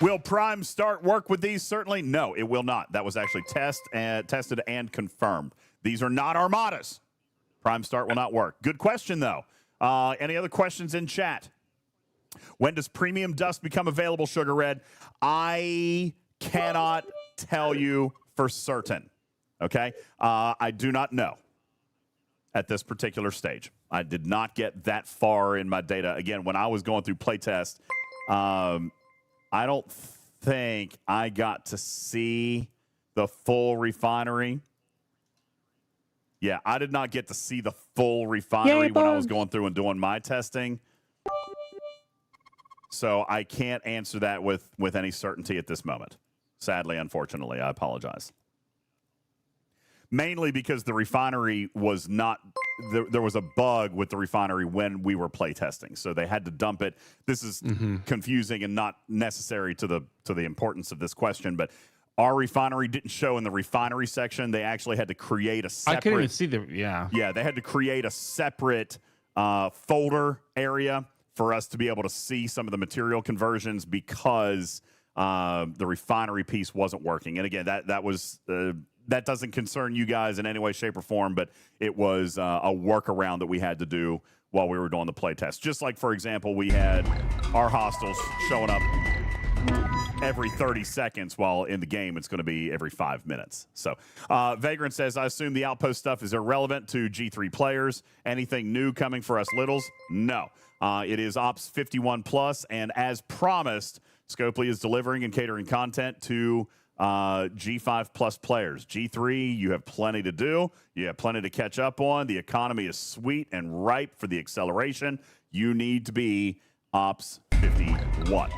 Will Prime start work with these? Certainly no, it will not. That was actually tested and confirmed. These are not armadas. Prime start will not work. Good question, though. Any other questions in chat? When does premium dust become available, Sugar Red? I cannot tell you for certain. Okay? I do not know at this particular stage. I did not get that far in my data. Again, when I was going through playtest, I don't think I got to see the full refinery. Yeah, I did not get to see the full refinery when I was going through and doing my testing. So I can't answer that with any certainty at this moment. Sadly, unfortunately, I apologize. Mainly because the refinery was not, there was a bug with the refinery when we were playtesting. So they had to dump it. This is confusing and not necessary to the importance of this question, but our refinery didn't show in the refinery section. They actually had to create a separate. I couldn't even see Yeah, they had to create a separate folder area for us to be able to see some of the material conversions because the refinery piece wasn't working. And again, that was that doesn't concern you guys in any way, shape, or form, but it was a workaround that we had to do while we were doing the playtest. Just like, for example, we had our hostiles showing up every 30 seconds, while in the game it's going to be every 5 minutes. So Vagrant says, I assume the Outpost stuff is irrelevant to G3 players. Anything new coming for us littles? No. It is Ops 51 plus, and as promised, Scopely is delivering and catering content to G5 plus players. G3, you have plenty to do. You have plenty to catch up on. The economy is sweet and ripe for the acceleration. You need to be Ops 51.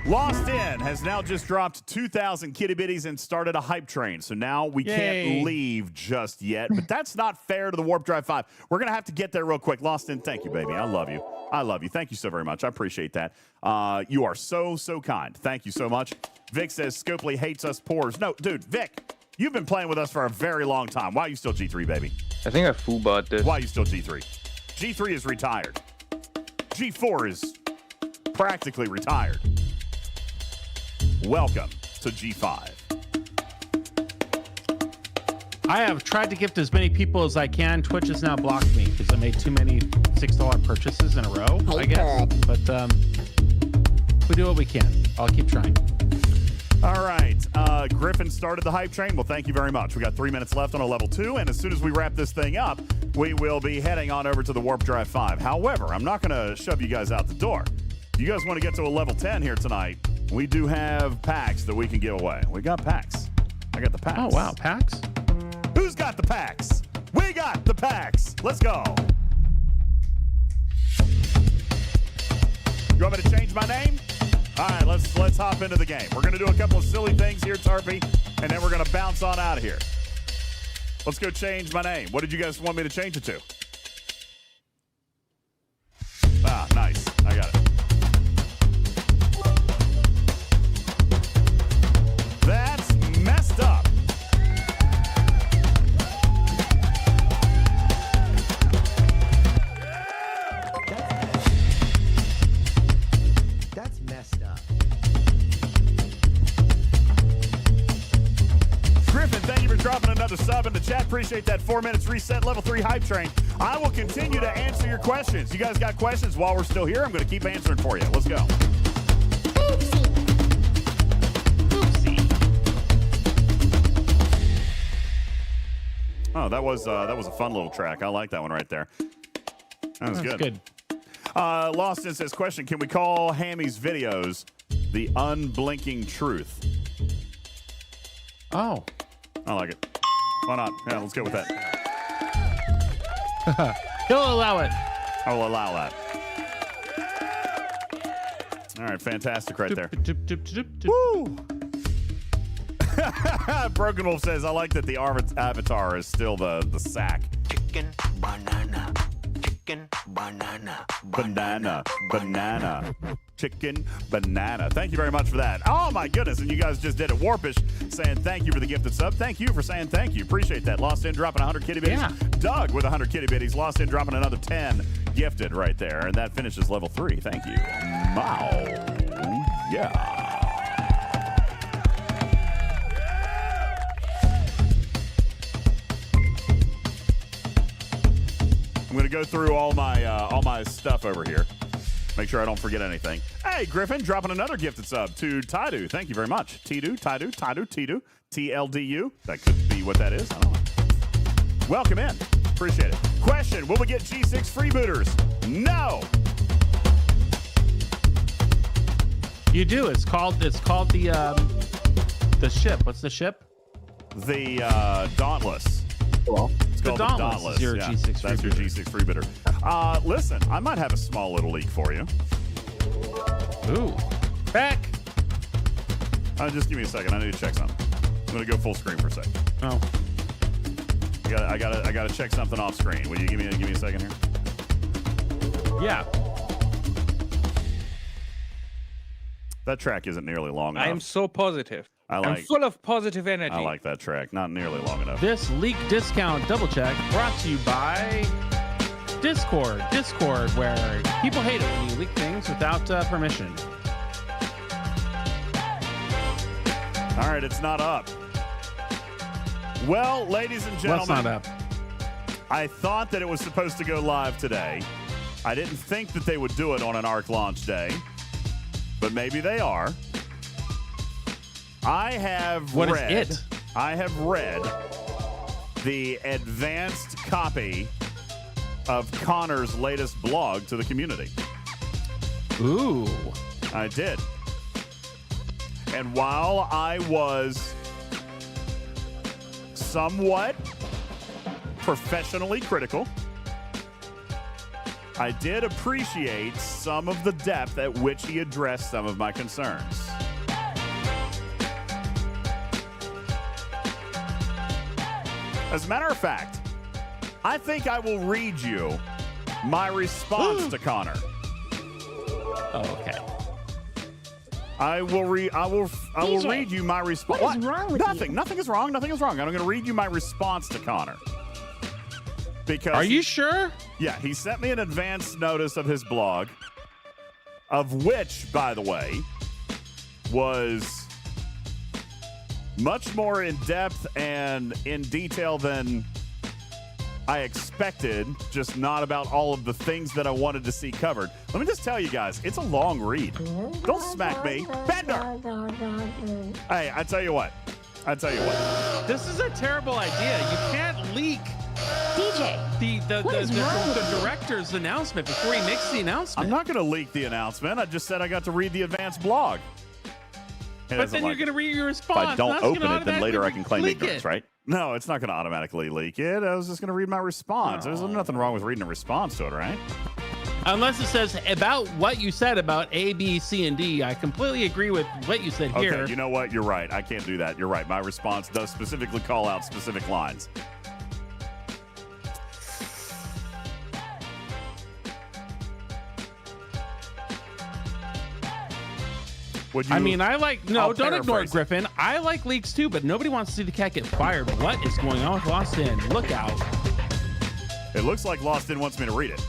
Lost In has now just dropped 2,000 kitty bitties and started a hype train. So now we can't leave just yet. But that's not fair to the Warp Drive 5. We're going to have to get there real quick. Lost In, thank you, baby. I love you. I love you. Thank you so very much. I appreciate that. You are so, so kind. Thank you so much. Vic says Scopely hates us poors. No, dude, Vic, you've been playing with us for a very long time. Why are you still G3, baby? I think I foolbot this. Why are you still G3? G3 is retired. G4 is practically retired. Welcome to G5. I have tried to gift as many people as I can. Twitch has now blocked me because I made too many $6 purchases in a row, I guess. But we do what we can. I'll keep trying. All right. Griffin started the hype train. Well, thank you very much. We got 3 minutes left on a level 2, and as soon as we wrap this thing up, we will be heading on over to the Warp Drive 5. However, I'm not going to shove you guys out the door. If you guys want to get to a level 10 here tonight, we do have packs that we can give away. We got packs. I got the packs. Oh, wow. Packs? Who's got the packs? We got the packs. Let's go. You want me to change my name? All right, let's hop into the game. We're going to do a couple of silly things here, Tarpy, and then we're going to bounce on out of here. Let's go change my name. What did you guys want me to change it to? Ah, nice. I got it. That's messed up. That's messed up. Griffin, thank you for dropping another sub in the chat. Appreciate that. 4 minutes reset, level 3 hype train. I will continue to answer your questions. You guys got questions while we're still here? I'm going to keep answering for you. Let's go. Oh, that was a fun little track. I like that one right there. That was good. Lawson says, question, can we call Hammy's videos the unblinking truth? Oh. I like it. Why not? Yeah, let's go with that. He'll allow it. I will allow that. All right, fantastic right there. Woo! Broken Wolf says, I like that the avatar is still the sack. Chicken, banana. Chicken, banana. Banana. Chicken, banana. Thank you very much for that. Oh, my goodness. And you guys just did it. Warpish saying thank you for the gifted sub. Thank you for saying thank you. Appreciate that. Lost in dropping 100 kitty bitties. Yeah. Doug with 100 kitty bitties. Lost in dropping another 10 gifted right there. And that finishes level 3. Thank you. Wow. Yeah. I'm going to go through all my stuff over here. Make sure I don't forget anything. Hey, Griffin, dropping another gifted sub to Tidu. Thank you very much. Tidu. TLDU. That could be what that is. I don't know. Welcome in. Appreciate it. Question, will we get G6 freebooters? No. You do. It's called the ship. What's the ship? The Dauntless. Well, it's called the Dauntless. Your G6 that's your G6 freebooter. Listen, I might have a small little leak for you. Ooh. Back. Just give me a second. I need to check something. I'm going to go full screen for a second. Oh. I gotta check something off screen. Will you give me a second here? Yeah. That track isn't nearly long enough. I am so positive. I'm full of positive energy. I like that track. Not nearly long enough. This leak discount double check brought to you by Discord. Discord, where people hate it when you leak things without permission. All right, it's not up. Well, ladies and gentlemen, what's not up? I thought that it was supposed to go live today. I didn't think that they would do it on an ARC launch day, but maybe they are. I have read the advanced copy of Connor's latest blog to the community. Ooh. I did. And while I was somewhat professionally critical, I did appreciate some of the depth at which he addressed some of my concerns. As a matter of fact, I think I will read you my response to Connor. Oh, okay. I will read you my response. What is wrong with Nothing. you? Nothing is wrong. Nothing is wrong. I'm going to read you my response to Connor. Because are you sure? Yeah, he sent me an advance notice of his blog, of which, by the way, was Much more in depth and in detail than I expected, just not about all of the things that I wanted to see covered. Let me just tell you guys, it's a long read. Don't smack me. Bender! Hey, I tell you what. This is a terrible idea. You can't leak DJ, the director's announcement before he makes the announcement. I'm not going to leak the announcement. I just said I got to read the advanced blog. But then you're going to read your response. If I don't open it, then later I can claim leak ignorance, right? No, it's not going to automatically leak it. I was just going to read my response. There's nothing wrong with reading a response to it, right? Unless it says about what you said about A, B, C, and D. I completely agree with what you said here. Okay, you know what? You're right. I can't do that. You're right. My response does specifically call out specific lines. Don't ignore it, Griffin. I like leaks too, but nobody wants to see the cat get fired. What is going on with Lost In? Look out. It looks like Lost In wants me to read it.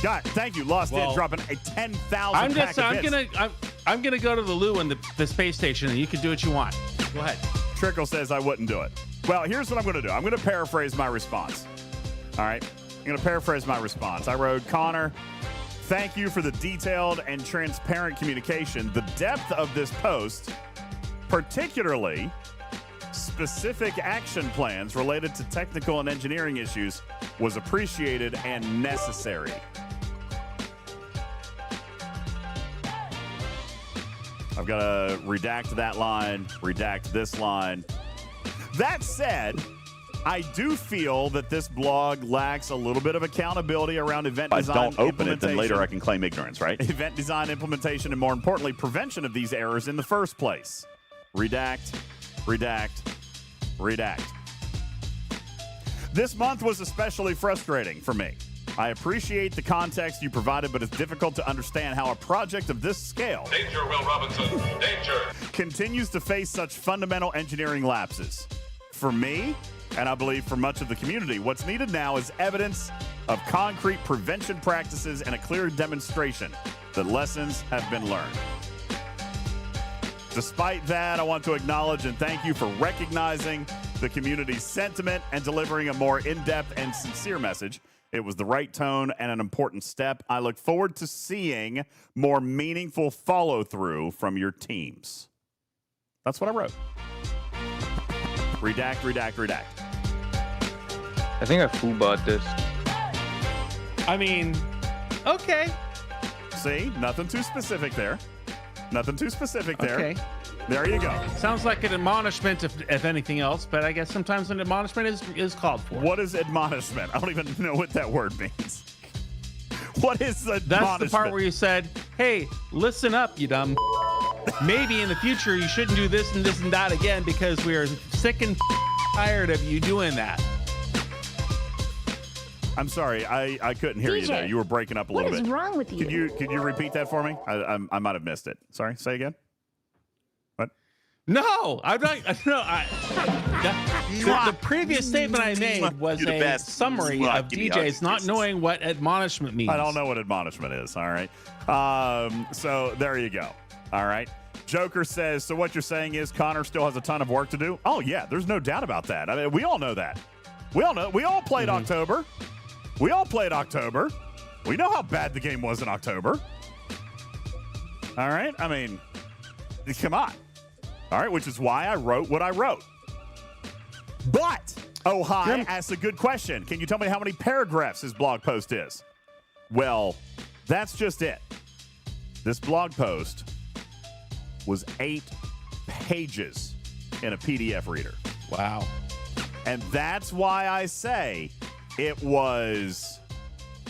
God, thank you, Lost In, dropping a 10,000 pack of hits. I'm gonna go to the loo and the space station, and you can do what you want. Go ahead. Trickle says I wouldn't do it. Well, here's what I'm going to do. I'm going to paraphrase my response. All right? I'm going to paraphrase my response. I wrote, Connor, thank you for the detailed and transparent communication. The depth of this post, particularly specific action plans related to technical and engineering issues, was appreciated and necessary. I've got to redact that line, redact this line. That said, I do feel that this blog lacks a little bit of accountability around event design. Don't open it, then later I can claim ignorance, right? Event design implementation, and more importantly, prevention of these errors in the first place. Redact, redact, redact. This month was especially frustrating for me. I appreciate the context you provided, but it's difficult to understand how a project of this scale Danger, Will Robinson. Danger. continues to face such fundamental engineering lapses. For me, and I believe for much of the community, what's needed now is evidence of concrete prevention practices and a clear demonstration that lessons have been learned. Despite that, I want to acknowledge and thank you for recognizing the community's sentiment and delivering a more in-depth and sincere message. It was the right tone and an important step. I look forward to seeing more meaningful follow-through from your teams. That's what I wrote. Redact, redact, redact. I think I fool-bought this. I mean, okay. See, nothing too specific there. Nothing too specific there. Okay. There you go. Sounds like an admonishment, if anything else, but I guess sometimes an admonishment is called for. What is admonishment? I don't even know what that word means. What is admonishment? That's the part where you said, hey, listen up, you dumb. Maybe in the future you shouldn't do this and that again because we are sick and tired of you doing that. I'm sorry, I couldn't hear you there. You were breaking up a little bit. What is wrong with you? Could you repeat that for me? I might have missed it. Sorry, say again. What? No, I'm not. No, the previous statement I made was a summary of DJs not knowing what admonishment means. I don't know what admonishment is. All right. So there you go. All right. Joker says, so what you're saying is Connor still has a ton of work to do? Oh, yeah, there's no doubt about that. I mean, we all know that. We all played October. We all played October. We know how bad the game was in October. All right. I mean, come on. All right. Which is why I wrote what I wrote. But Ohio asks a good question. Can you tell me how many paragraphs his blog post is? Well, that's just it. This blog post was 8 pages in a PDF reader. Wow. And that's why I say it was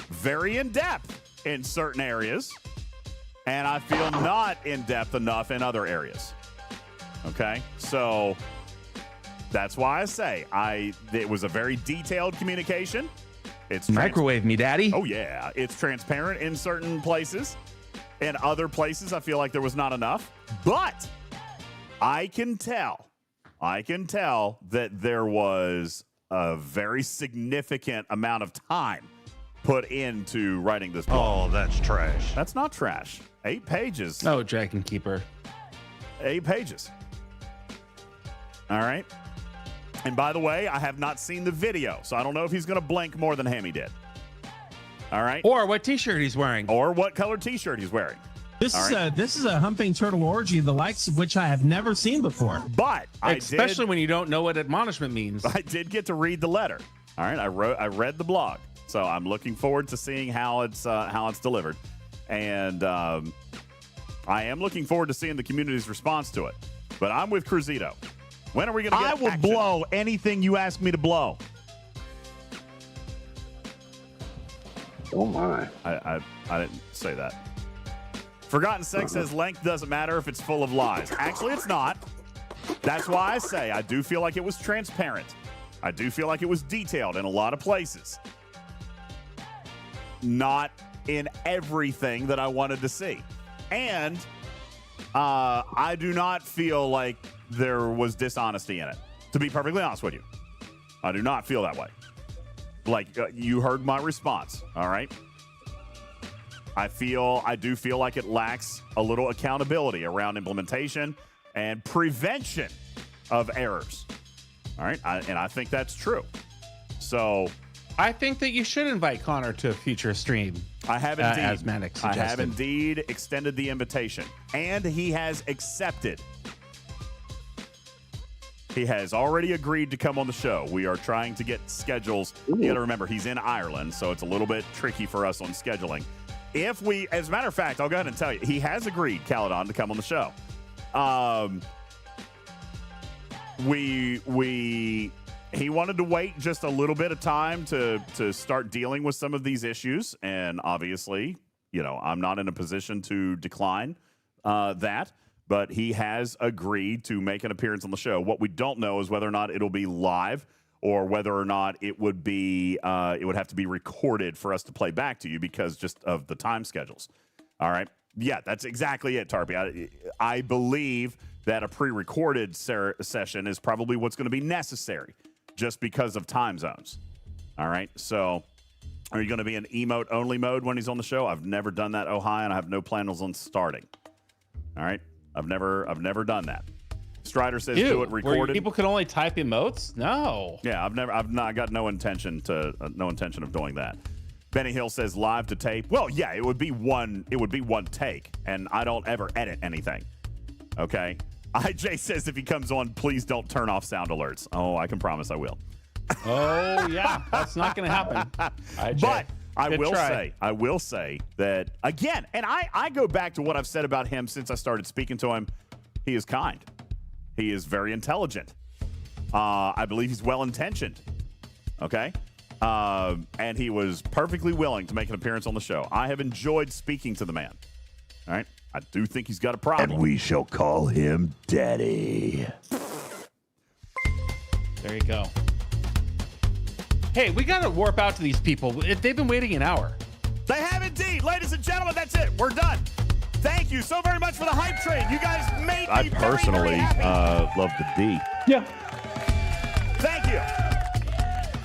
very in-depth in certain areas, and I feel not in-depth enough in other areas. Okay? So that's why I say it was a very detailed communication. It's microwave me, daddy. Oh, yeah. It's transparent in certain places. In other places, I feel like there was not enough. But I can tell that there was a very significant amount of time put into writing this book. Oh, that's trash. That's not trash. 8 pages. Oh, Dragon Keeper. 8 pages. All right. And by the way, I have not seen the video, so I don't know if he's going to blink more than Hammy did. All right. Or what T-shirt he's wearing. Or what color T-shirt he's wearing. This is a humping turtle orgy, the likes of which I have never seen before. But especially when you don't know what admonishment means. I did get to read the letter. All right. I read the blog, so I'm looking forward to seeing how it's delivered, and I am looking forward to seeing the community's response to it. But I'm with Cruzito. When are we going to get I will action? blow anything you ask me to blow. Oh, my. I didn't say that. Forgotten Sex says length doesn't matter if it's full of lies. Actually, it's not. That's why I say I do feel like it was transparent. I do feel like it was detailed in a lot of places. Not in everything that I wanted to see. And I do not feel like there was dishonesty in it, to be perfectly honest with you. I do not feel that way. Like, you heard my response, all right? I do feel like it lacks a little accountability around implementation and prevention of errors, all right? And I think that's true. So I think that you should invite Connor to a future stream. I have indeed. As Manic suggested. I have indeed extended the invitation, and he has accepted. He has already agreed to come on the show. We are trying to get schedules. You got to remember, he's in Ireland, so it's a little bit tricky for us on scheduling. As a matter of fact, I'll go ahead and tell you, he has agreed, Caledon, to come on the show. He wanted to wait just a little bit of time to start dealing with some of these issues, and obviously, I'm not in a position to decline that. But he has agreed to make an appearance on the show. What we don't know is whether or not it'll be live, or whether or not it would be it would have to be recorded for us to play back to you because just of the time schedules. All right. Yeah, that's exactly it, Tarpy. I believe that a pre-recorded session is probably what's going to be necessary just because of time zones. All right. So are you going to be in emote only mode when he's on the show? I've never done that, Ohio, and I have no plans on starting. All right. I've never done that. Strider says do it recorded. People can only type emotes? No. Yeah, I got no intention of doing that. Benny Hill says live to tape. Well, yeah, it would be one take, and I don't ever edit anything. Okay. IJ says if he comes on, please don't turn off sound alerts. Oh, I can promise I will. Oh yeah, that's not going to happen. IJ. But I will say that again, and I go back to what I've said about him since I started speaking to him. He is kind. He is very intelligent. I believe he's well-intentioned. Okay? And he was perfectly willing to make an appearance on the show. I have enjoyed speaking to the man. All right? I do think he's got a problem. And we shall call him Daddy. There you go. Hey, we got to warp out to these people. They've been waiting an hour. They have indeed. Ladies and gentlemen, that's it. We're done. Thank you so very much for the hype train. You guys made me personally love the D. Yeah. Thank you.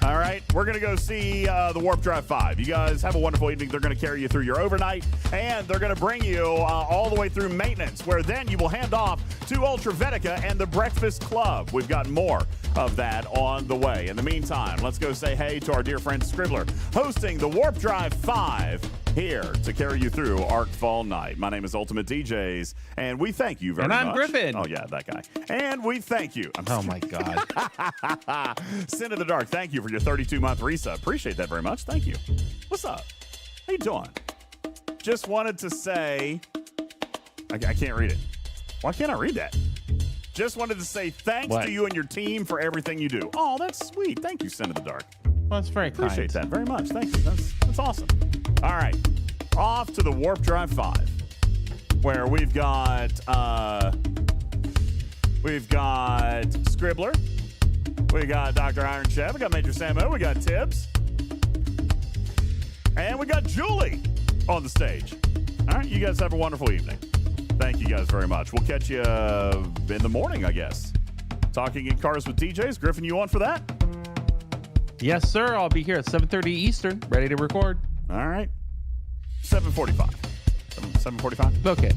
All right, we're going to go see the Warp Drive 5. You guys have a wonderful evening. They're going to carry you through your overnight, and they're going to bring you all the way through maintenance, where then you will hand off to Ultra Vetica and the Breakfast Club. We've got more of that on the way. In the meantime, let's go say hey to our dear friend Scribbler, hosting the Warp Drive 5 here to carry you through Arc Fall Night. My name is UltimatDJz, and we thank you very much. And I'm Griffin. Oh, yeah, that guy. And we thank you. Oh, my God. Sin in the Dark, thank you for your 32-month resub. Appreciate that very much. Thank you. What's up? How you doing? Just wanted to say, I can't read it. Why can't I read that? Just wanted to say thanks to you and your team for everything you do. Oh, that's sweet. Thank you, Sin in the Dark. Well, that's very kind. Appreciate that very much. Thank you. That's awesome. All right. Off to the Warp Drive 5, where we've got Scribbler, we got Dr. Iron Chef, we got Major Samo, we got Tibbs, and we got Julie on the stage. All right, you guys have a wonderful evening. Thank you guys very much. We'll catch you in the morning, I guess. Talking in Cars with DJs. Griffin, you on for that? Yes, sir. I'll be here at 7:30 Eastern, ready to record. All right. 7:45. 7:45? Okay.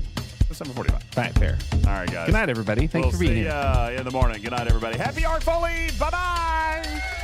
7:45. All right, fair. All right, guys. Good night, everybody. Thanks for being here. We'll see you in the morning. Good night, everybody. Happy Art Foley. Bye-bye.